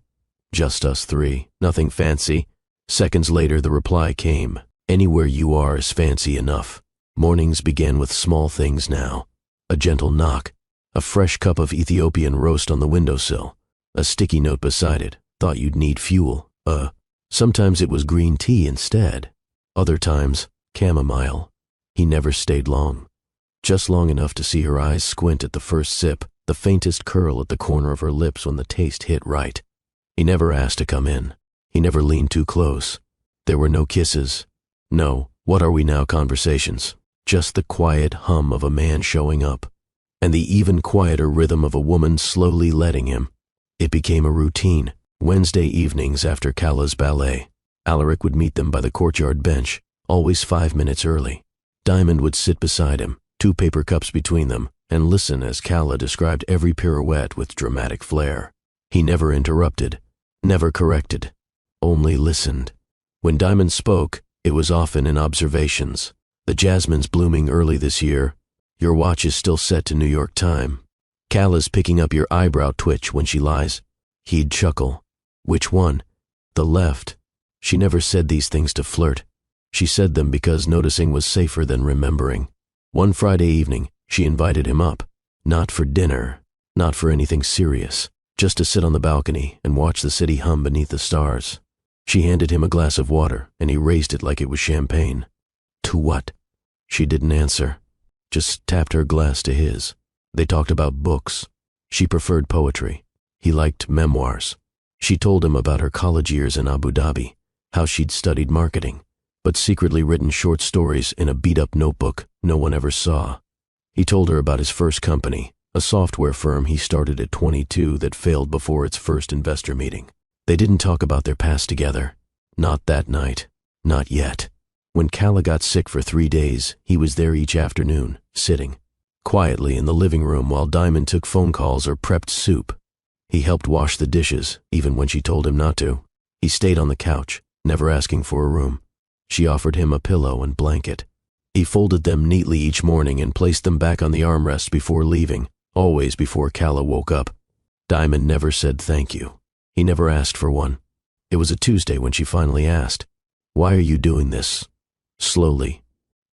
"Just us three. Nothing fancy." Seconds later, the reply came. "Anywhere you are is fancy enough." Mornings began with small things now. A gentle knock, a fresh cup of Ethiopian roast on the windowsill, a sticky note beside it, "Thought you'd need fuel." Sometimes it was green tea instead. Other times, chamomile. He never stayed long. Just long enough to see her eyes squint at the first sip, the faintest curl at the corner of her lips when the taste hit right. He never asked to come in. He never leaned too close. There were no kisses. No, "what are we now" conversations. Just the quiet hum of a man showing up, and the even quieter rhythm of a woman slowly letting him. It became a routine. Wednesday evenings after Cala's ballet, Alaric would meet them by the courtyard bench, always 5 minutes early. Diamond would sit beside him, 2 paper cups between them, and listen as Cala described every pirouette with dramatic flair. He never interrupted, never corrected, only listened. When Diamond spoke, it was often in observations. "The jasmine's blooming early this year. Your watch is still set to New York time. Cala's picking up your eyebrow twitch when she lies." He'd chuckle. "Which one?" "The left." She never said these things to flirt. She said them because noticing was safer than remembering. One Friday evening, she invited him up. Not for dinner, not for anything serious, just to sit on the balcony and watch the city hum beneath the stars. She handed him a glass of water, and he raised it like it was champagne. "To what?" She didn't answer, just tapped her glass to his. They talked about books. She preferred poetry. He liked memoirs. She told him about her college years in Abu Dhabi, how she'd studied marketing, but secretly written short stories in a beat-up notebook no one ever saw. He told her about his first company, a software firm he started at 22 that failed before its first investor meeting. They didn't talk about their past together. Not that night. Not yet. When Cala got sick for 3 days, he was there each afternoon, sitting quietly in the living room while Diamond took phone calls or prepped soup. He helped wash the dishes, even when she told him not to. He stayed on the couch, never asking for a room. She offered him a pillow and blanket. He folded them neatly each morning and placed them back on the armrest before leaving, always before Cala woke up. Diamond never said thank you. He never asked for one. It was a Tuesday when she finally asked, "Why are you doing this?" Slowly,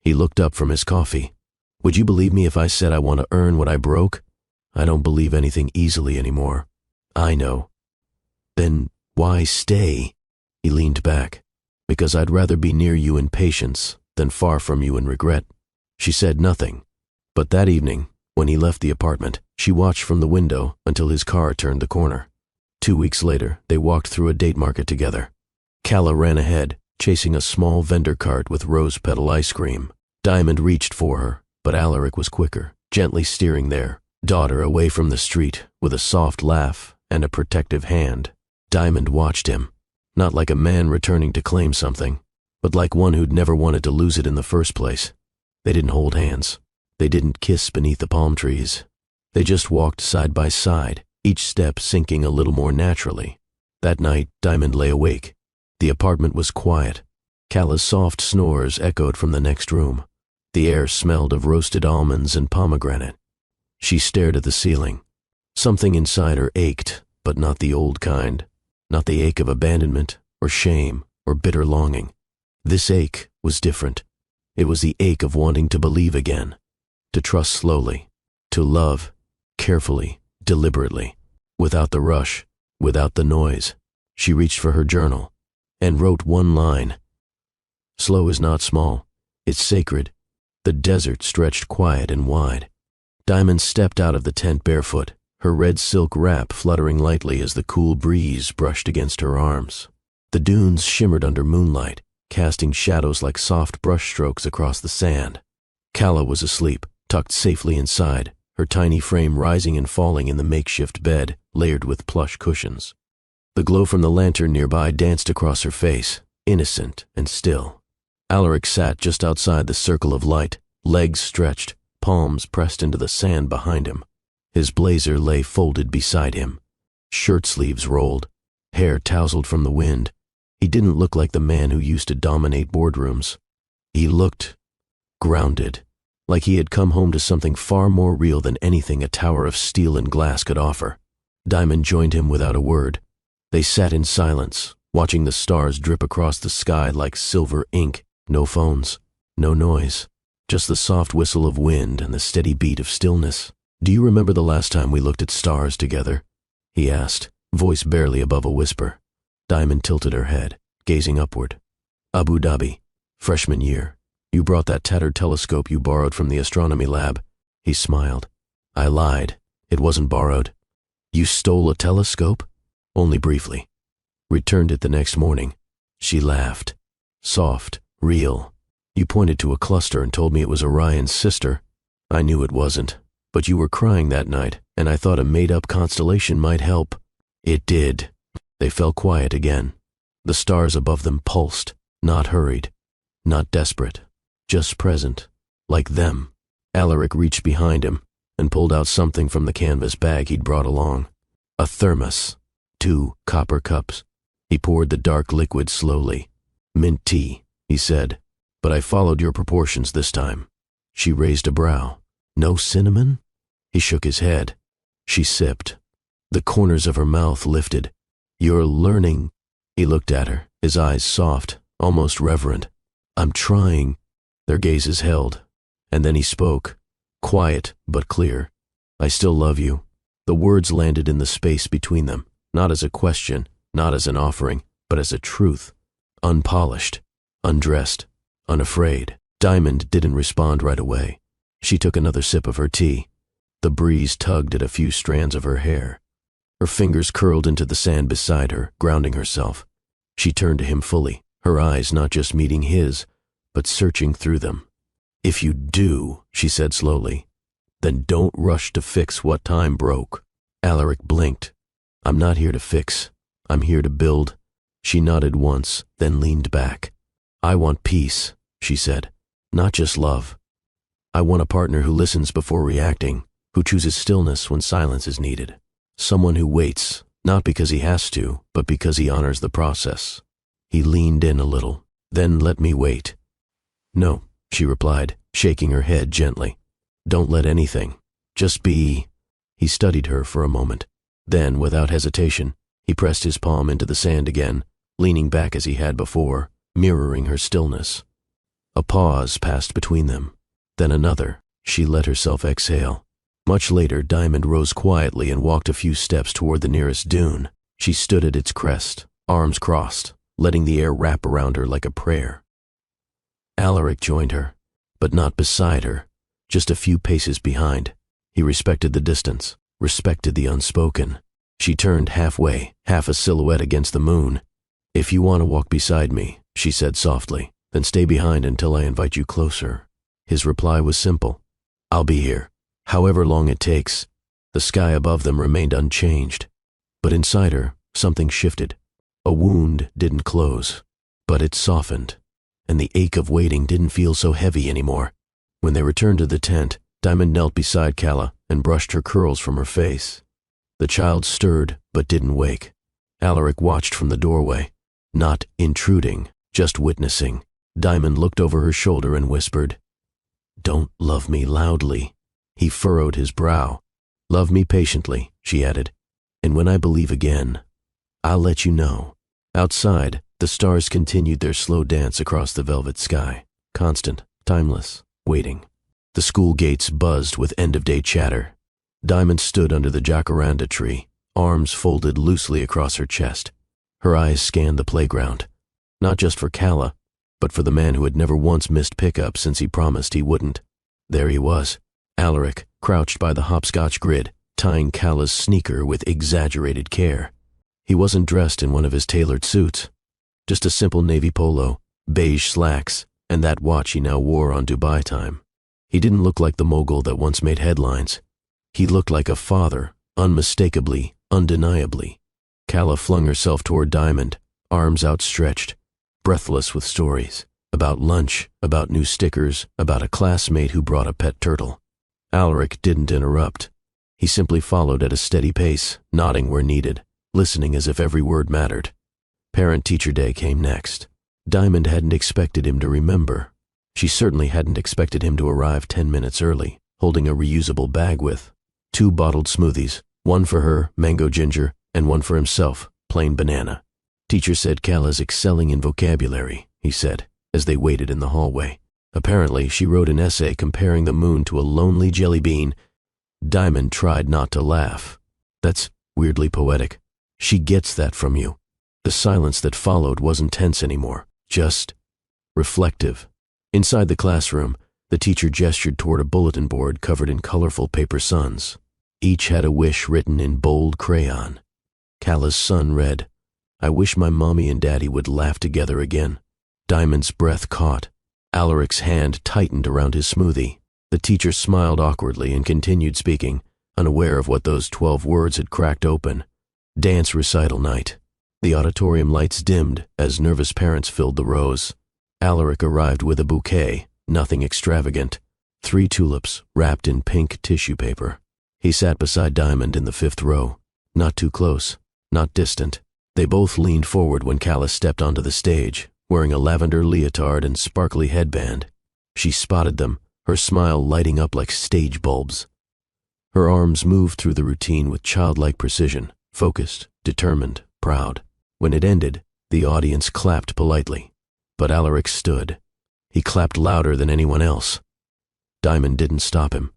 he looked up from his coffee. "Would you believe me if I said I want to earn what I broke? I don't believe anything easily anymore." "I know." "Then why stay?" He leaned back. "Because I'd rather be near you in patience than far from you in regret." She said nothing. But that evening, when he left the apartment, she watched from the window until his car turned the corner. 2 weeks later, they walked through a date market together. Cala ran ahead, chasing a small vendor cart with rose petal ice cream. Diamond reached for her, but Alaric was quicker, gently steering their daughter away from the street with a soft laugh and a protective hand. Diamond watched him, not like a man returning to claim something, but like one who'd never wanted to lose it in the first place. They didn't hold hands. They didn't kiss beneath the palm trees. They just walked side by side, each step sinking a little more naturally. That night, Diamond lay awake. The apartment was quiet. Cala's soft snores echoed from the next room. The air smelled of roasted almonds and pomegranate. She stared at the ceiling. Something inside her ached, but not the old kind. Not the ache of abandonment, or shame, or bitter longing. This ache was different. It was the ache of wanting to believe again, to trust slowly, to love carefully, deliberately, without the rush, without the noise. She reached for her journal and wrote one line. Slow is not small. It's sacred. The desert stretched quiet and wide. Diamond stepped out of the tent barefoot, her red silk wrap fluttering lightly as the cool breeze brushed against her arms. The dunes shimmered under moonlight, casting shadows like soft brushstrokes across the sand. Cala was asleep, tucked safely inside, her tiny frame rising and falling in the makeshift bed, layered with plush cushions. The glow from the lantern nearby danced across her face, innocent and still. Alaric sat just outside the circle of light, legs stretched, palms pressed into the sand behind him. His blazer lay folded beside him, shirt sleeves rolled, hair tousled from the wind. He didn't look like the man who used to dominate boardrooms. He looked grounded, like he had come home to something far more real than anything a tower of steel and glass could offer. Diamond joined him without a word. They sat in silence, watching the stars drip across the sky like silver ink. No phones, no noise, just the soft whistle of wind and the steady beat of stillness. "Do you remember the last time we looked at stars together?" he asked, voice barely above a whisper. Diamond tilted her head, gazing upward. "Abu Dhabi, freshman year. You brought that tattered telescope you borrowed from the astronomy lab." He smiled. "I lied. It wasn't borrowed." "You stole a telescope?" "Only briefly. Returned it the next morning." She laughed. Soft, real. "You pointed to a cluster and told me it was Orion's sister. I knew it wasn't, but you were crying that night, and I thought a made-up constellation might help." It did. They fell quiet again. The stars above them pulsed, not hurried, not desperate, just present, like them. Alaric reached behind him and pulled out something from the canvas bag he'd brought along. A thermos, 2 copper cups. He poured the dark liquid slowly. "Mint tea," he said, "but I followed your proportions this time." She raised a brow. "No cinnamon?" He shook his head. She sipped. The corners of her mouth lifted. "You're learning." He looked at her, his eyes soft, almost reverent. "I'm trying." Their gazes held, and then he spoke, quiet but clear. "I still love you." The words landed in the space between them, not as a question, not as an offering, but as a truth. Unpolished, undressed, unafraid. Diamond didn't respond right away. She took another sip of her tea. The breeze tugged at a few strands of her hair. Her fingers curled into the sand beside her, grounding herself. She turned to him fully, her eyes not just meeting his, but searching through them. "If you do," she said slowly, "then don't rush to fix what time broke." Alaric blinked. "I'm not here to fix. I'm here to build." She nodded once, then leaned back. "I want peace," she said, "not just love. I want a partner who listens before reacting, who chooses stillness when silence is needed. Someone who waits, not because he has to, but because he honors the process." He leaned in a little. "Then let me wait." "No," she replied, shaking her head gently. "Don't let anything. Just be." He studied her for a moment. Then, without hesitation, he pressed his palm into the sand again, leaning back as he had before, mirroring her stillness. A pause passed between them. Then another. She let herself exhale. Much later, Diamond rose quietly and walked a few steps toward the nearest dune. She stood at its crest, arms crossed, letting the air wrap around her like a prayer. Alaric joined her, but not beside her, just a few paces behind. He respected the distance, respected the unspoken. She turned halfway, half a silhouette against the moon. "If you want to walk beside me," she said softly, "then stay behind until I invite you closer." His reply was simple. "I'll be here, however long it takes." The sky above them remained unchanged, but inside her, something shifted. A wound didn't close, but it softened, and the ache of waiting didn't feel so heavy anymore. When they returned to the tent, Diamond knelt beside Calla and brushed her curls from her face. The child stirred but didn't wake. Alaric watched from the doorway, not intruding, just witnessing. Diamond looked over her shoulder and whispered, "Don't love me loudly." He furrowed his brow. "Love me patiently," she added, "and when I believe again, I'll let you know." Outside, the stars continued their slow dance across the velvet sky, constant, timeless, waiting. The school gates buzzed with end-of-day chatter. Diamond stood under the jacaranda tree, arms folded loosely across her chest. Her eyes scanned the playground, not just for Calla, but for the man who had never once missed pickup since he promised he wouldn't. There he was, Alaric, crouched by the hopscotch grid, tying Calla's sneaker with exaggerated care. He wasn't dressed in one of his tailored suits, just a simple navy polo, beige slacks, and that watch he now wore on Dubai time. He didn't look like the mogul that once made headlines. He looked like a father, unmistakably, undeniably. Calla flung herself toward Diamond, arms outstretched. breathless with stories. About lunch, about new stickers, about a classmate who brought a pet turtle. Alaric didn't interrupt. He simply followed at a steady pace, nodding where needed, listening as if every word mattered. Parent-teacher day came next. Diamond hadn't expected him to remember. She certainly hadn't expected him to arrive 10 minutes early, holding a reusable bag with 2 bottled smoothies, one for her, mango ginger, and one for himself, plain banana. Teacher said Cala's excelling in vocabulary, he said, as they waited in the hallway. Apparently, she wrote an essay comparing the moon to a lonely jelly bean. Diamond tried not to laugh. That's weirdly poetic. She gets that from you. The silence that followed wasn't tense anymore, just reflective. Inside the classroom, the teacher gestured toward a bulletin board covered in colorful paper suns. Each had a wish written in bold crayon. Cala's son read, "I wish my mommy and daddy would laugh together again." Diamond's breath caught. Alaric's hand tightened around his smoothie. The teacher smiled awkwardly and continued speaking, unaware of what those 12 words had cracked open. Dance recital night. The auditorium lights dimmed as nervous parents filled the rows. Alaric arrived with a bouquet, nothing extravagant. 3 tulips wrapped in pink tissue paper. He sat beside Diamond in the 5th row. Not too close, not distant. They both leaned forward when Cala stepped onto the stage, wearing a lavender leotard and sparkly headband. She spotted them, her smile lighting up like stage bulbs. Her arms moved through the routine with childlike precision, focused, determined, proud. When it ended, the audience clapped politely. But Alaric stood. He clapped louder than anyone else. Diamond didn't stop him.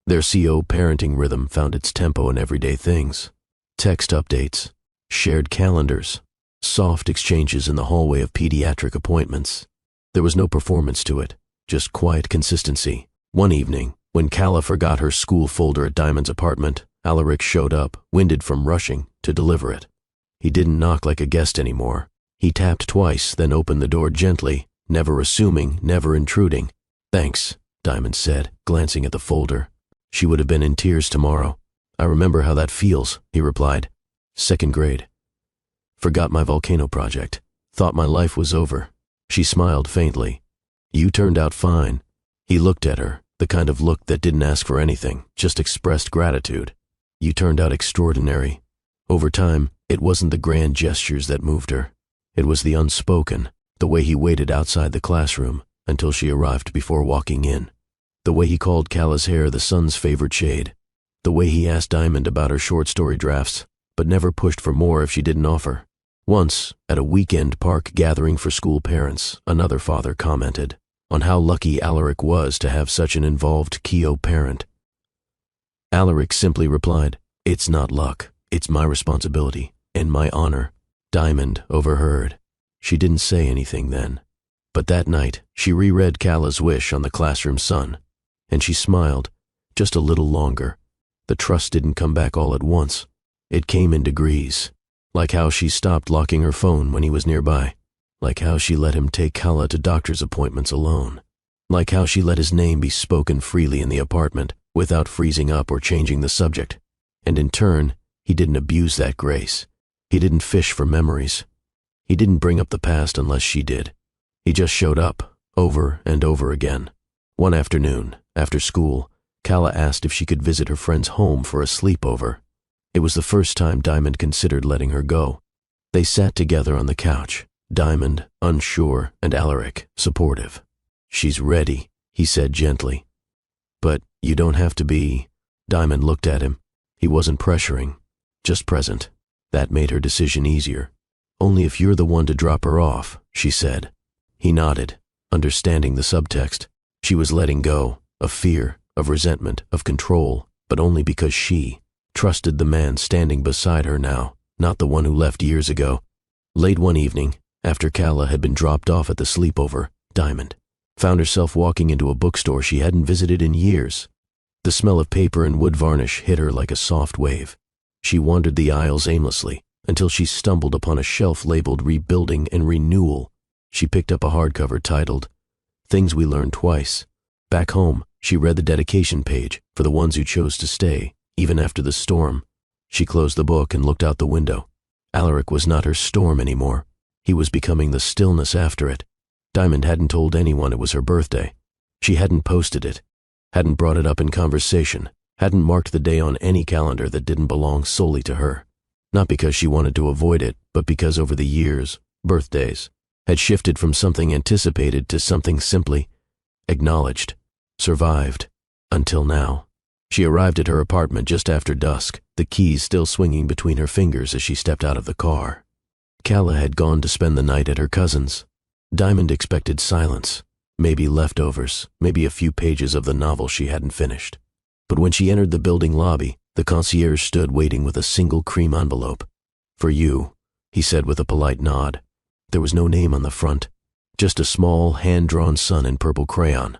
Their CO parenting rhythm found its tempo in everyday things. Text updates, shared calendars, soft exchanges in the hallway of pediatric appointments. There was no performance to it, just quiet consistency. One evening, when Cala forgot her school folder at Diamond's apartment, Alaric showed up, winded from rushing, to deliver it. He didn't knock like a guest anymore. He tapped twice, then opened the door gently, never assuming, never intruding. "Thanks," Diamond said, glancing at the folder. She would have been in tears tomorrow. "I remember how that feels," he replied. 2nd grade. Forgot my volcano project. Thought my life was over. She smiled faintly. "You turned out fine." He looked at her, the kind of look that didn't ask for anything, just expressed gratitude. "You turned out extraordinary." Over time, it wasn't the grand gestures that moved her. It was the unspoken, the way he waited outside the classroom until she arrived before walking in. The way he called Cala's hair the sun's favorite shade. The way he asked Diamond about her short story drafts, but never pushed for more if she didn't offer. Once, at a weekend park gathering for school parents, another father commented on how lucky Alaric was to have such an involved Keo parent. Alaric simply replied, "It's not luck, it's my responsibility, and my honor." Diamond overheard. She didn't say anything then. But that night, she reread Cala's wish on the classroom sun, and she smiled, just a little longer. The trust didn't come back all at once. It came in degrees. Like how she stopped locking her phone when he was nearby. Like how she let him take Cala to doctor's appointments alone. Like how she let his name be spoken freely in the apartment, without freezing up or changing the subject. And in turn, he didn't abuse that grace. He didn't fish for memories. He didn't bring up the past unless she did. He just showed up, over and over again. One afternoon, after school, Cala asked if she could visit her friend's home for a sleepover. It was the first time Diamond considered letting her go. They sat together on the couch, Diamond, unsure, and Alaric, supportive. "She's ready," he said gently. "But you don't have to be." Diamond looked at him. He wasn't pressuring, just present. That made her decision easier. "Only if you're the one to drop her off," she said. He nodded, understanding the subtext. She was letting go, of fear, of resentment, of control, but only because she trusted the man standing beside her now, not the one who left years ago. Late one evening, after Cala had been dropped off at the sleepover, Diamond found herself walking into a bookstore she hadn't visited in years. The smell of paper and wood varnish hit her like a soft wave. She wandered the aisles aimlessly until she stumbled upon a shelf labeled Rebuilding and Renewal. She picked up a hardcover titled Things We Learned Twice. Back home, she read the dedication page for the ones who chose to stay, even after the storm. She closed the book and looked out the window. Alaric was not her storm anymore. He was becoming the stillness after it. Diamond hadn't told anyone it was her birthday. She hadn't posted it, hadn't brought it up in conversation, hadn't marked the day on any calendar that didn't belong solely to her. Not because she wanted to avoid it, but because over the years, birthdays had shifted from something anticipated to something simply acknowledged, survived, until now. She arrived at her apartment just after dusk, the keys still swinging between her fingers as she stepped out of the car. Calla had gone to spend the night at her cousin's. Diamond expected silence, maybe leftovers, maybe a few pages of the novel she hadn't finished. But when she entered the building lobby, the concierge stood waiting with a single cream envelope. "For you," he said with a polite nod. There was no name on the front, just a small, hand-drawn sun in purple crayon.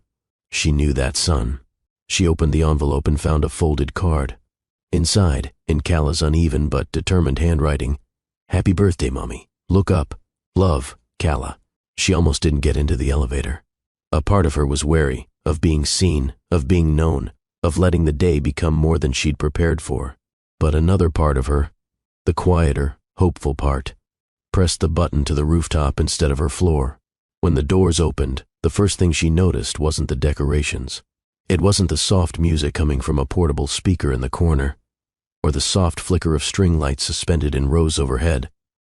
She knew that sun. She opened the envelope and found a folded card. Inside, in Calla's uneven but determined handwriting, "Happy birthday, Mommy. Look up. Love, Calla." She almost didn't get into the elevator. A part of her was wary, of being seen, of being known, of letting the day become more than she'd prepared for. But another part of her, the quieter, hopeful part, pressed the button to the rooftop instead of her floor. When the doors opened, the first thing she noticed wasn't the decorations. It wasn't the soft music coming from a portable speaker in the corner, or the soft flicker of string lights suspended in rows overhead.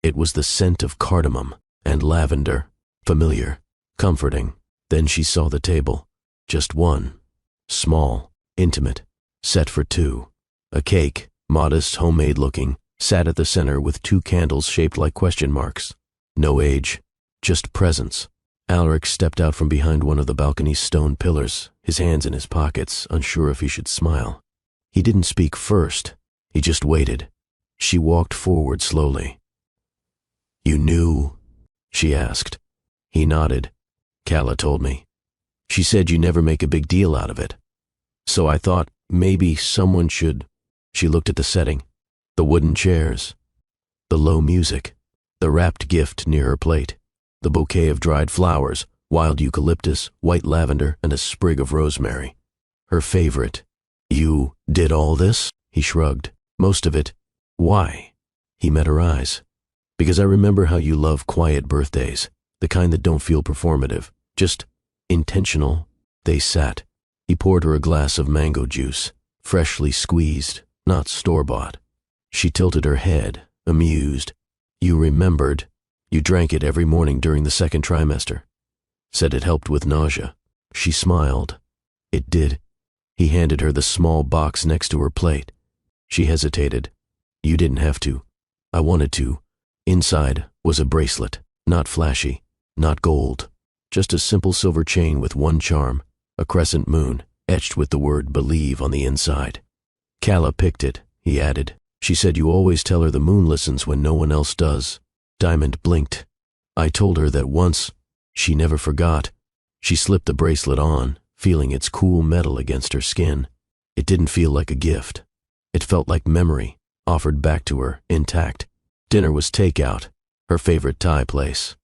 It was the scent of cardamom and lavender, familiar, comforting. Then she saw the table, just one, small, intimate, set for two. A cake, modest, homemade-looking, sat at the center with two candles shaped like question marks. No age, just presence. Alaric stepped out from behind one of the balcony's stone pillars, his hands in his pockets, unsure if he should smile. He didn't speak first. He just waited. She walked forward slowly. "You knew?" she asked. He nodded. "Calla told me. She said you never make a big deal out of it. So I thought maybe someone should." She looked at the setting, the wooden chairs, the low music, the wrapped gift near her plate, the bouquet of dried flowers, wild eucalyptus, white lavender, and a sprig of rosemary. Her favorite. "You did all this?" He shrugged. "Most of it. Why?" He met her eyes. "Because I remember how you love quiet birthdays, the kind that don't feel performative, just intentional." They sat. He poured her a glass of mango juice, freshly squeezed, not store-bought. She tilted her head, amused. "You remembered. You drank it every morning during the second trimester. Said it helped with nausea." She smiled. "It did." He handed her the small box next to her plate. She hesitated. "You didn't have to. I wanted to." Inside was a bracelet, not flashy, not gold, just a simple silver chain with one charm, a crescent moon, etched with the word "believe" on the inside. "Calla picked it," he added. "She said you always tell her the moon listens when no one else does." Diamond blinked. "I told her that once." She never forgot. She slipped the bracelet on, feeling its cool metal against her skin. It didn't feel like a gift. It felt like memory, offered back to her, intact. Dinner was takeout, her favorite Thai place.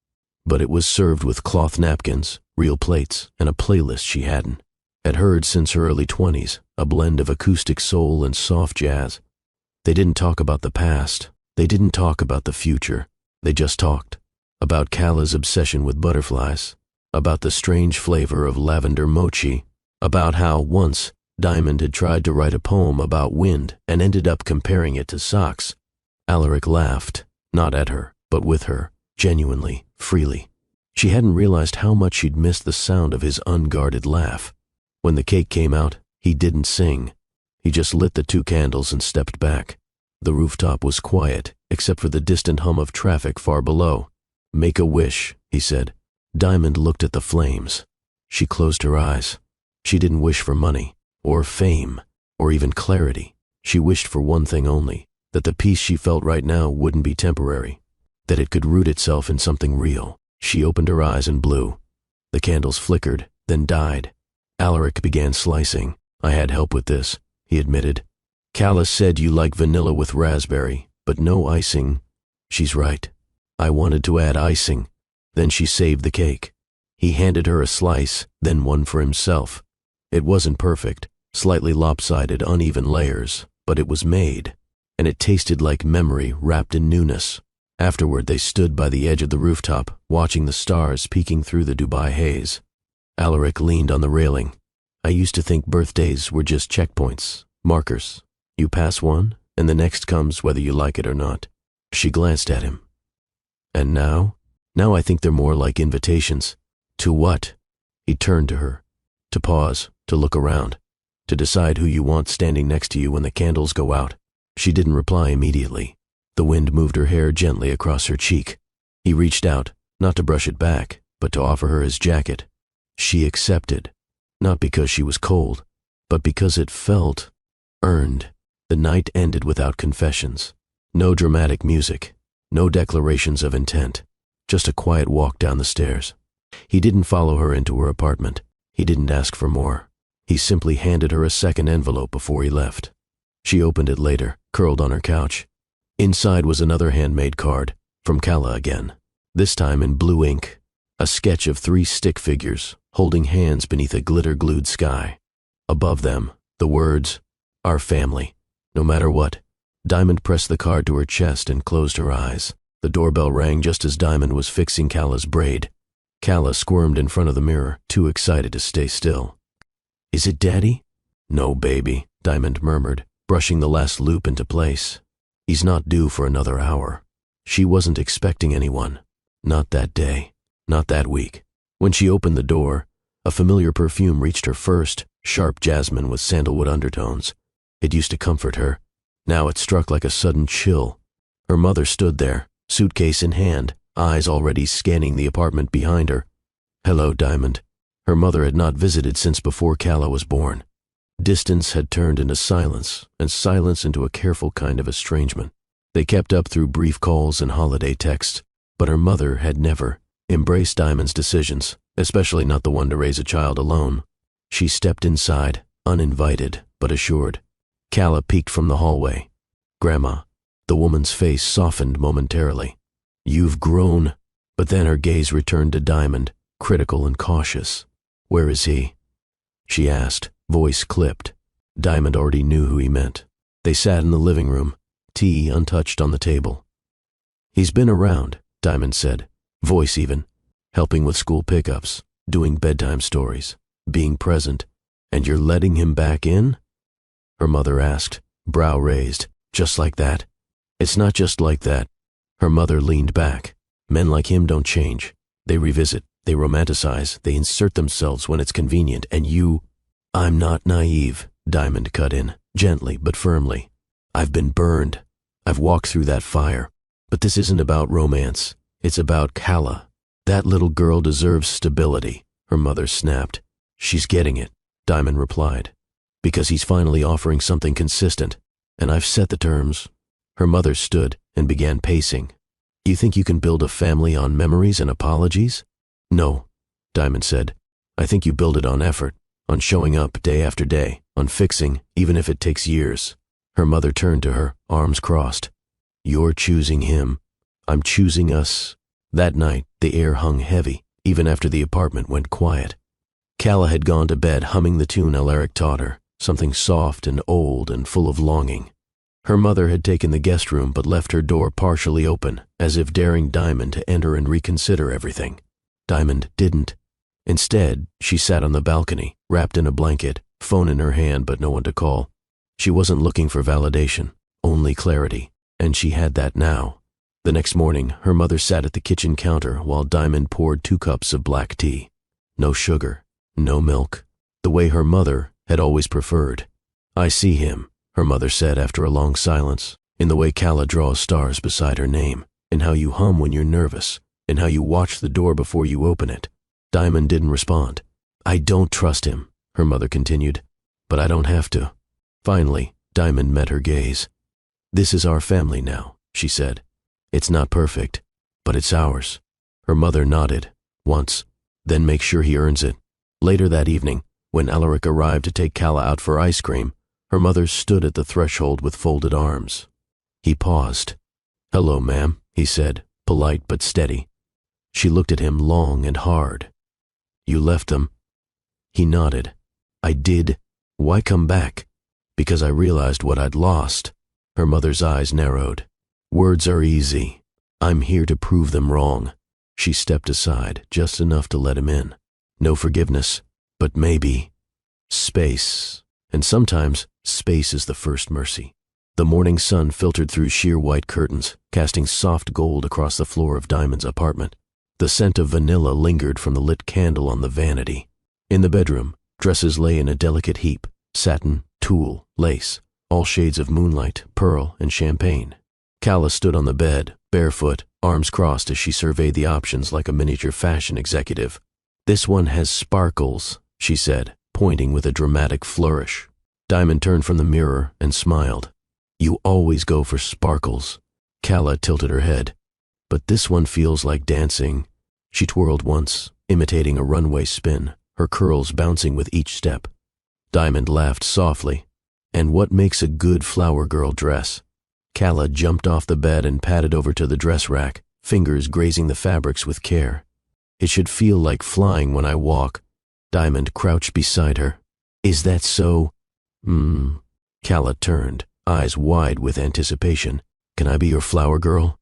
But it was served with cloth napkins, real plates, and a playlist she had heard since her early 20s, a blend of acoustic soul and soft jazz. They didn't talk about the past. They didn't talk about the future. They just talked. About Calla's obsession with butterflies, about the strange flavor of lavender mochi, about how once Diamond had tried to write a poem about wind and ended up comparing it to socks. Alaric laughed, not at her, but with her, genuinely, freely. She hadn't realized how much she'd missed the sound of his unguarded laugh. When the cake came out, he didn't sing. He just lit the two candles and stepped back. The rooftop was quiet, except for the distant hum of traffic far below. "Make a wish," he said. Diamond looked at the flames. She closed her eyes. She didn't wish for money, or fame, or even clarity. She wished for one thing only, that the peace she felt right now wouldn't be temporary, that it could root itself in something real. She opened her eyes and blew. The candles flickered, then died. Alaric began slicing. "I had help with this," he admitted. "Calla said you like vanilla with raspberry, but no icing." "She's right. I wanted to add icing." Then she saved the cake. He handed her a slice, then one for himself. It wasn't perfect, slightly lopsided, uneven layers, but it was made, and it tasted like memory wrapped in newness. Afterward, they stood by the edge of the rooftop, watching the stars peeking through the Dubai haze. Alaric leaned on the railing. I used to think birthdays were just checkpoints, markers. You pass one, and the next comes whether you like it or not. She glanced at him. And now? Now I think they're more like invitations. To what? He turned to her. To pause, to look around, to decide who you want standing next to you when the candles go out. She didn't reply immediately. The wind moved her hair gently across her cheek. He reached out, not to brush it back, but to offer her his jacket. She accepted, not because she was cold, but because it felt earned. The night ended without confessions. No dramatic music, no declarations of intent, just a quiet walk down the stairs. He didn't follow her into her apartment. He didn't ask for more. He simply handed her a second envelope before he left. She opened it later, curled on her couch. Inside was another handmade card, from Kala again, this time in blue ink, a sketch of 3 stick figures holding hands beneath a glitter-glued sky. Above them, the words, "Our family, no matter what." Diamond pressed the card to her chest and closed her eyes. The doorbell rang just as Diamond was fixing Kala's braid. Kala squirmed in front of the mirror, too excited to stay still. "Is it Daddy?" "No, baby," Diamond murmured, brushing the last loop into place. "He's not due for another hour." She wasn't expecting anyone. Not that day. Not that week. When she opened the door, a familiar perfume reached her first, sharp jasmine with sandalwood undertones. It used to comfort her. Now it struck like a sudden chill. Her mother stood there, suitcase in hand, eyes already scanning the apartment behind her. "Hello, Diamond." Her mother had not visited since before Kala was born. Distance had turned into silence, and silence into a careful kind of estrangement. They kept up through brief calls and holiday texts, but her mother had never embraced Diamond's decisions, especially not the one to raise a child alone. She stepped inside, uninvited but assured. Kala peeked from the hallway. "Grandma." The woman's face softened momentarily. "You've grown." But then her gaze returned to Diamond, critical and cautious. "Where is he?" she asked, voice clipped. Diamond already knew who he meant. They sat in the living room, tea untouched on the table. "He's been around," Diamond said, voice even, helping with school pickups, doing bedtime stories, being present. "And you're letting him back in?" Her mother asked, brow raised. "Just like that?" "It's not just like that." Her mother leaned back. "Men like him don't change. They revisit, they romanticize, they insert themselves when it's convenient, and you—" "I'm not naive," Diamond cut in, gently but firmly. "I've been burned. I've walked through that fire. But this isn't about romance. It's about Kala. That little girl deserves stability," her mother snapped. "She's getting it," Diamond replied, "because he's finally offering something consistent, and I've set the terms." Her mother stood and began pacing. "You think you can build a family on memories and apologies?" "No," Diamond said. "I think you build it on effort, on showing up day after day, on fixing, even if it takes years." Her mother turned to her, arms crossed. "You're choosing him. I'm choosing us." That night, the air hung heavy, even after the apartment went quiet. Kala had gone to bed humming the tune Alaric taught her, something soft and old and full of longing. Her mother had taken the guest room but left her door partially open, as if daring Diamond to enter and reconsider everything. Diamond didn't. Instead, she sat on the balcony, wrapped in a blanket, phone in her hand but no one to call. She wasn't looking for validation, only clarity, and she had that now. The next morning, her mother sat at the kitchen counter while Diamond poured 2 cups of black tea. No sugar, no milk, the way her mother had always preferred. "I see him," her mother said after a long silence, "in the way Kala draws stars beside her name, in how you hum when you're nervous, in how you watch the door before you open it." Diamond didn't respond. "I don't trust him," her mother continued, "but I don't have to." Finally, Diamond met her gaze. "This is our family now," she said. "It's not perfect, but it's ours." Her mother nodded, once, "Then make sure he earns it." Later that evening, when Alaric arrived to take Kala out for ice cream, her mother stood at the threshold with folded arms. He paused. "Hello, ma'am," he said, polite but steady. She looked at him long and hard. "You left them?" He nodded. "I did. Why come back?" "Because I realized what I'd lost." Her mother's eyes narrowed. "Words are easy. I'm here to prove them wrong. She stepped aside, just enough to let him in. No forgiveness, but maybe space. And sometimes, space is the first mercy. The morning sun filtered through sheer white curtains, casting soft gold across the floor of Diamond's apartment. The scent of vanilla lingered from the lit candle on the vanity. In the bedroom, dresses lay in a delicate heap: satin, tulle, lace, all shades of moonlight, pearl, and champagne. Calla stood on the bed, barefoot, arms crossed as she surveyed the options like a miniature fashion executive. "This one has sparkles," she said, pointing with a dramatic flourish. Diamond turned from the mirror and smiled. "You always go for sparkles." Calla tilted her head. "But this one feels like dancing." She twirled once, imitating a runway spin, her curls bouncing with each step. Diamond laughed softly. "And what makes a good flower girl dress?" Calla jumped off the bed and padded over to the dress rack, fingers grazing the fabrics with care. "It should feel like flying when I walk." Diamond crouched beside her. "Is that so?" Calla turned, eyes wide with anticipation. "Can I be your flower girl?"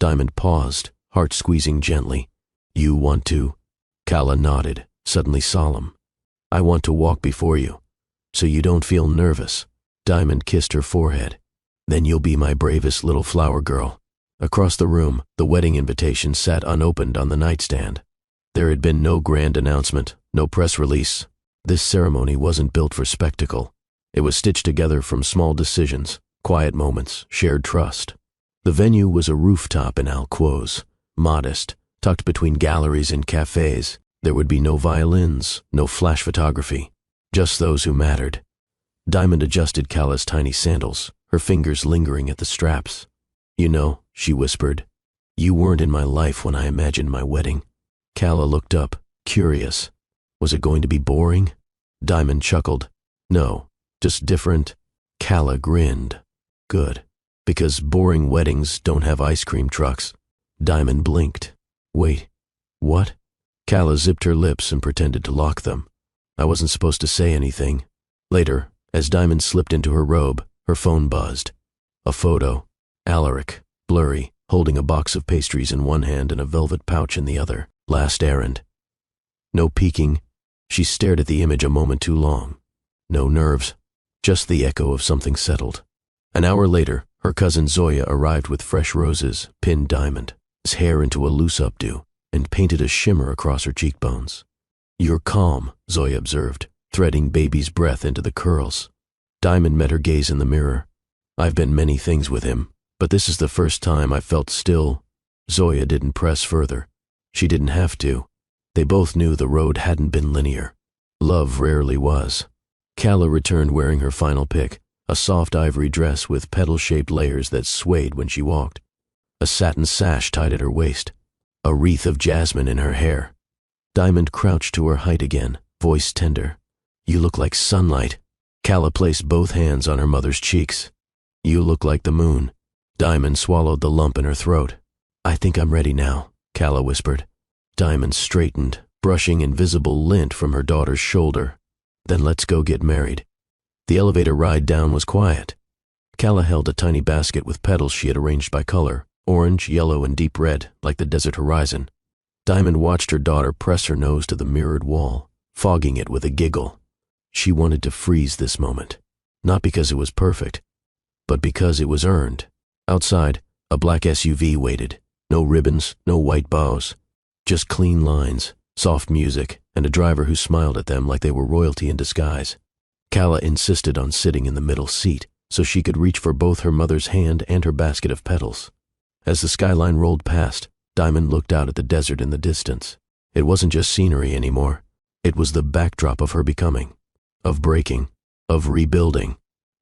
Diamond paused, heart squeezing gently. "You want to?" Calla nodded, suddenly solemn. "I want to walk before you, so you don't feel nervous." Diamond kissed her forehead. "Then you'll be my bravest little flower girl." Across the room, the wedding invitation sat unopened on the nightstand. There had been no grand announcement, no press release. This ceremony wasn't built for spectacle. It was stitched together from small decisions, quiet moments, shared trust. The venue was a rooftop in Alquoz, modest, tucked between galleries and cafes. There would be no violins, no flash photography, just those who mattered. Diamond adjusted Calla's tiny sandals, her fingers lingering at the straps. "You know," she whispered, "you weren't in my life when I imagined my wedding." Calla looked up, curious. Was it going to be boring? Diamond chuckled. "No, just different." Calla grinned. "Good, because boring weddings don't have ice cream trucks." Diamond blinked. "Wait, what?" Calla zipped her lips and pretended to lock them. "I wasn't supposed to say anything." Later, as Diamond slipped into her robe, her phone buzzed. A photo. Alaric, blurry, holding a box of pastries in one hand and a velvet pouch in the other. Last errand. No peeking. She stared at the image a moment too long. No nerves, just the echo of something settled. An hour later, her cousin Zoya arrived with fresh roses, pinned Diamond's hair into a loose updo, and painted a shimmer across her cheekbones. "You're calm," Zoya observed, threading baby's breath into the curls. Diamond met her gaze in the mirror. "I've been many things with him, but this is the first time I felt still." Zoya didn't press further. She didn't have to. They both knew the road hadn't been linear. Love rarely was. Calla returned wearing her final pick, a soft ivory dress with petal-shaped layers that swayed when she walked. A satin sash tied at her waist, a wreath of jasmine in her hair. Diamond crouched to her height again, voice tender. "You look like sunlight." Calla placed both hands on her mother's cheeks. "You look like the moon." Diamond swallowed the lump in her throat. "I think I'm ready now," Calla whispered. Diamond straightened, brushing invisible lint from her daughter's shoulder. "Then let's go get married." The elevator ride down was quiet. Calla held a tiny basket with petals she had arranged by color, orange, yellow, and deep red, like the desert horizon. Diamond watched her daughter press her nose to the mirrored wall, fogging it with a giggle. She wanted to freeze this moment, not because it was perfect, but because it was earned. Outside, a black SUV waited. No ribbons, no white bows. Just clean lines, soft music, and a driver who smiled at them like they were royalty in disguise. Calla insisted on sitting in the middle seat so she could reach for both her mother's hand and her basket of petals. As the skyline rolled past, Diamond looked out at the desert in the distance. It wasn't just scenery anymore. It was the backdrop of her becoming, of breaking, of rebuilding,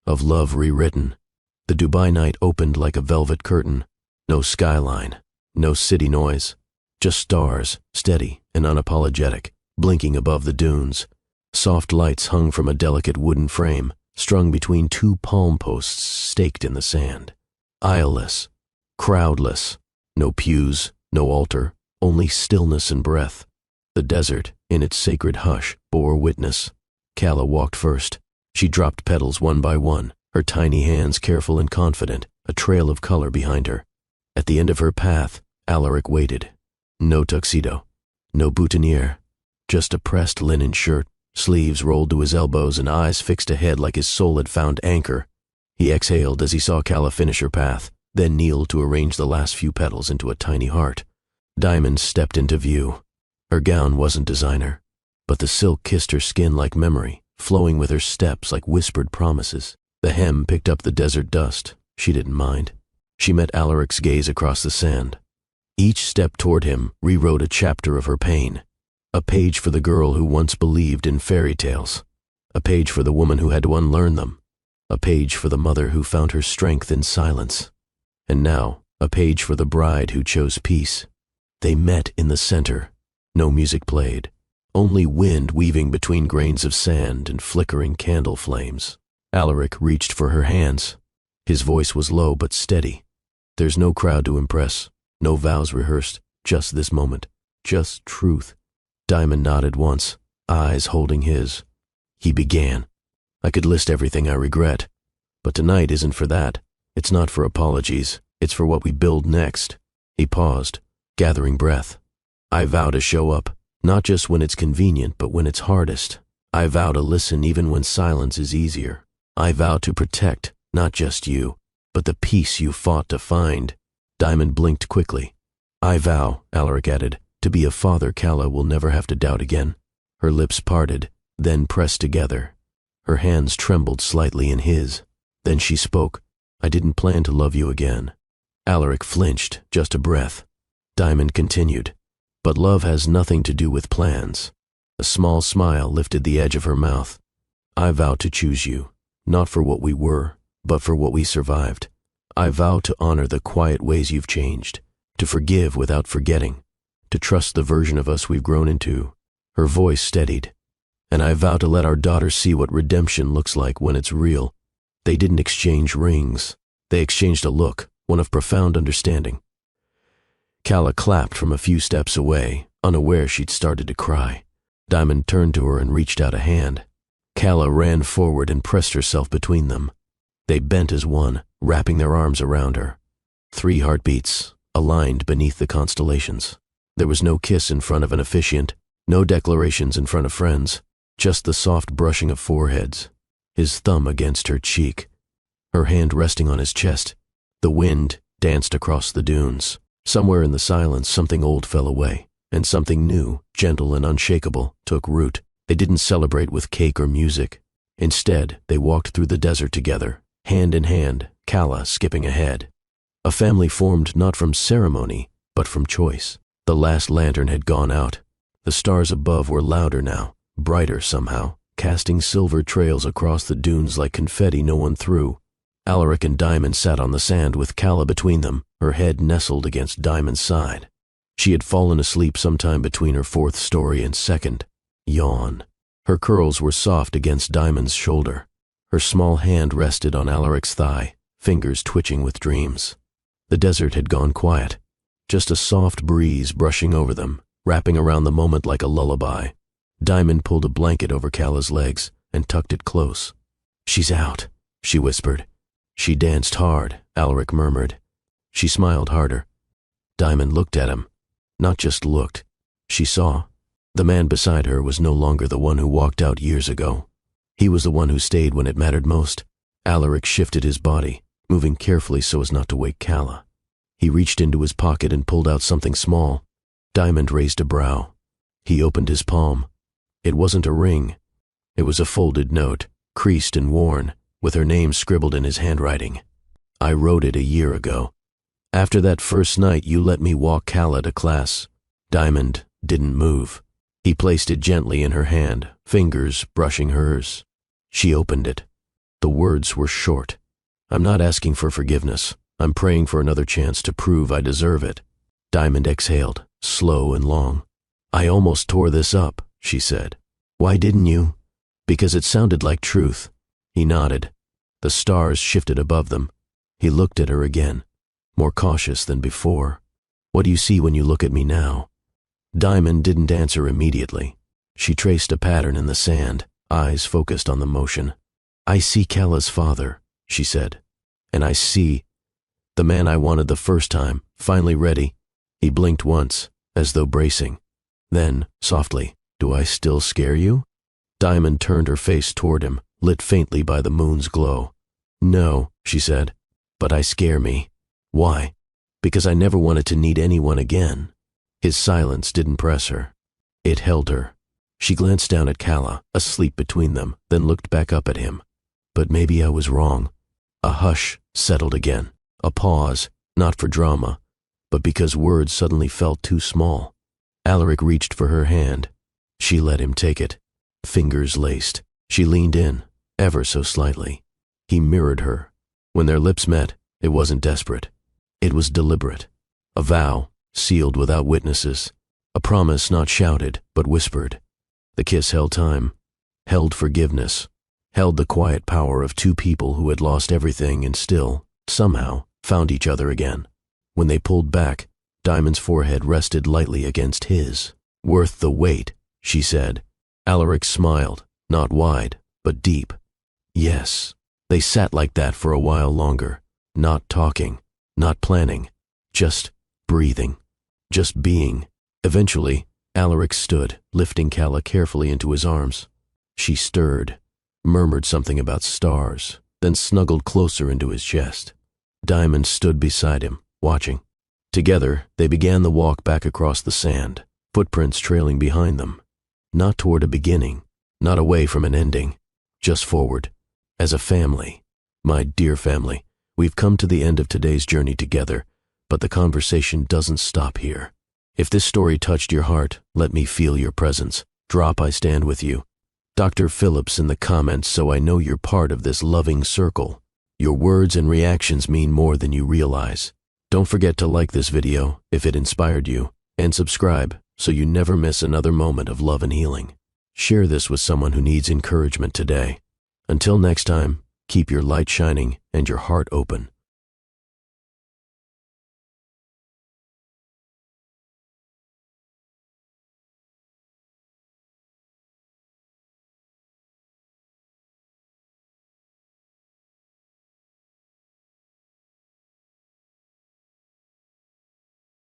of love rewritten. The Dubai night opened like a velvet curtain. No skyline, no city noise, just stars, steady and unapologetic, blinking above the dunes. Soft lights hung from a delicate wooden frame, strung between two palm posts staked in the sand. Aisleless, crowdless, no pews, no altar, only stillness and breath. The desert, in its sacred hush, bore witness. Calla walked first. She dropped petals one by one, her tiny hands careful and confident, a trail of color behind her. At the end of her path, Alaric waited. No tuxedo, no boutonniere, just a pressed linen shirt, sleeves rolled to his elbows and eyes fixed ahead like his soul had found anchor. He exhaled as he saw Calla finish her path, then kneeled to arrange the last few petals into a tiny heart. Diamond stepped into view. Her gown wasn't designer, but the silk kissed her skin like memory, flowing with her steps like whispered promises. The hem picked up the desert dust. She didn't mind. She met Alaric's gaze across the sand. Each step toward him rewrote a chapter of her pain. A page for the girl who once believed in fairy tales. A page for the woman who had to unlearn them. A page for the mother who found her strength in silence. And now, a page for the bride who chose peace. They met in the center. No music played. Only wind weaving between grains of sand and flickering candle flames. Alaric reached for her hands. His voice was low but steady. There's no crowd to impress, no vows rehearsed, just this moment, just truth. Diamond nodded once, eyes holding his. He began. I could list everything I regret, but tonight isn't for that. It's not for apologies, it's for what we build next. He paused, gathering breath. I vow to show up, not just when it's convenient, but when it's hardest. I vow to listen even when silence is easier. I vow to protect, not just you, but the peace you fought to find. Diamond blinked quickly. I vow, Alaric added, to be a father Calla will never have to doubt again. Her lips parted, then pressed together. Her hands trembled slightly in his. Then she spoke. I didn't plan to love you again. Alaric flinched, just a breath. Diamond continued. But love has nothing to do with plans. A small smile lifted the edge of her mouth. I vow to choose you, not for what we were, but for what we survived. I vow to honor the quiet ways you've changed, to forgive without forgetting, to trust the version of us we've grown into. Her voice steadied. And I vow to let our daughter see what redemption looks like when it's real. They didn't exchange rings. They exchanged a look, one of profound understanding. Calla clapped from a few steps away, unaware she'd started to cry. Diamond turned to her and reached out a hand. Calla ran forward and pressed herself between them. They bent as one, wrapping their arms around her. 3 heartbeats, aligned beneath the constellations. There was no kiss in front of an officiant, no declarations in front of friends, just the soft brushing of foreheads, his thumb against her cheek, her hand resting on his chest. The wind danced across the dunes. Somewhere in the silence, something old fell away, and something new, gentle and unshakable, took root. They didn't celebrate with cake or music. Instead, they walked through the desert together, hand in hand, Calla skipping ahead. A family formed not from ceremony, but from choice. The last lantern had gone out. The stars above were louder now, brighter somehow, casting silver trails across the dunes like confetti no one threw. Alaric and Diamond sat on the sand with Calla between them, her head nestled against Diamond's side. She had fallen asleep sometime between her 4th story and 2nd. Yawn. Her curls were soft against Diamond's shoulder. Her small hand rested on Alaric's thigh, fingers twitching with dreams. The desert had gone quiet. Just a soft breeze brushing over them, wrapping around the moment like a lullaby. Diamond pulled a blanket over Calla's legs and tucked it close. She's out, she whispered. She danced hard, Alaric murmured. She smiled harder. Diamond looked at him. Not just looked. She saw. The man beside her was no longer the one who walked out years ago. He was the one who stayed when it mattered most. Alaric shifted his body, moving carefully so as not to wake Calla. He reached into his pocket and pulled out something small. Diamond raised a brow. He opened his palm. It wasn't a ring. It was a folded note, creased and worn, with her name scribbled in his handwriting. I wrote it a year ago. After that first night you let me walk Calla to class. Diamond didn't move. He placed it gently in her hand, fingers brushing hers. She opened it. The words were short. I'm not asking for forgiveness. I'm praying for another chance to prove I deserve it. Diamond exhaled, slow and long. I almost tore this up, she said. Why didn't you? Because it sounded like truth. He nodded. The stars shifted above them. He looked at her again, more cautious than before. What do you see when you look at me now? Diamond didn't answer immediately. She traced a pattern in the sand, eyes focused on the motion. I see Calla's father, she said, and I see... The man I wanted the first time, finally ready. He blinked once, as though bracing. Then, softly, "Do I still scare you?" Diamond turned her face toward him, lit faintly by the moon's glow. "No," she said, "but I scare me." "Why?" "Because I never wanted to need anyone again." His silence didn't press her. It held her. She glanced down at Calla, asleep between them, then looked back up at him. But maybe I was wrong. A hush settled again, a pause, not for drama, but because words suddenly felt too small. Alaric reached for her hand. She let him take it. Fingers laced. She leaned in, ever so slightly. He mirrored her. When their lips met, it wasn't desperate. It was deliberate. A vow, sealed without witnesses. A promise not shouted, but whispered. The kiss held time, held forgiveness, held the quiet power of two people who had lost everything and still, somehow, found each other again. When they pulled back, Diamond's forehead rested lightly against his. "Worth the wait," she said. Alaric smiled, not wide, but deep. Yes. They sat like that for a while longer, not talking, not planning, just breathing, just being. Eventually, Alaric stood, lifting Calla carefully into his arms. She stirred, murmured something about stars, then snuggled closer into his chest. Diamond stood beside him, watching. Together, they began the walk back across the sand, footprints trailing behind them. Not toward a beginning, not away from an ending, just forward. As a family, my dear family, we've come to the end of today's journey together, but the conversation doesn't stop here. If this story touched your heart, let me feel your presence. Drop "I stand with you." Dr. Phillips in the comments so I know you're part of this loving circle. Your words and reactions mean more than you realize. Don't forget to like this video if it inspired you, and subscribe so you never miss another moment of love and healing. Share this with someone who needs encouragement today. Until next time, keep your light shining and your heart open.